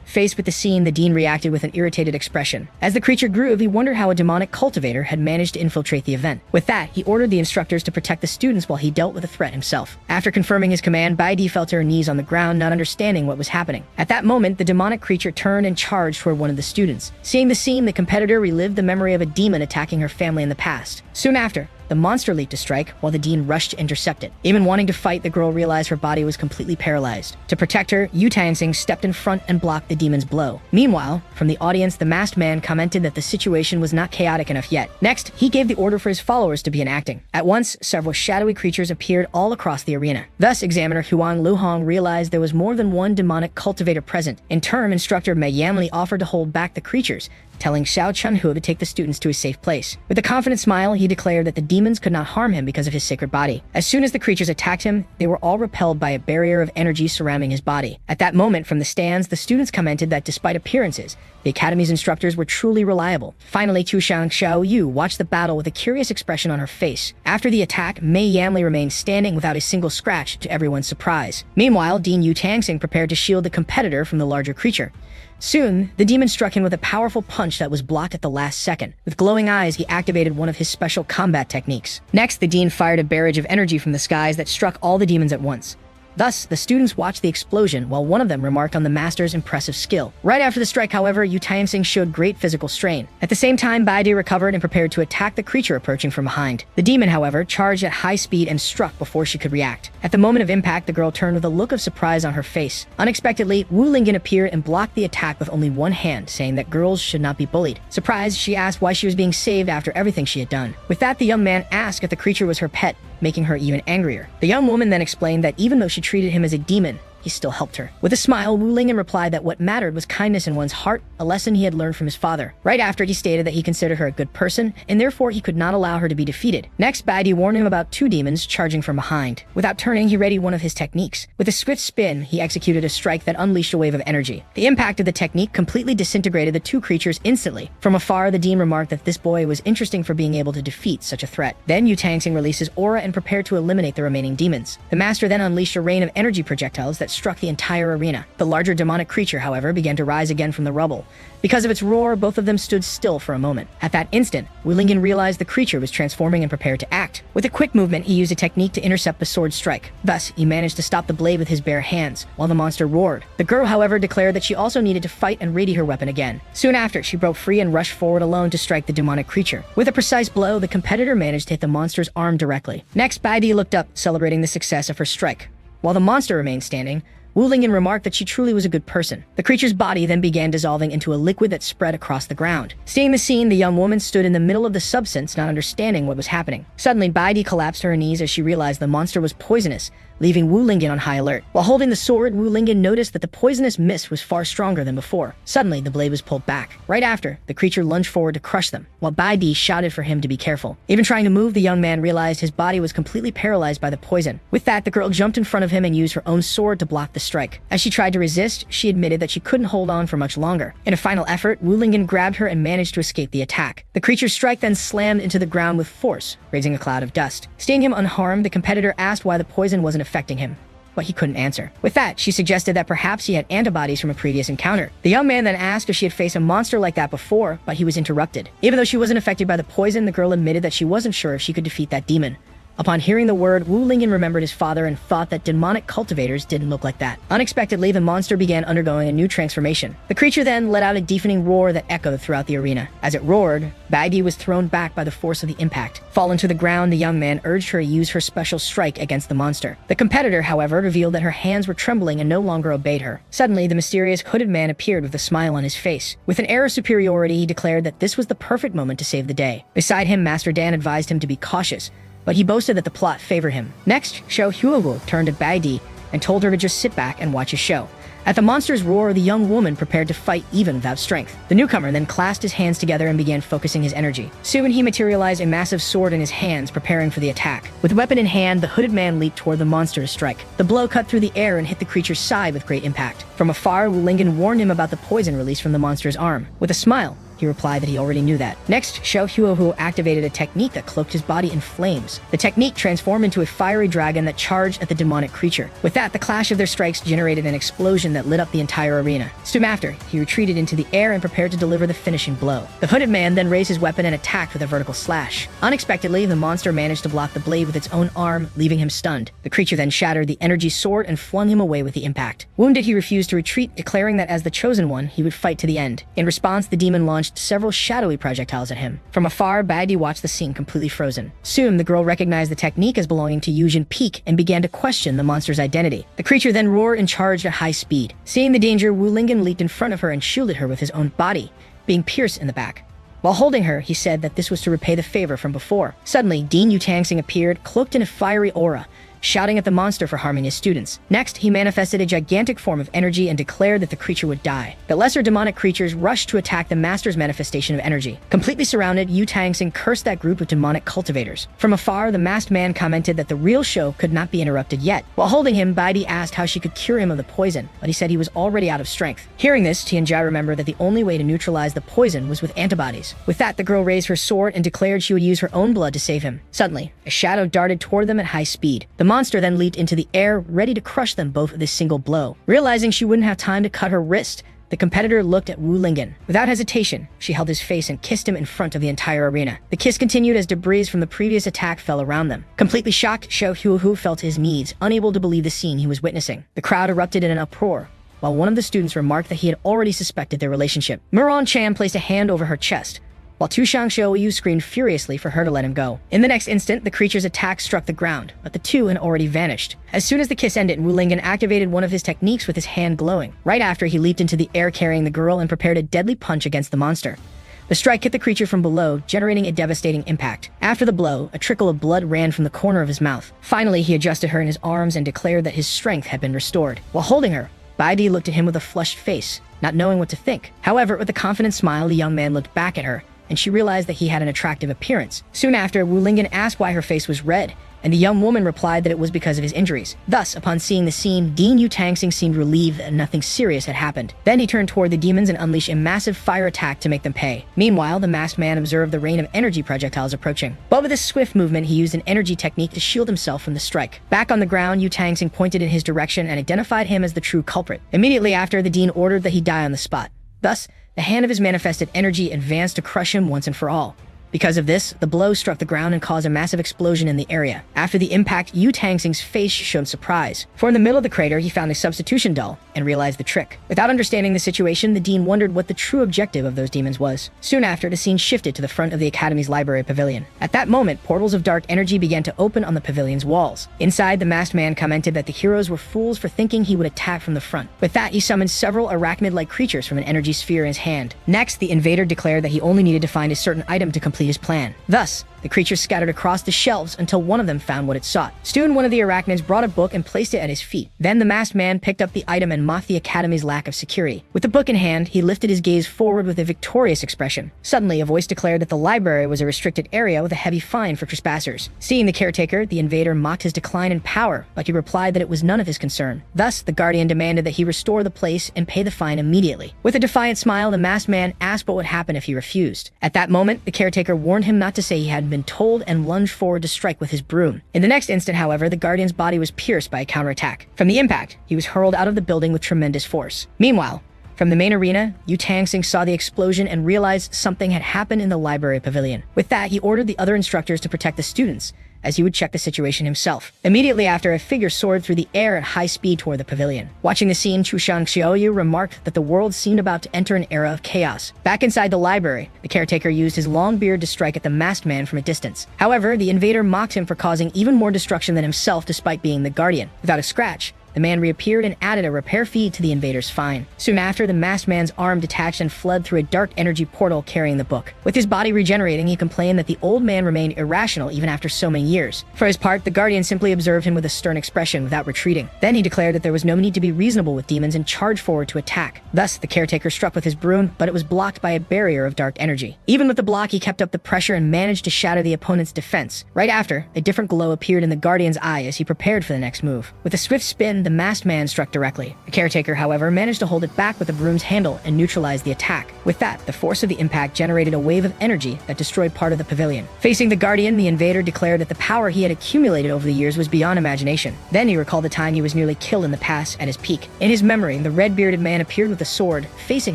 Faced with the scene, the Dean reacted with an irritated expression. As the creature grew, he wondered how a demonic cultivator had managed to infiltrate the event. With that, he ordered the instructors to protect the students while he dealt with the threat himself. After confirming his command, Bai Di fell to her knees on the ground, not understanding what was happening. At that moment, the demonic creature turned and charged toward one of the students. Seeing the scene, the competitor relived the memory of a demon attacking her family in the past. Soon after, the monster leaped to strike, while the Dean rushed to intercept it. Even wanting to fight, the girl realized her body was completely paralyzed. To protect her, Yu Tangsing stepped in front and blocked the demon's blow. Meanwhile, from the audience, the masked man commented that the situation was not chaotic enough yet. Next, he gave the order for his followers to begin acting. At once, several shadowy creatures appeared all across the arena. Thus, examiner Huang Luhong realized there was more than one demonic cultivator present. In turn, instructor Mei Yamli offered to hold back the creatures, telling Xiao Chunhu to take the students to a safe place. With a confident smile, he declared that the demons could not harm him because of his sacred body. As soon as the creatures attacked him, they were all repelled by a barrier of energy surrounding his body. At that moment, from the stands, the students commented that despite appearances, the academy's instructors were truly reliable. Finally, Chushang Xiao Yu watched the battle with a curious expression on her face. After the attack, Mei Yamli remained standing without a single scratch, to everyone's surprise. Meanwhile, Dean Yu Tangsing prepared to shield the competitor from the larger creature. Soon, the demon struck him with a powerful punch that was blocked at the last second. With glowing eyes, he activated one of his special combat techniques. Next, the Dean fired a barrage of energy from the skies that struck all the demons at once. Thus, the students watched the explosion while one of them remarked on the master's impressive skill. Right after the strike, however, Yu Tangsing showed great physical strain. At the same time, Bai Di recovered and prepared to attack the creature approaching from behind. The demon, however, charged at high speed and struck before she could react. At the moment of impact, the girl turned with a look of surprise on her face. Unexpectedly, Wu Lingjin appeared and blocked the attack with only one hand, saying that girls should not be bullied. Surprised, she asked why she was being saved after everything she had done. With that, the young man asked if the creature was her pet, making her even angrier. The young woman then explained that even though she treated him as a demon, he still helped her. With a smile, Wu Lingjin replied that what mattered was kindness in one's heart, a lesson he had learned from his father. Right after, he stated that he considered her a good person, and therefore he could not allow her to be defeated. Next, Bai Di warned him about two demons charging from behind. Without turning, he readied one of his techniques. With a swift spin, he executed a strike that unleashed a wave of energy. The impact of the technique completely disintegrated the two creatures instantly. From afar, the Dean remarked that this boy was interesting for being able to defeat such a threat. Then Yu Tangsing released his aura and prepared to eliminate the remaining demons. The master then unleashed a rain of energy projectiles that struck the entire arena. The larger demonic creature, however, began to rise again from the rubble. Because of its roar, both of them stood still for a moment. At that instant, Wu Lingjin realized the creature was transforming and prepared to act. With a quick movement, he used a technique to intercept the sword strike. Thus, he managed to stop the blade with his bare hands, while the monster roared. The girl, however, declared that she also needed to fight and ready her weapon again. Soon after, she broke free and rushed forward alone to strike the demonic creature. With a precise blow, the competitor managed to hit the monster's arm directly. Next, Bai Di looked up, celebrating the success of her strike. While the monster remained standing, Wu Lingjin remarked that she truly was a good person. The creature's body then began dissolving into a liquid that spread across the ground. Seeing the scene, the young woman stood in the middle of the substance, not understanding what was happening. Suddenly, Bai Di collapsed to her knees as she realized the monster was poisonous, leaving Wu Lingjin on high alert. While holding the sword, Wu Lingjin noticed that the poisonous mist was far stronger than before. Suddenly, the blade was pulled back. Right after, the creature lunged forward to crush them, while Bai Di shouted for him to be careful. Even trying to move, the young man realized his body was completely paralyzed by the poison. With that, the girl jumped in front of him and used her own sword to block the strike. As she tried to resist, she admitted that she couldn't hold on for much longer. In a final effort, Wu Lingjin grabbed her and managed to escape the attack. The creature's strike then slammed into the ground with force, raising a cloud of dust. Seeing him unharmed, the competitor asked why the poison wasn't affecting him, but he couldn't answer. With that, she suggested that perhaps he had antibodies from a previous encounter. The young man then asked if she had faced a monster like that before, but he was interrupted. Even though she wasn't affected by the poison, the girl admitted that she wasn't sure if she could defeat that demon. Upon hearing the word, Wu Lingjin remembered his father and thought that demonic cultivators didn't look like that. Unexpectedly, the monster began undergoing a new transformation. The creature then let out a deafening roar that echoed throughout the arena. As it roared, Baidi was thrown back by the force of the impact. Fallen to the ground, the young man urged her to use her special strike against the monster. The competitor, however, revealed that her hands were trembling and no longer obeyed her. Suddenly, the mysterious hooded man appeared with a smile on his face. With an air of superiority, he declared that this was the perfect moment to save the day. Beside him, Master Dan advised him to be cautious, but he boasted that the plot favored him. Next, Xiao Huowu turned to Bai Di and told her to just sit back and watch his show. At the monster's roar, the young woman prepared to fight even without strength. The newcomer then clasped his hands together and began focusing his energy. Soon he materialized a massive sword in his hands, preparing for the attack. With weapon in hand, the hooded man leaped toward the monster to strike. The blow cut through the air and hit the creature's side with great impact. From afar, Wu Lingjin warned him about the poison released from the monster's arm. With a smile, he replied that he already knew that. Next, Xiao Huohu activated a technique that cloaked his body in flames. The technique transformed into a fiery dragon that charged at the demonic creature. With that, the clash of their strikes generated an explosion that lit up the entire arena. Soon after, he retreated into the air and prepared to deliver the finishing blow. The hooded man then raised his weapon and attacked with a vertical slash. Unexpectedly, the monster managed to block the blade with its own arm, leaving him stunned. The creature then shattered the energy sword and flung him away with the impact. Wounded, he refused to retreat, declaring that as the chosen one, he would fight to the end. In response, the demon launched several shadowy projectiles at him. From afar, Baidi watched the scene completely frozen. Soon, the girl recognized the technique as belonging to Yujin Peak and began to question the monster's identity. The creature then roared and charged at high speed. Seeing the danger, Wu Lingjin leaped in front of her and shielded her with his own body, being pierced in the back. While holding her, he said that this was to repay the favor from before. Suddenly, Dean Yutangsing appeared, cloaked in a fiery aura, shouting at the monster for harming his students. Next, he manifested a gigantic form of energy and declared that the creature would die. The lesser demonic creatures rushed to attack the master's manifestation of energy. Completely surrounded, Yu Tangsing cursed that group of demonic cultivators. From afar, the masked man commented that the real show could not be interrupted yet. While holding him, Baidi asked how she could cure him of the poison, but he said he was already out of strength. Hearing this, Tianjia remembered that the only way to neutralize the poison was with antibodies. With that, the girl raised her sword and declared she would use her own blood to save him. Suddenly, a shadow darted toward them at high speed. The monster then leaped into the air, ready to crush them both with a single blow. Realizing she wouldn't have time to cut her wrist, the competitor looked at Wu Lingjin. Without hesitation, she held his face and kissed him in front of the entire arena. The kiss continued as debris from the previous attack fell around them. Completely shocked, Xiao Huohu fell to his knees, unable to believe the scene he was witnessing. The crowd erupted in an uproar, while one of the students remarked that he had already suspected their relationship. Muron Chan placed a hand over her chest, while Tushang Xiaoyu screamed furiously for her to let him go. In the next instant, the creature's attack struck the ground, but the two had already vanished. As soon as the kiss ended, Wu Lingjin activated one of his techniques with his hand glowing. Right after, he leaped into the air carrying the girl and prepared a deadly punch against the monster. The strike hit the creature from below, generating a devastating impact. After the blow, a trickle of blood ran from the corner of his mouth. Finally, he adjusted her in his arms and declared that his strength had been restored. While holding her, Baidi looked at him with a flushed face, not knowing what to think. However, with a confident smile, the young man looked back at her, and she realized that he had an attractive appearance. Soon after, Wu Lingjin asked why her face was red, and the young woman replied that it was because of his injuries. Thus, upon seeing the scene, Dean Yu Tangsing seemed relieved that nothing serious had happened. Then he turned toward the demons and unleashed a massive fire attack to make them pay. Meanwhile, the masked man observed the rain of energy projectiles approaching. But with his swift movement, he used an energy technique to shield himself from the strike. Back on the ground, Yu Tangsing pointed in his direction and identified him as the true culprit. Immediately after, the dean ordered that he die on the spot. Thus, the hand of his manifested energy advanced to crush him once and for all. Because of this, the blow struck the ground and caused a massive explosion in the area. After the impact, Yu Tangsing's face showed surprise, for in the middle of the crater, he found a substitution doll and realized the trick. Without understanding the situation, the dean wondered what the true objective of those demons was. Soon after, the scene shifted to the front of the Academy's library pavilion. At that moment, portals of dark energy began to open on the pavilion's walls. Inside, the masked man commented that the heroes were fools for thinking he would attack from the front. With that, he summoned several arachnid-like creatures from an energy sphere in his hand. Next, the invader declared that he only needed to find a certain item to complete his plan. Thus, the creatures scattered across the shelves until one of them found what it sought. Soon, one of the arachnids brought a book and placed it at his feet. Then the masked man picked up the item and mocked the Academy's lack of security. With the book in hand, he lifted his gaze forward with a victorious expression. Suddenly, a voice declared that the library was a restricted area with a heavy fine for trespassers. Seeing the caretaker, the invader mocked his decline in power, but he replied that it was none of his concern. Thus, the guardian demanded that he restore the place and pay the fine immediately. With a defiant smile, the masked man asked what would happen if he refused. At that moment, the caretaker warned him not to say he had been told and lunged forward to strike with his broom. In the next instant, however, the guardian's body was pierced by a counterattack. From the impact, he was hurled out of the building with tremendous force. Meanwhile, from the main arena, Yu Tangsing saw the explosion and realized something had happened in the library pavilion. With that, he ordered the other instructors to protect the students, as he would check the situation himself. Immediately after, a figure soared through the air at high speed toward the pavilion. Watching the scene, Chushang Xiaoyu remarked that the world seemed about to enter an era of chaos. Back inside the library, the caretaker used his long beard to strike at the masked man from a distance. However, the invader mocked him for causing even more destruction than himself despite being the guardian. Without a scratch, the man reappeared and added a repair fee to the invader's fine. Soon after, the masked man's arm detached and fled through a dark energy portal carrying the book. With his body regenerating, he complained that the old man remained irrational even after so many years. For his part, the guardian simply observed him with a stern expression without retreating. Then he declared that there was no need to be reasonable with demons and charged forward to attack. Thus, the caretaker struck with his broom, but it was blocked by a barrier of dark energy. Even with the block, he kept up the pressure and managed to shatter the opponent's defense. Right after, a different glow appeared in the guardian's eye as he prepared for the next move. With a swift spin, the masked man struck directly. The caretaker, however, managed to hold it back with the broom's handle and neutralize the attack. With that, the force of the impact generated a wave of energy that destroyed part of the pavilion. Facing the guardian, the invader declared that the power he had accumulated over the years was beyond imagination. Then he recalled the time he was nearly killed in the past at his peak. In his memory, the red-bearded man appeared with a sword, facing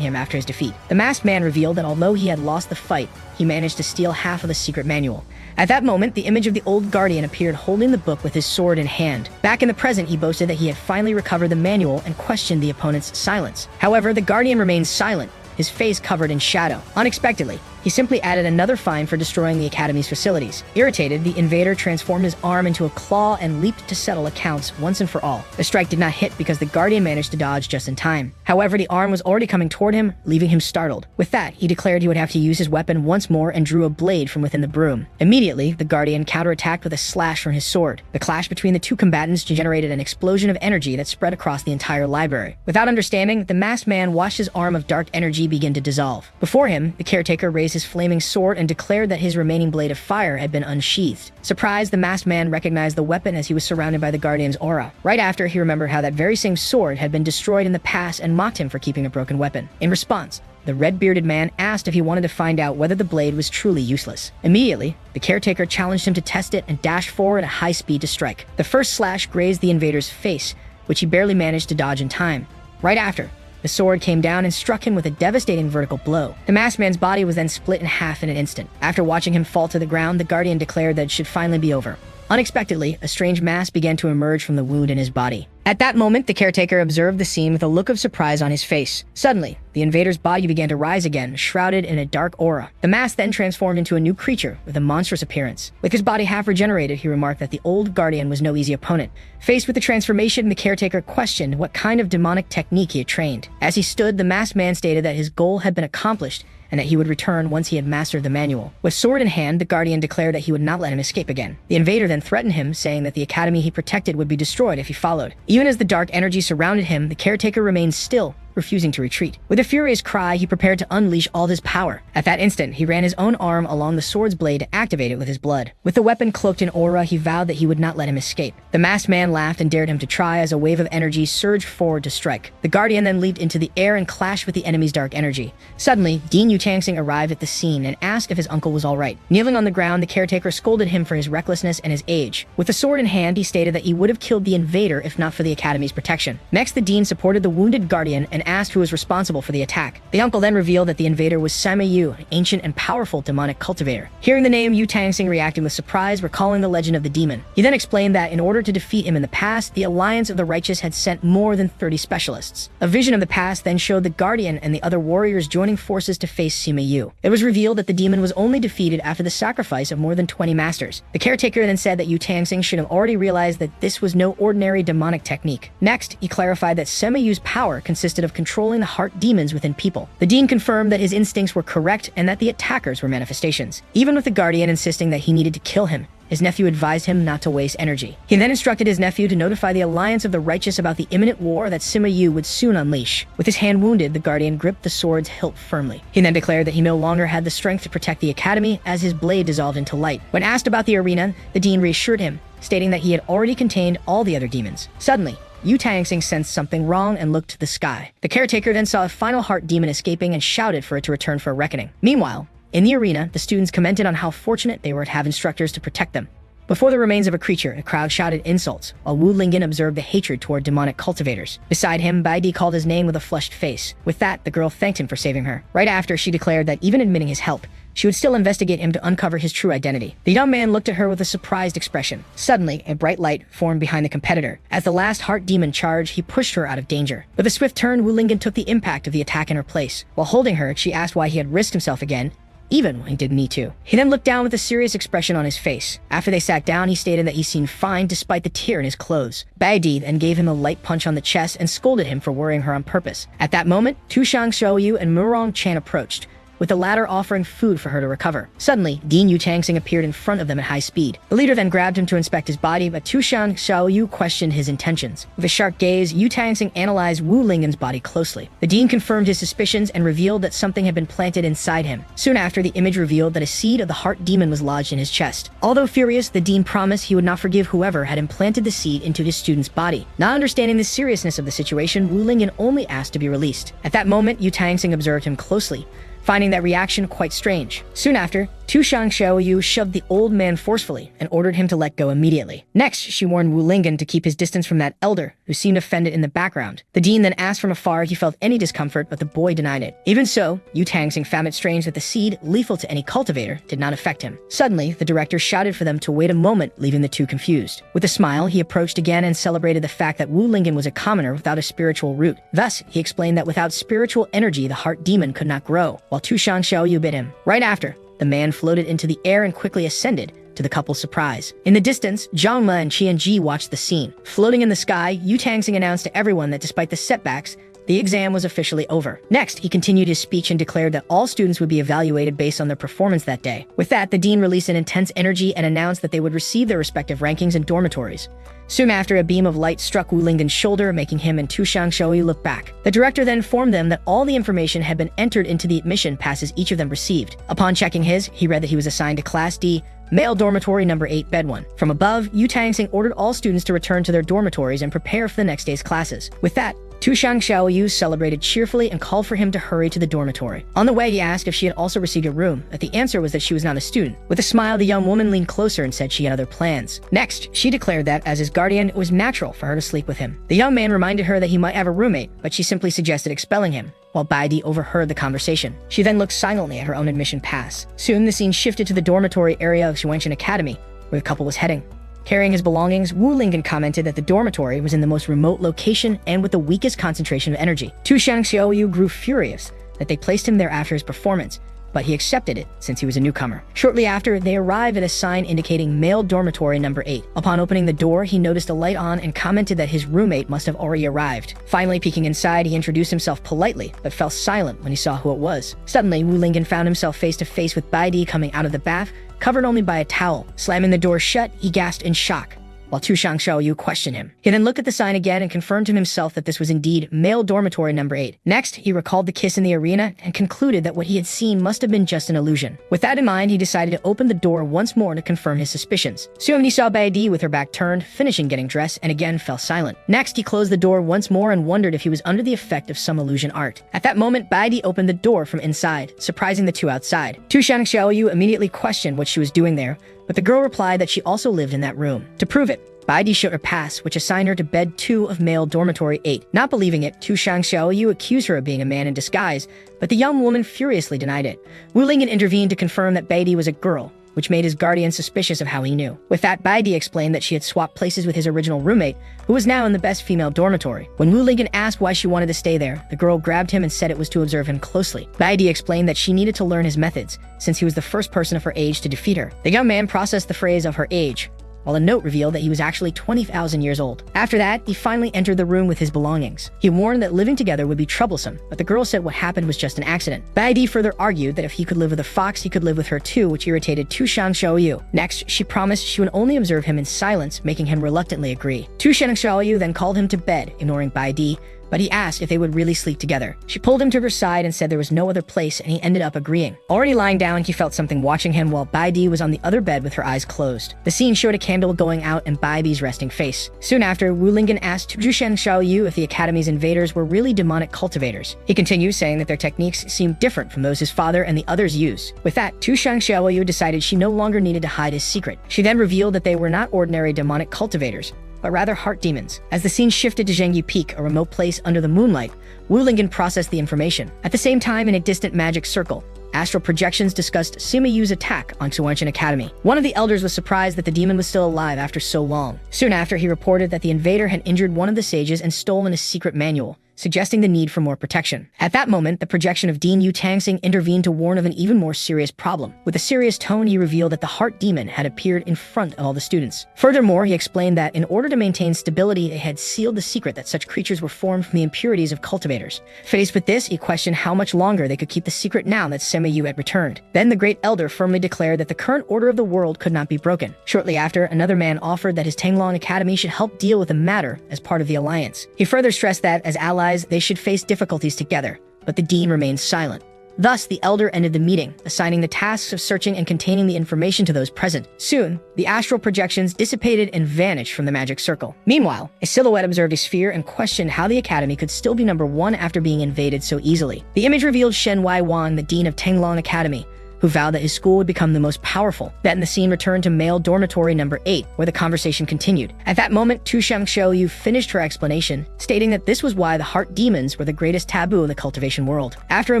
him after his defeat. The masked man revealed that although he had lost the fight, he managed to steal half of the secret manual. At that moment, the image of the old guardian appeared holding the book with his sword in hand. Back in the present, he boasted that he had finally recovered the manual and questioned the opponent's silence. However, the guardian remained silent, his face covered in shadow. Unexpectedly, he simply added another fine for destroying the academy's facilities. Irritated, the invader transformed his arm into a claw and leaped to settle accounts once and for all. The strike did not hit because the guardian managed to dodge just in time. However, the arm was already coming toward him, leaving him startled. With that, he declared he would have to use his weapon once more and drew a blade from within the broom. Immediately, the guardian counterattacked with a slash from his sword. The clash between the two combatants generated an explosion of energy that spread across the entire library. Without understanding, the masked man watched his arm of dark energy begin to dissolve. Before him, the caretaker raised his flaming sword and declared that his remaining blade of fire had been unsheathed. Surprised, the masked man recognized the weapon as he was surrounded by the guardian's aura. Right after, he remembered how that very same sword had been destroyed in the past and mocked him for keeping a broken weapon. In response, the red-bearded man asked if he wanted to find out whether the blade was truly useless. Immediately, the caretaker challenged him to test it and dashed forward at high speed to strike. The first slash grazed the invader's face, which he barely managed to dodge in time. Right after, the sword came down and struck him with a devastating vertical blow. The masked man's body was then split in half in an instant. After watching him fall to the ground, the guardian declared that it should finally be over. Unexpectedly, a strange mass began to emerge from the wound in his body. At that moment, the caretaker observed the scene with a look of surprise on his face. Suddenly, the invader's body began to rise again, shrouded in a dark aura. The mask then transformed into a new creature with a monstrous appearance. With his body half regenerated, he remarked that the old guardian was no easy opponent. Faced with the transformation, the caretaker questioned what kind of demonic technique he had trained. As he stood, the masked man stated that his goal had been accomplished and that he would return once he had mastered the manual. With sword in hand, the guardian declared that he would not let him escape again. The invader then threatened him, saying that the academy he protected would be destroyed if he followed. Even as the dark energy surrounded him, the caretaker remained still, refusing to retreat. With a furious cry, he prepared to unleash all his power. At that instant, he ran his own arm along the sword's blade to activate it with his blood. With the weapon cloaked in aura, he vowed that he would not let him escape. The masked man laughed and dared him to try as a wave of energy surged forward to strike. The guardian then leaped into the air and clashed with the enemy's dark energy. Suddenly, Dean Yutangsing arrived at the scene and asked if his uncle was alright. Kneeling on the ground, the caretaker scolded him for his recklessness and his age. With the sword in hand, he stated that he would have killed the invader if not for the academy's protection. Next, the dean supported the wounded guardian and asked who was responsible for the attack. The uncle then revealed that the invader was Sima Yu, an ancient and powerful demonic cultivator. Hearing the name, Yu Tangsing reacted with surprise, recalling the legend of the demon. He then explained that in order to defeat him in the past, the Alliance of the Righteous had sent more than 30 specialists. A vision of the past then showed the guardian and the other warriors joining forces to face Sima Yu. It was revealed that the demon was only defeated after the sacrifice of more than 20 masters. The caretaker then said that Yu Tangsing should have already realized that this was no ordinary demonic technique. Next, he clarified that Sima Yu's power consisted of controlling the heart demons within people. The dean confirmed that his instincts were correct and that the attackers were manifestations. Even with the guardian insisting that he needed to kill him, his nephew advised him not to waste energy. He then instructed his nephew to notify the Alliance of the Righteous about the imminent war that Sima Yu would soon unleash. With his hand wounded, the guardian gripped the sword's hilt firmly. He then declared that he no longer had the strength to protect the academy as his blade dissolved into light. When asked about the arena, the dean reassured him, stating that he had already contained all the other demons. Suddenly, Yu Tangsing sensed something wrong and looked to the sky. The caretaker then saw a final heart demon escaping and shouted for it to return for a reckoning. Meanwhile, in the arena, the students commented on how fortunate they were to have instructors to protect them. Before the remains of a creature, the crowd shouted insults, while Wu Lingjin observed the hatred toward demonic cultivators. Beside him, Baidi called his name with a flushed face. With that, the girl thanked him for saving her. Right after, she declared that even admitting his help, she would still investigate him to uncover his true identity. The young man looked at her with a surprised expression. Suddenly, a bright light formed behind the competitor. As the last heart demon charged, he pushed her out of danger. With a swift turn, Wu Lingjin took the impact of the attack in her place. While holding her, she asked why he had risked himself again, even when he didn't need to. He then looked down with a serious expression on his face. After they sat down, he stated that he seemed fine despite the tear in his clothes. Bai Di then gave him a light punch on the chest and scolded him for worrying her on purpose. At that moment, Tu Shang Xiaoyu and Murong Chan approached, with the latter offering food for her to recover. Suddenly, Dean Yu Tangsing appeared in front of them at high speed. The leader then grabbed him to inspect his body, but Tu Shang Xiaoyu questioned his intentions. With a sharp gaze, Yu Tangsing analyzed Wu Lingjin's body closely. The Dean confirmed his suspicions and revealed that something had been planted inside him. Soon after, the image revealed that a seed of the heart demon was lodged in his chest. Although furious, the Dean promised he would not forgive whoever had implanted the seed into his student's body. Not understanding the seriousness of the situation, Wu Lingjin only asked to be released. At that moment, Yu Tangsing observed him closely, finding that reaction quite strange. Soon after, Tu Shang Xiaoyu shoved the old man forcefully and ordered him to let go immediately. Next, she warned Wu Lingjin to keep his distance from that elder, who seemed offended in the background. The Dean then asked from afar if he felt any discomfort, but the boy denied it. Even so, Yu Tangsing found it strange that the seed, lethal to any cultivator, did not affect him. Suddenly, the director shouted for them to wait a moment, leaving the two confused. With a smile, he approached again and celebrated the fact that Wu Lingjin was a commoner without a spiritual root. Thus, he explained that without spiritual energy, the heart demon could not grow, while Tu Shang Xiaoyu bit him. Right after, the man floated into the air and quickly ascended, to the couple's surprise. In the distance, Zhang Me and Qian Ji watched the scene. Floating in the sky, Yu Tangsing announced to everyone that despite the setbacks, the exam was officially over. Next, he continued his speech and declared that all students would be evaluated based on their performance that day. With that, the dean released an intense energy and announced that they would receive their respective rankings in dormitories. Soon after, a beam of light struck Wu Lingjin's shoulder, making him and Tu Shang Xiaoyu look back. The director then informed them that all the information had been entered into the admission passes each of them received. Upon checking his, he read that he was assigned to Class D, Male Dormitory Number 8, Bed 1. From above, Yu Tangsing ordered all students to return to their dormitories and prepare for the next day's classes. With that, Tu Shang Xiaoyu celebrated cheerfully and called for him to hurry to the dormitory. On the way, he asked if she had also received a room, but the answer was that she was not a student. With a smile, the young woman leaned closer and said she had other plans. Next, she declared that, as his guardian, it was natural for her to sleep with him. The young man reminded her that he might have a roommate, but she simply suggested expelling him, while Baidi overheard the conversation. She then looked silently at her own admission pass. Soon, the scene shifted to the dormitory area of Xuanchen Academy, where the couple was heading. Carrying his belongings, Wu Lingjin commented that the dormitory was in the most remote location and with the weakest concentration of energy. Tu Shang Xiaoyu grew furious that they placed him there after his performance, but he accepted it since he was a newcomer. Shortly after, they arrived at a sign indicating Male Dormitory Number 8. Upon opening the door, he noticed a light on and commented that his roommate must have already arrived. Finally, peeking inside, he introduced himself politely, but fell silent when he saw who it was. Suddenly, Wu Lingjin found himself face to face with Baidi coming out of the bath, covered only by a towel. Slamming the door shut, he gasped in shock, while Tu Shang Xiaoyu questioned him. He then looked at the sign again and confirmed to himself that this was indeed Male Dormitory Number 8. Next, he recalled the kiss in the arena and concluded that what he had seen must have been just an illusion. With that in mind, he decided to open the door once more to confirm his suspicions. Soon he saw Baidi with her back turned, finishing getting dressed, and again fell silent. Next, he closed the door once more and wondered if he was under the effect of some illusion art. At that moment, Baidi opened the door from inside, surprising the two outside. Tu Shang Xiaoyu immediately questioned what she was doing there, but the girl replied that she also lived in that room. To prove it, Baidi showed her pass, which assigned her to Bed 2 of Male Dormitory 8. Not believing it, Tu Shang Xiaoyu accused her of being a man in disguise, but the young woman furiously denied it. Wu Lingjin intervened to confirm that Baidi was a girl, which made his guardian suspicious of how he knew. With that, Baidi explained that she had swapped places with his original roommate, who was now in the best female dormitory. When Wu Lingjin asked why she wanted to stay there, the girl grabbed him and said it was to observe him closely. Baidi explained that she needed to learn his methods, since he was the first person of her age to defeat her. The young man processed the phrase of her age, while a note revealed that he was actually 20,000 years old. After that, he finally entered the room with his belongings. He warned that living together would be troublesome, but the girl said what happened was just an accident. Baidi further argued that if he could live with a fox, he could live with her too, which irritated Tu Shang Xiaoyu. Next, she promised she would only observe him in silence, making him reluctantly agree. Tu Shang Xiaoyu then called him to bed, ignoring Baidi, but he asked if they would really sleep together. She pulled him to her side and said there was no other place, and he ended up agreeing. Already lying down, he felt something watching him while Baidi was on the other bed with her eyes closed. The scene showed a candle going out and Baidi's resting face. Soon after, Wu Lingjin asked Tu Shang Xiaoyu if the academy's invaders were really demonic cultivators. He continued, saying that their techniques seemed different from those his father and the others used. With that, Tu Shang Xiaoyu decided she no longer needed to hide his secret. She then revealed that they were not ordinary demonic cultivators, but rather heart demons. As the scene shifted to Zhengyi Peak, a remote place under the moonlight, Wu Lingjin processed the information. At the same time, in a distant magic circle, astral projections discussed Sima Yu's attack on Xuanchen Academy. One of the elders was surprised that the demon was still alive after so long. Soon after, he reported that the invader had injured one of the sages and stolen a secret manual, suggesting the need for more protection. At that moment, the projection of Dean Yu Tangsing intervened to warn of an even more serious problem. With a serious tone, he revealed that the heart demon had appeared in front of all the students. Furthermore, he explained that in order to maintain stability, they had sealed the secret that such creatures were formed from the impurities of cultivators. Faced with this, he questioned how much longer they could keep the secret now that Sima Yu had returned. Then the great elder firmly declared that the current order of the world could not be broken. Shortly after, another man offered that his Tanglong Academy should help deal with the matter as part of the alliance. He further stressed that, as allies, they should face difficulties together, but the dean remained silent. Thus, the elder ended the meeting, assigning the tasks of searching and containing the information to those present. Soon, the astral projections dissipated and vanished from the magic circle. Meanwhile, a silhouette observed a sphere and questioned how the academy could still be number 1 after being invaded so easily. The image revealed Shen Wai Wan, the dean of Tanglong Academy, who vowed that his school would become the most powerful. Then the scene returned to male dormitory number 8, where the conversation continued. At that moment, Tu Shangxiu finished her explanation, stating that this was why the heart demons were the greatest taboo in the cultivation world. After a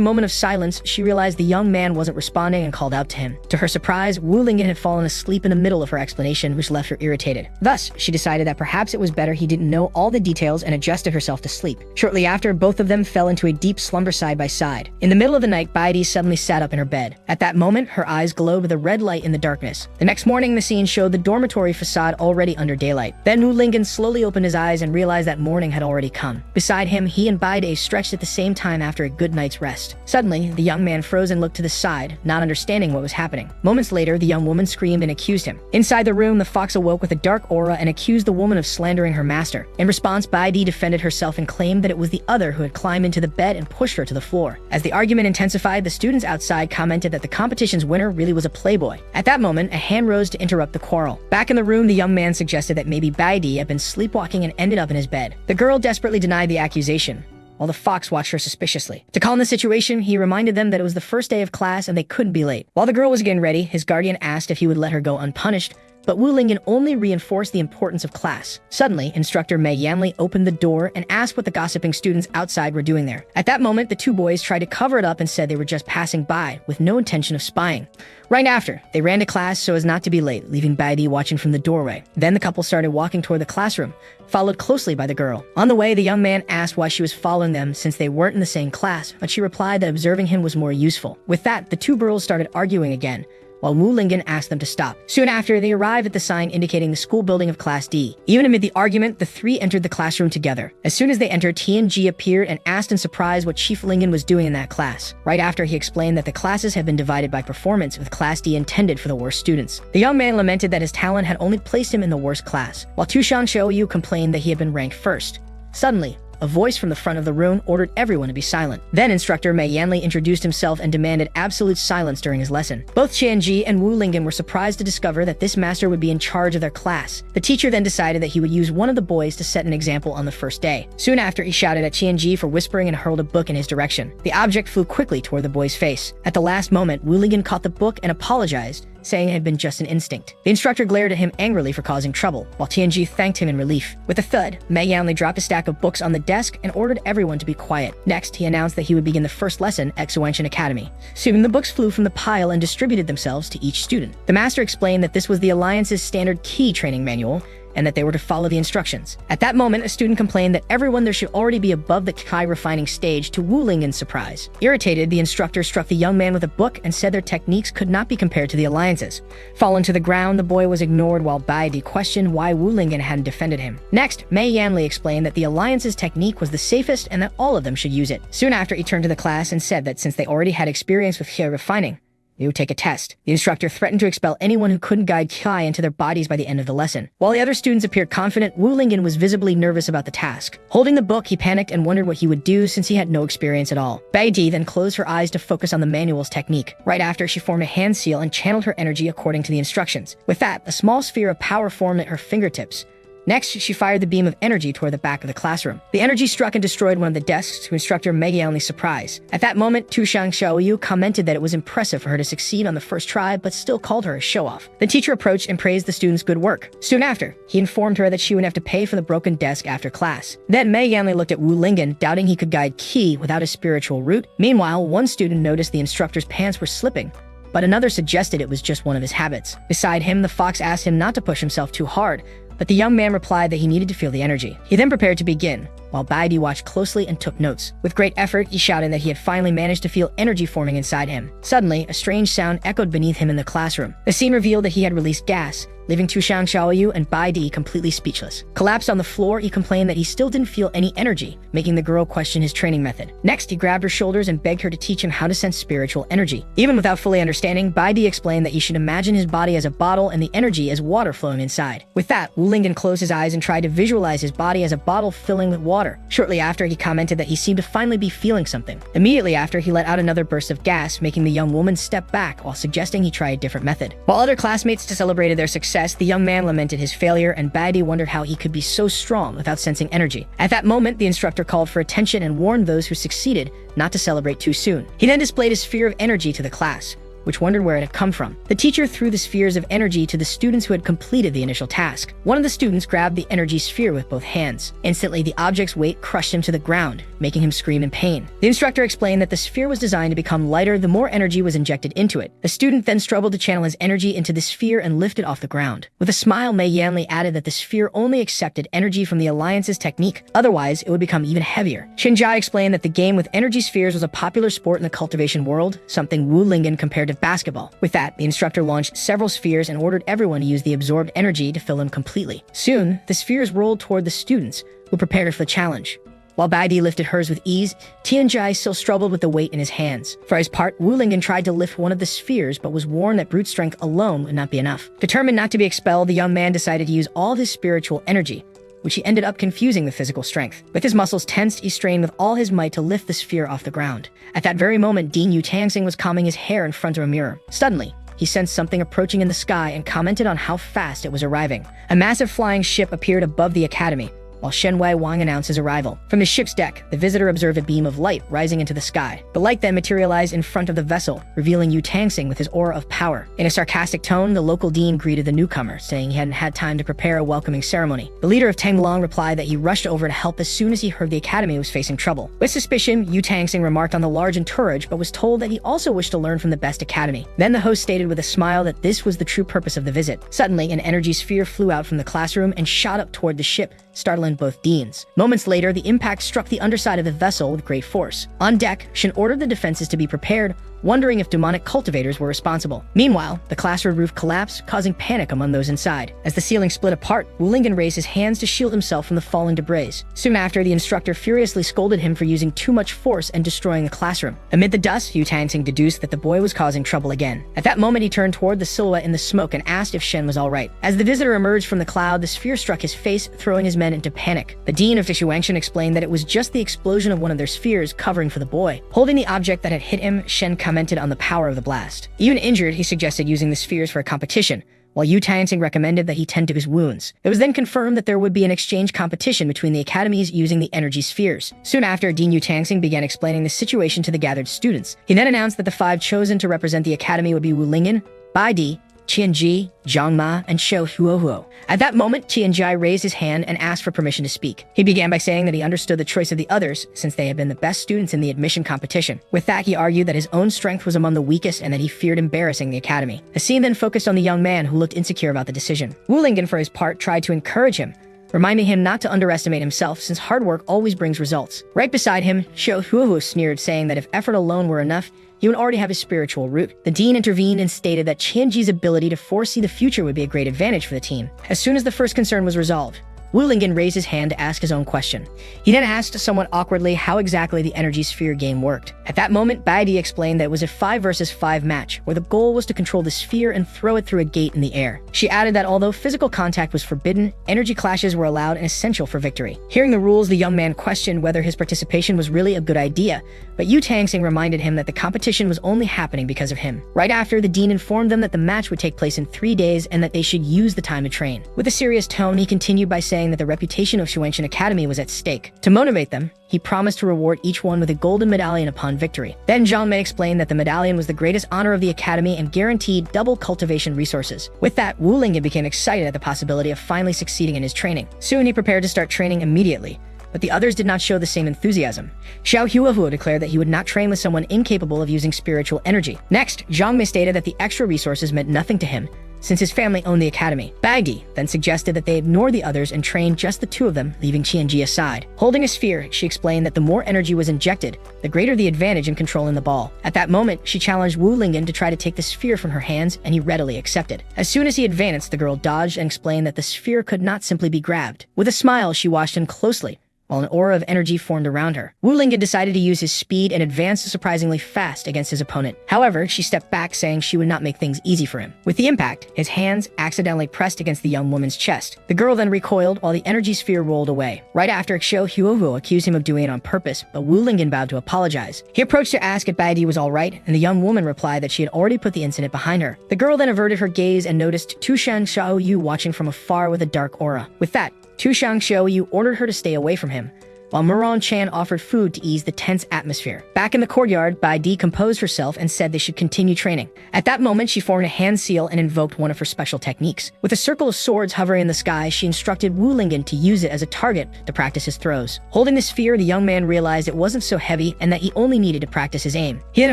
moment of silence, she realized the young man wasn't responding and called out to him. To her surprise, Wu Lingjin had fallen asleep in the middle of her explanation, which left her irritated. Thus, she decided that perhaps it was better he didn't know all the details and adjusted herself to sleep. Shortly after, both of them fell into a deep slumber side by side. In the middle of the night, Baidi suddenly sat up in her bed. At that moment, her eyes glowed with a red light in the darkness. The next morning, the scene showed the dormitory facade already under daylight. Then Wu Lingjin slowly opened his eyes and realized that morning had already come. Beside him, he and Baide stretched at the same time after a good night's rest. Suddenly, the young man froze and looked to the side, not understanding what was happening. Moments later, the young woman screamed and accused him. Inside the room, the fox awoke with a dark aura and accused the woman of slandering her master. In response, Baide defended herself and claimed that it was the other who had climbed into the bed and pushed her to the floor. As the argument intensified, the students outside commented that the competition's winner really was a playboy. At that moment, a hand rose to interrupt the quarrel. Back in the room, the young man suggested that maybe Baidi had been sleepwalking and ended up in his bed. The girl desperately denied the accusation, while the fox watched her suspiciously. To calm the situation, he reminded them that it was the first day of class and they couldn't be late. While the girl was getting ready, his guardian asked if he would let her go unpunished, but Wu Lingjin only reinforced the importance of class. Suddenly, instructor Mei Yanli opened the door and asked what the gossiping students outside were doing there. At that moment, the two boys tried to cover it up and said they were just passing by, with no intention of spying. Right after, they ran to class so as not to be late, leaving Baidi watching from the doorway. Then the couple started walking toward the classroom, followed closely by the girl. On the way, the young man asked why she was following them since they weren't in the same class, but she replied that observing him was more useful. With that, the two girls started arguing again, while Wu Lingjin asked them to stop. Soon after, they arrived at the sign indicating the school building of Class D. Even amid the argument, the three entered the classroom together. As soon as they entered, Tianji appeared and asked in surprise what Chief Lingjin was doing in that class. Right after, he explained that the classes had been divided by performance, with Class D intended for the worst students. The young man lamented that his talent had only placed him in the worst class, while Tu Shangxiu complained that he had been ranked first. Suddenly, a voice from the front of the room ordered everyone to be silent. Then instructor Mei Yanli introduced himself and demanded absolute silence during his lesson. Both Tianji and Wu Lingjin were surprised to discover that this master would be in charge of their class. The teacher then decided that he would use one of the boys to set an example on the first day. Soon after, he shouted at Tianji for whispering and hurled a book in his direction. The object flew quickly toward the boy's face. At the last moment, Wu Lingjin caught the book and apologized, saying it had been just an instinct. The instructor glared at him angrily for causing trouble, while Tianji thanked him in relief. With a thud, Mei Yanli dropped a stack of books on the desk and ordered everyone to be quiet. Next, he announced that he would begin the first lesson at Xuanchen Academy. Soon, the books flew from the pile and distributed themselves to each student. The master explained that this was the Alliance's standard key training manual, and that they were to follow the instructions. At that moment, a student complained that everyone there should already be above the Kai refining stage, to Wu Lingjin's surprise. Irritated, the instructor struck the young man with a book and said their techniques could not be compared to the Alliance's. Fallen to the ground, the boy was ignored while Baidi questioned why Wu Lingjin hadn't defended him. Next, Mei Yanli explained that the Alliance's technique was the safest and that all of them should use it. Soon after, he turned to the class and said that since they already had experience with Kai refining, they would take a test. The instructor threatened to expel anyone who couldn't guide Kai into their bodies by the end of the lesson. While the other students appeared confident, Wu Lingjin was visibly nervous about the task. Holding the book, he panicked and wondered what he would do since he had no experience at all. Baidi then closed her eyes to focus on the manual's technique. Right after, she formed a hand seal and channeled her energy according to the instructions. With that, a small sphere of power formed at her fingertips, Next, she fired the beam of energy toward the back of the classroom. The energy struck and destroyed one of the desks, to instructor Megaonly's surprise. At that moment, Tu Shang Xiaoyu commented that it was impressive for her to succeed on the first try, but still called her a show-off. The teacher approached and praised the student's good work. Soon after, he informed her that she would have to pay for the broken desk after class. Then Megaonly looked at Wu Lingjin, doubting he could guide Qi without a spiritual root. Meanwhile, one student noticed the instructor's pants were slipping, but another suggested it was just one of his habits. Beside him, the fox asked him not to push himself too hard, but the young man replied that he needed to feel the energy. He then prepared to begin, while Baidi watched closely and took notes. With great effort, he shouted that he had finally managed to feel energy forming inside him. Suddenly, a strange sound echoed beneath him in the classroom. The scene revealed that he had released gas, leaving Tu Shang Xiaoyu and Baidi completely speechless. Collapsed on the floor, he complained that he still didn't feel any energy, making the girl question his training method. Next, he grabbed her shoulders and begged her to teach him how to sense spiritual energy. Even without fully understanding, Baidi explained that he should imagine his body as a bottle and the energy as water flowing inside. With that, Wu Lingjin closed his eyes and tried to visualize his body as a bottle filling with water. Shortly after, he commented that he seemed to finally be feeling something. Immediately after, he let out another burst of gas, making the young woman step back while suggesting he try a different method. While other classmates celebrated their success, the young man lamented his failure, and Baidi wondered how he could be so strong without sensing energy. At that moment, the instructor called for attention and warned those who succeeded not to celebrate too soon. He then displayed his sphere of energy to the class, which wondered where it had come from. The teacher threw the spheres of energy to the students who had completed the initial task. One of the students grabbed the energy sphere with both hands. Instantly, the object's weight crushed him to the ground, making him scream in pain. The instructor explained that the sphere was designed to become lighter the more energy was injected into it. The student then struggled to channel his energy into the sphere and lift it off the ground. With a smile, Mei Yanli added that the sphere only accepted energy from the Alliance's technique, otherwise it would become even heavier. Xinjia explained that the game with energy spheres was a popular sport in the cultivation world, something Wu Lingjin compared to basketball. With that, the instructor launched several spheres and ordered everyone to use the absorbed energy to fill them completely. Soon, the spheres rolled toward the students, who prepared for the challenge. While Baidi lifted hers with ease, Tianjai still struggled with the weight in his hands. For his part, Wu Lingjin tried to lift one of the spheres, but was warned that brute strength alone would not be enough. Determined not to be expelled, the young man decided to use all of his spiritual energy, which he ended up confusing with physical strength. With his muscles tensed, he strained with all his might to lift the sphere off the ground. At that very moment, Dean Yu Tangsing was combing his hair in front of a mirror. Suddenly, he sensed something approaching in the sky and commented on how fast it was arriving. A massive flying ship appeared above the academy, while Shen Wei Wang announced his arrival. From the ship's deck, the visitor observed a beam of light rising into the sky. The light then materialized in front of the vessel, revealing Yu Tangsing with his aura of power. In a sarcastic tone, the local dean greeted the newcomer, saying he hadn't had time to prepare a welcoming ceremony. The leader of Tenglong replied that he rushed over to help as soon as he heard the academy was facing trouble. With suspicion, Yu Tangsing remarked on the large entourage, but was told that he also wished to learn from the best academy. Then the host stated with a smile that this was the true purpose of the visit. Suddenly, an energy sphere flew out from the classroom and shot up toward the ship, startling both deans. Moments later, the impact struck the underside of the vessel with great force. On deck, Shen ordered the defenses to be prepared, wondering if demonic cultivators were responsible. Meanwhile, the classroom roof collapsed, causing panic among those inside. As the ceiling split apart, Wu Lingjin raised his hands to shield himself from the falling debris. Soon after, the instructor furiously scolded him for using too much force and destroying the classroom. Amid the dust, Yu Tangsing deduced that the boy was causing trouble again. At that moment, he turned toward the silhouette in the smoke and asked if Shen was all right. As the visitor emerged from the cloud, the sphere struck his face, throwing his men into panic. The dean of Tishuangshan explained that it was just the explosion of one of their spheres covering for the boy. Holding the object that had hit him, Shen commented on the power of the blast. Even injured, he suggested using the spheres for a competition, while Yu Tangsing recommended that he tend to his wounds. It was then confirmed that there would be an exchange competition between the academies using the energy spheres. Soon after, Dean Yu Tangsing began explaining the situation to the gathered students. He then announced that the 5 chosen to represent the academy would be Wu Lingjin, Baidi, Qianji, Zhang Ma, and Shou Huohuo. At that moment, Qianjai raised his hand and asked for permission to speak. He began by saying that he understood the choice of the others, since they had been the best students in the admission competition. With that, he argued that his own strength was among the weakest and that he feared embarrassing the academy. The scene then focused on the young man who looked insecure about the decision. Wu Lingjin, for his part, tried to encourage him, reminding him not to underestimate himself since hard work always brings results. Right beside him, Shou Huohuo sneered, saying that if effort alone were enough, he would already have his spiritual root. The dean intervened and stated that Qianji's ability to foresee the future would be a great advantage for the team. As soon as the first concern was resolved, Wu Lingjin raised his hand to ask his own question. He then asked somewhat awkwardly how exactly the energy sphere game worked. At that moment, Baidi explained that it was a 5 versus 5 match, where the goal was to control the sphere and throw it through a gate in the air. She added that although physical contact was forbidden, energy clashes were allowed and essential for victory. Hearing the rules, the young man questioned whether his participation was really a good idea, but Yu Tangsing reminded him that the competition was only happening because of him. Right after, the dean informed them that the match would take place in 3 days and that they should use the time to train. With a serious tone, he continued by saying that the reputation of Shuenshin Academy was at stake. To motivate them, he promised to reward each one with a golden medallion upon victory. Then Zhang Mei explained that the medallion was the greatest honor of the academy and guaranteed double cultivation resources. With that, Wu Lingjin became excited at the possibility of finally succeeding in his training. Soon he prepared to start training immediately, but the others did not show the same enthusiasm. Xiao Huahuo declared that he would not train with someone incapable of using spiritual energy. Next, Zhang Mei stated that the extra resources meant nothing to him, since his family owned the academy. Bagdi then suggested that they ignore the others and train just the two of them, leaving Qianji aside. Holding a sphere, she explained that the more energy was injected, the greater the advantage in controlling the ball. At that moment, she challenged Wu Lingjin to try to take the sphere from her hands, and he readily accepted. As soon as he advanced, the girl dodged and explained that the sphere could not simply be grabbed. With a smile, she watched him closely, while an aura of energy formed around her. Wu Lingjin decided to use his speed and advanced surprisingly fast against his opponent. However, she stepped back, saying she would not make things easy for him. With the impact, his hands accidentally pressed against the young woman's chest. The girl then recoiled while the energy sphere rolled away. Right after, Xiao Huohuo accused him of doing it on purpose, but Wu Lingjin bowed to apologize. He approached to ask if Baidi was alright, and the young woman replied that she had already put the incident behind her. The girl then averted her gaze and noticed Tushan Xiaoyu watching from afar with a dark aura. With that, Tushan Xiaoyu ordered her to stay away from him, while Muron Chan offered food to ease the tense atmosphere. Back in the courtyard, Bai Di composed herself and said they should continue training. At that moment, she formed a hand seal and invoked one of her special techniques. With a circle of swords hovering in the sky, she instructed Wu Lingjin to use it as a target to practice his throws. Holding the sphere, the young man realized it wasn't so heavy and that he only needed to practice his aim. He then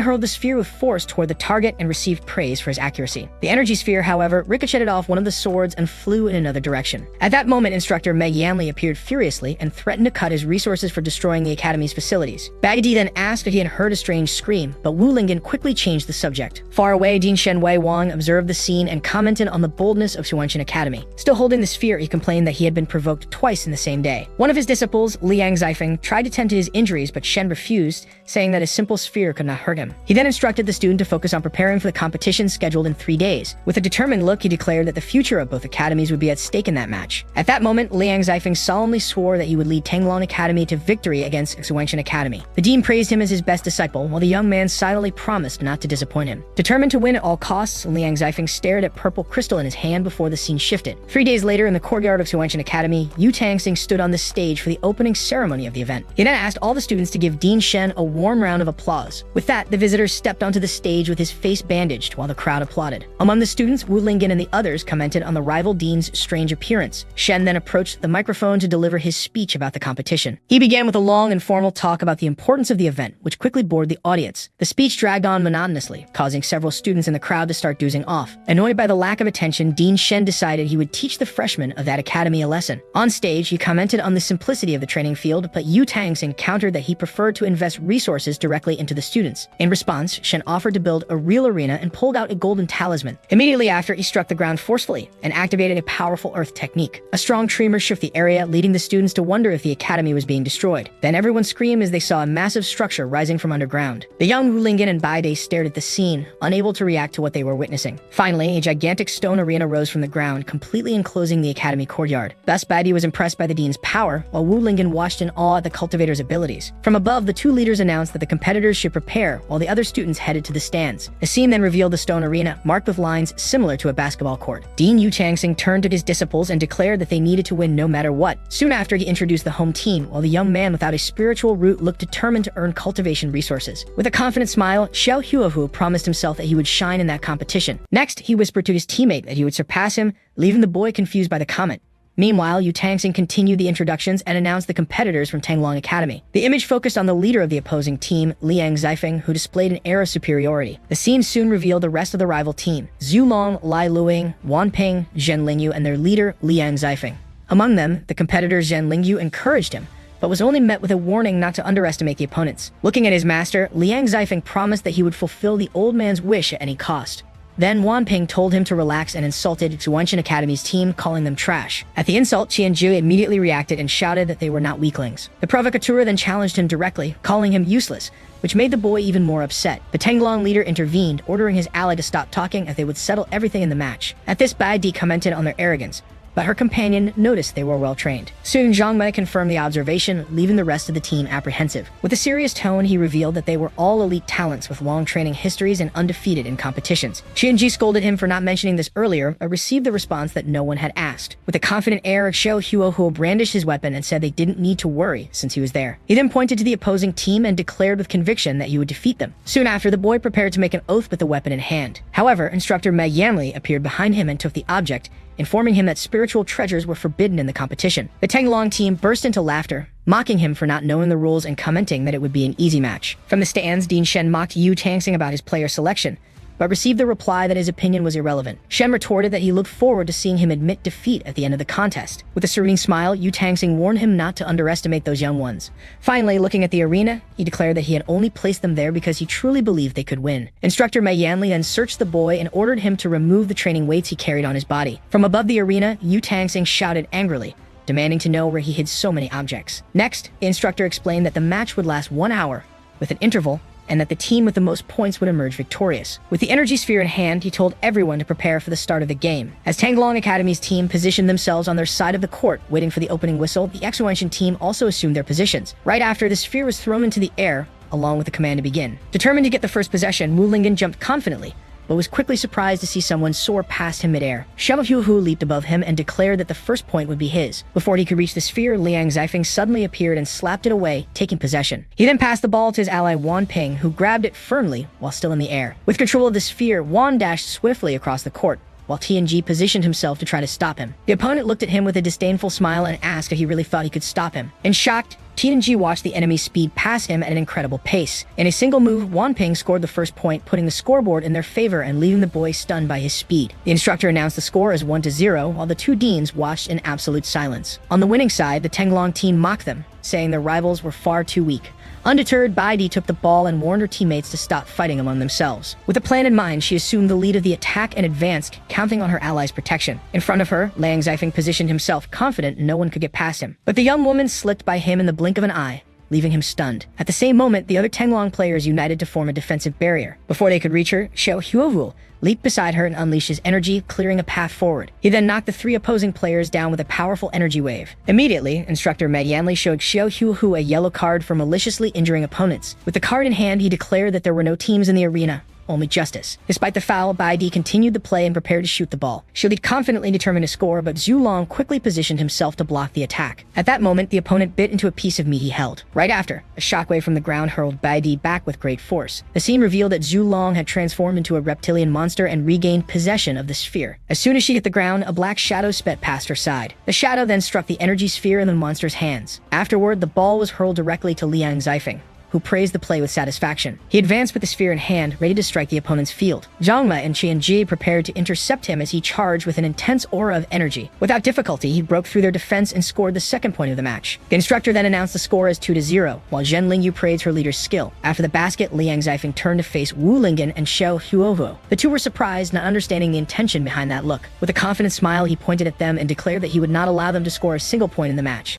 hurled the sphere with force toward the target and received praise for his accuracy. The energy sphere, however, ricocheted off one of the swords and flew in another direction. At that moment, instructor Meg Yanli appeared furiously and threatened to cut his resources for destroying the academy's facilities. Bagdi then asked if he had heard a strange scream, but Wu Lingjin quickly changed the subject. Far away, Din Shenwei Wang observed the scene and commented on the boldness of Shuenshin Academy. Still holding the sphere, he complained that he had been provoked twice in the same day. One of his disciples, Liang Zifeng, tried to tend to his injuries, but Shen refused, saying that a simple sphere could not hurt him. He then instructed the student to focus on preparing for the competition scheduled in 3 days. With a determined look, he declared that the future of both academies would be at stake in that match. At that moment, Liang Zifeng solemnly swore that he would lead Tanglong Academy to victory against Shuenshin Academy. The dean praised him as his best disciple, while the young man silently promised not to disappoint him. Determined to win at all costs, Liang Zifeng stared at purple crystal in his hand before the scene shifted. 3 days later, in the courtyard of Shuenshin Academy, Yu Tangsing stood on the stage for the opening ceremony of the event. He then asked all the students to give Dean Shen a warm round of applause. With that, the visitor stepped onto the stage with his face bandaged while the crowd applauded. Among the students, Wu Lingjin and the others commented on the rival dean's strange appearance. Shen then approached the microphone to deliver his speech about the competition. He began with a long and formal talk about the importance of the event, which quickly bored the audience. The speech dragged on monotonously, causing several students in the crowd to start dozing off. Annoyed by the lack of attention, Dean Shen decided he would teach the freshmen of that academy a lesson. On stage, he commented on the simplicity of the training field, but Yu Tangsing countered that he preferred to invest resources directly into the students. In response, Shen offered to build a real arena and pulled out a golden talisman. Immediately after, he struck the ground forcefully and activated a powerful earth technique. A strong tremor shook the area, leading the students to wonder if the academy was being destroyed. Then everyone screamed as they saw a massive structure rising from underground. The young Wu Lingjin and Bai Dai stared at the scene, unable to react to what they were witnessing. Finally, a gigantic stone arena rose from the ground, completely enclosing the academy courtyard. Thus, Bai Dai was impressed by the dean's power, while Wu Lingjin watched in awe at the cultivator's abilities. From above, the two leaders announced that the competitors should prepare, while the other students headed to the stands. The scene then revealed the stone arena, marked with lines similar to a basketball court. Dean Yu Tangsing turned to his disciples and declared that they needed to win no matter what. Soon after, he introduced the home team, while the young man without a spiritual root looked determined to earn cultivation resources. With a confident smile, Xiao Huahu promised himself that he would shine in that competition. Next, he whispered to his teammate that he would surpass him, leaving the boy confused by the comment. Meanwhile, Yu Tangsing continued the introductions and announced the competitors from Tanglong Academy. The image focused on the leader of the opposing team, Liang Zifeng, who displayed an air of superiority. The scene soon revealed the rest of the rival team, Zhu Long, Lai Luing, Wan Ping, Zhen Lingyu, and their leader, Liang Zifeng. Among them, the competitor Zhen Lingyu encouraged him, but was only met with a warning not to underestimate the opponents. Looking at his master, Liang Zifeng promised that he would fulfill the old man's wish at any cost. Then Wanping told him to relax and insulted Zhuanshan Academy's team, calling them trash. At the insult, Qianju immediately reacted and shouted that they were not weaklings. The provocateur then challenged him directly, calling him useless, which made the boy even more upset. The Tenglong leader intervened, ordering his ally to stop talking as they would settle everything in the match. At this, Bai Di commented on their arrogance, but her companion noticed they were well trained. Soon, Zhang Mei confirmed the observation, leaving the rest of the team apprehensive. With a serious tone, he revealed that they were all elite talents with long training histories and undefeated in competitions. Qianji scolded him for not mentioning this earlier, but received the response that no one had asked. With a confident air, Xiao Huohuo brandished his weapon and said they didn't need to worry since he was there. He then pointed to the opposing team and declared with conviction that he would defeat them. Soon after, the boy prepared to make an oath with the weapon in hand. However, instructor Mei Yanli appeared behind him and took the object, informing him that spiritual treasures were forbidden in the competition. The Tenglong team burst into laughter, mocking him for not knowing the rules and commenting that it would be an easy match. From the stands, Dean Shen mocked Yu Tangsing about his player selection, but received the reply that his opinion was irrelevant. Shen retorted that he looked forward to seeing him admit defeat at the end of the contest. With a serene smile, Yu Tangsing warned him not to underestimate those young ones. Finally, looking at the arena, he declared that he had only placed them there because he truly believed they could win. Instructor Mei Yanli then searched the boy and ordered him to remove the training weights he carried on his body. From above the arena, Yu Tangsing shouted angrily, demanding to know where he hid so many objects. Next, the instructor explained that the match would last 1 hour, with an interval, and that the team with the most points would emerge victorious. With the energy sphere in hand, he told everyone to prepare for the start of the game. As Tenglong Academy's team positioned themselves on their side of the court, waiting for the opening whistle, the Xuanshan team also assumed their positions. Right after, the sphere was thrown into the air, along with the command to begin. Determined to get the first possession, Wu Lingjin jumped confidently, but was quickly surprised to see someone soar past him midair. Xiao Huhu leaped above him and declared that the first point would be his. Before he could reach the sphere, Liang Zifeng suddenly appeared and slapped it away, taking possession. He then passed the ball to his ally Wan Ping, who grabbed it firmly while still in the air. With control of the sphere, Wan dashed swiftly across the court, while TNG positioned himself to try to stop him. The opponent looked at him with a disdainful smile and asked if he really thought he could stop him. In shocked, TNG watched the enemy's speed pass him at an incredible pace. In a single move, Wanping scored the first point, putting the scoreboard in their favor and leaving the boy stunned by his speed. The instructor announced the score as 1-0, while the two deans watched in absolute silence. On the winning side, the Tenglong team mocked them, saying their rivals were far too weak. Undeterred, Baidi took the ball and warned her teammates to stop fighting among themselves. With a plan in mind, she assumed the lead of the attack and advanced, counting on her allies' protection. In front of her, Liang Zifeng positioned himself, confident no one could get past him. But the young woman slipped by him in the blink of an eye, leaving him stunned. At the same moment, the other Tenglong players united to form a defensive barrier. Before they could reach her, Xiao Huohu leaped beside her and unleashed his energy, clearing a path forward. He then knocked the three opposing players down with a powerful energy wave. Immediately, instructor Med Yanli showed Xiao Huohu a yellow card for maliciously injuring opponents. With the card in hand, he declared that there were no teams in the arena, only justice. Despite the foul, Baidi continued the play and prepared to shoot the ball. She lead confidently determined to score, but Zhu Long quickly positioned himself to block the attack. At that moment, the opponent bit into a piece of meat he held. Right after, a shockwave from the ground hurled Baidi back with great force. The scene revealed that Zhu Long had transformed into a reptilian monster and regained possession of the sphere. As soon as she hit the ground, a black shadow sped past her side. The shadow then struck the energy sphere in the monster's hands. Afterward, the ball was hurled directly to Liang Zifeng, who praised the play with satisfaction. He advanced with the sphere in hand, ready to strike the opponent's field. Zhang Mei and Qian Ji prepared to intercept him as he charged with an intense aura of energy. Without difficulty, he broke through their defense and scored the second point of the match. The instructor then announced the score as 2-0, while Zhen Lingyu praised her leader's skill. After the basket, Liang Zifeng turned to face Wu Lingjin and Xiao Huohuo. The two were surprised, not understanding the intention behind that look. With a confident smile, he pointed at them and declared that he would not allow them to score a single point in the match.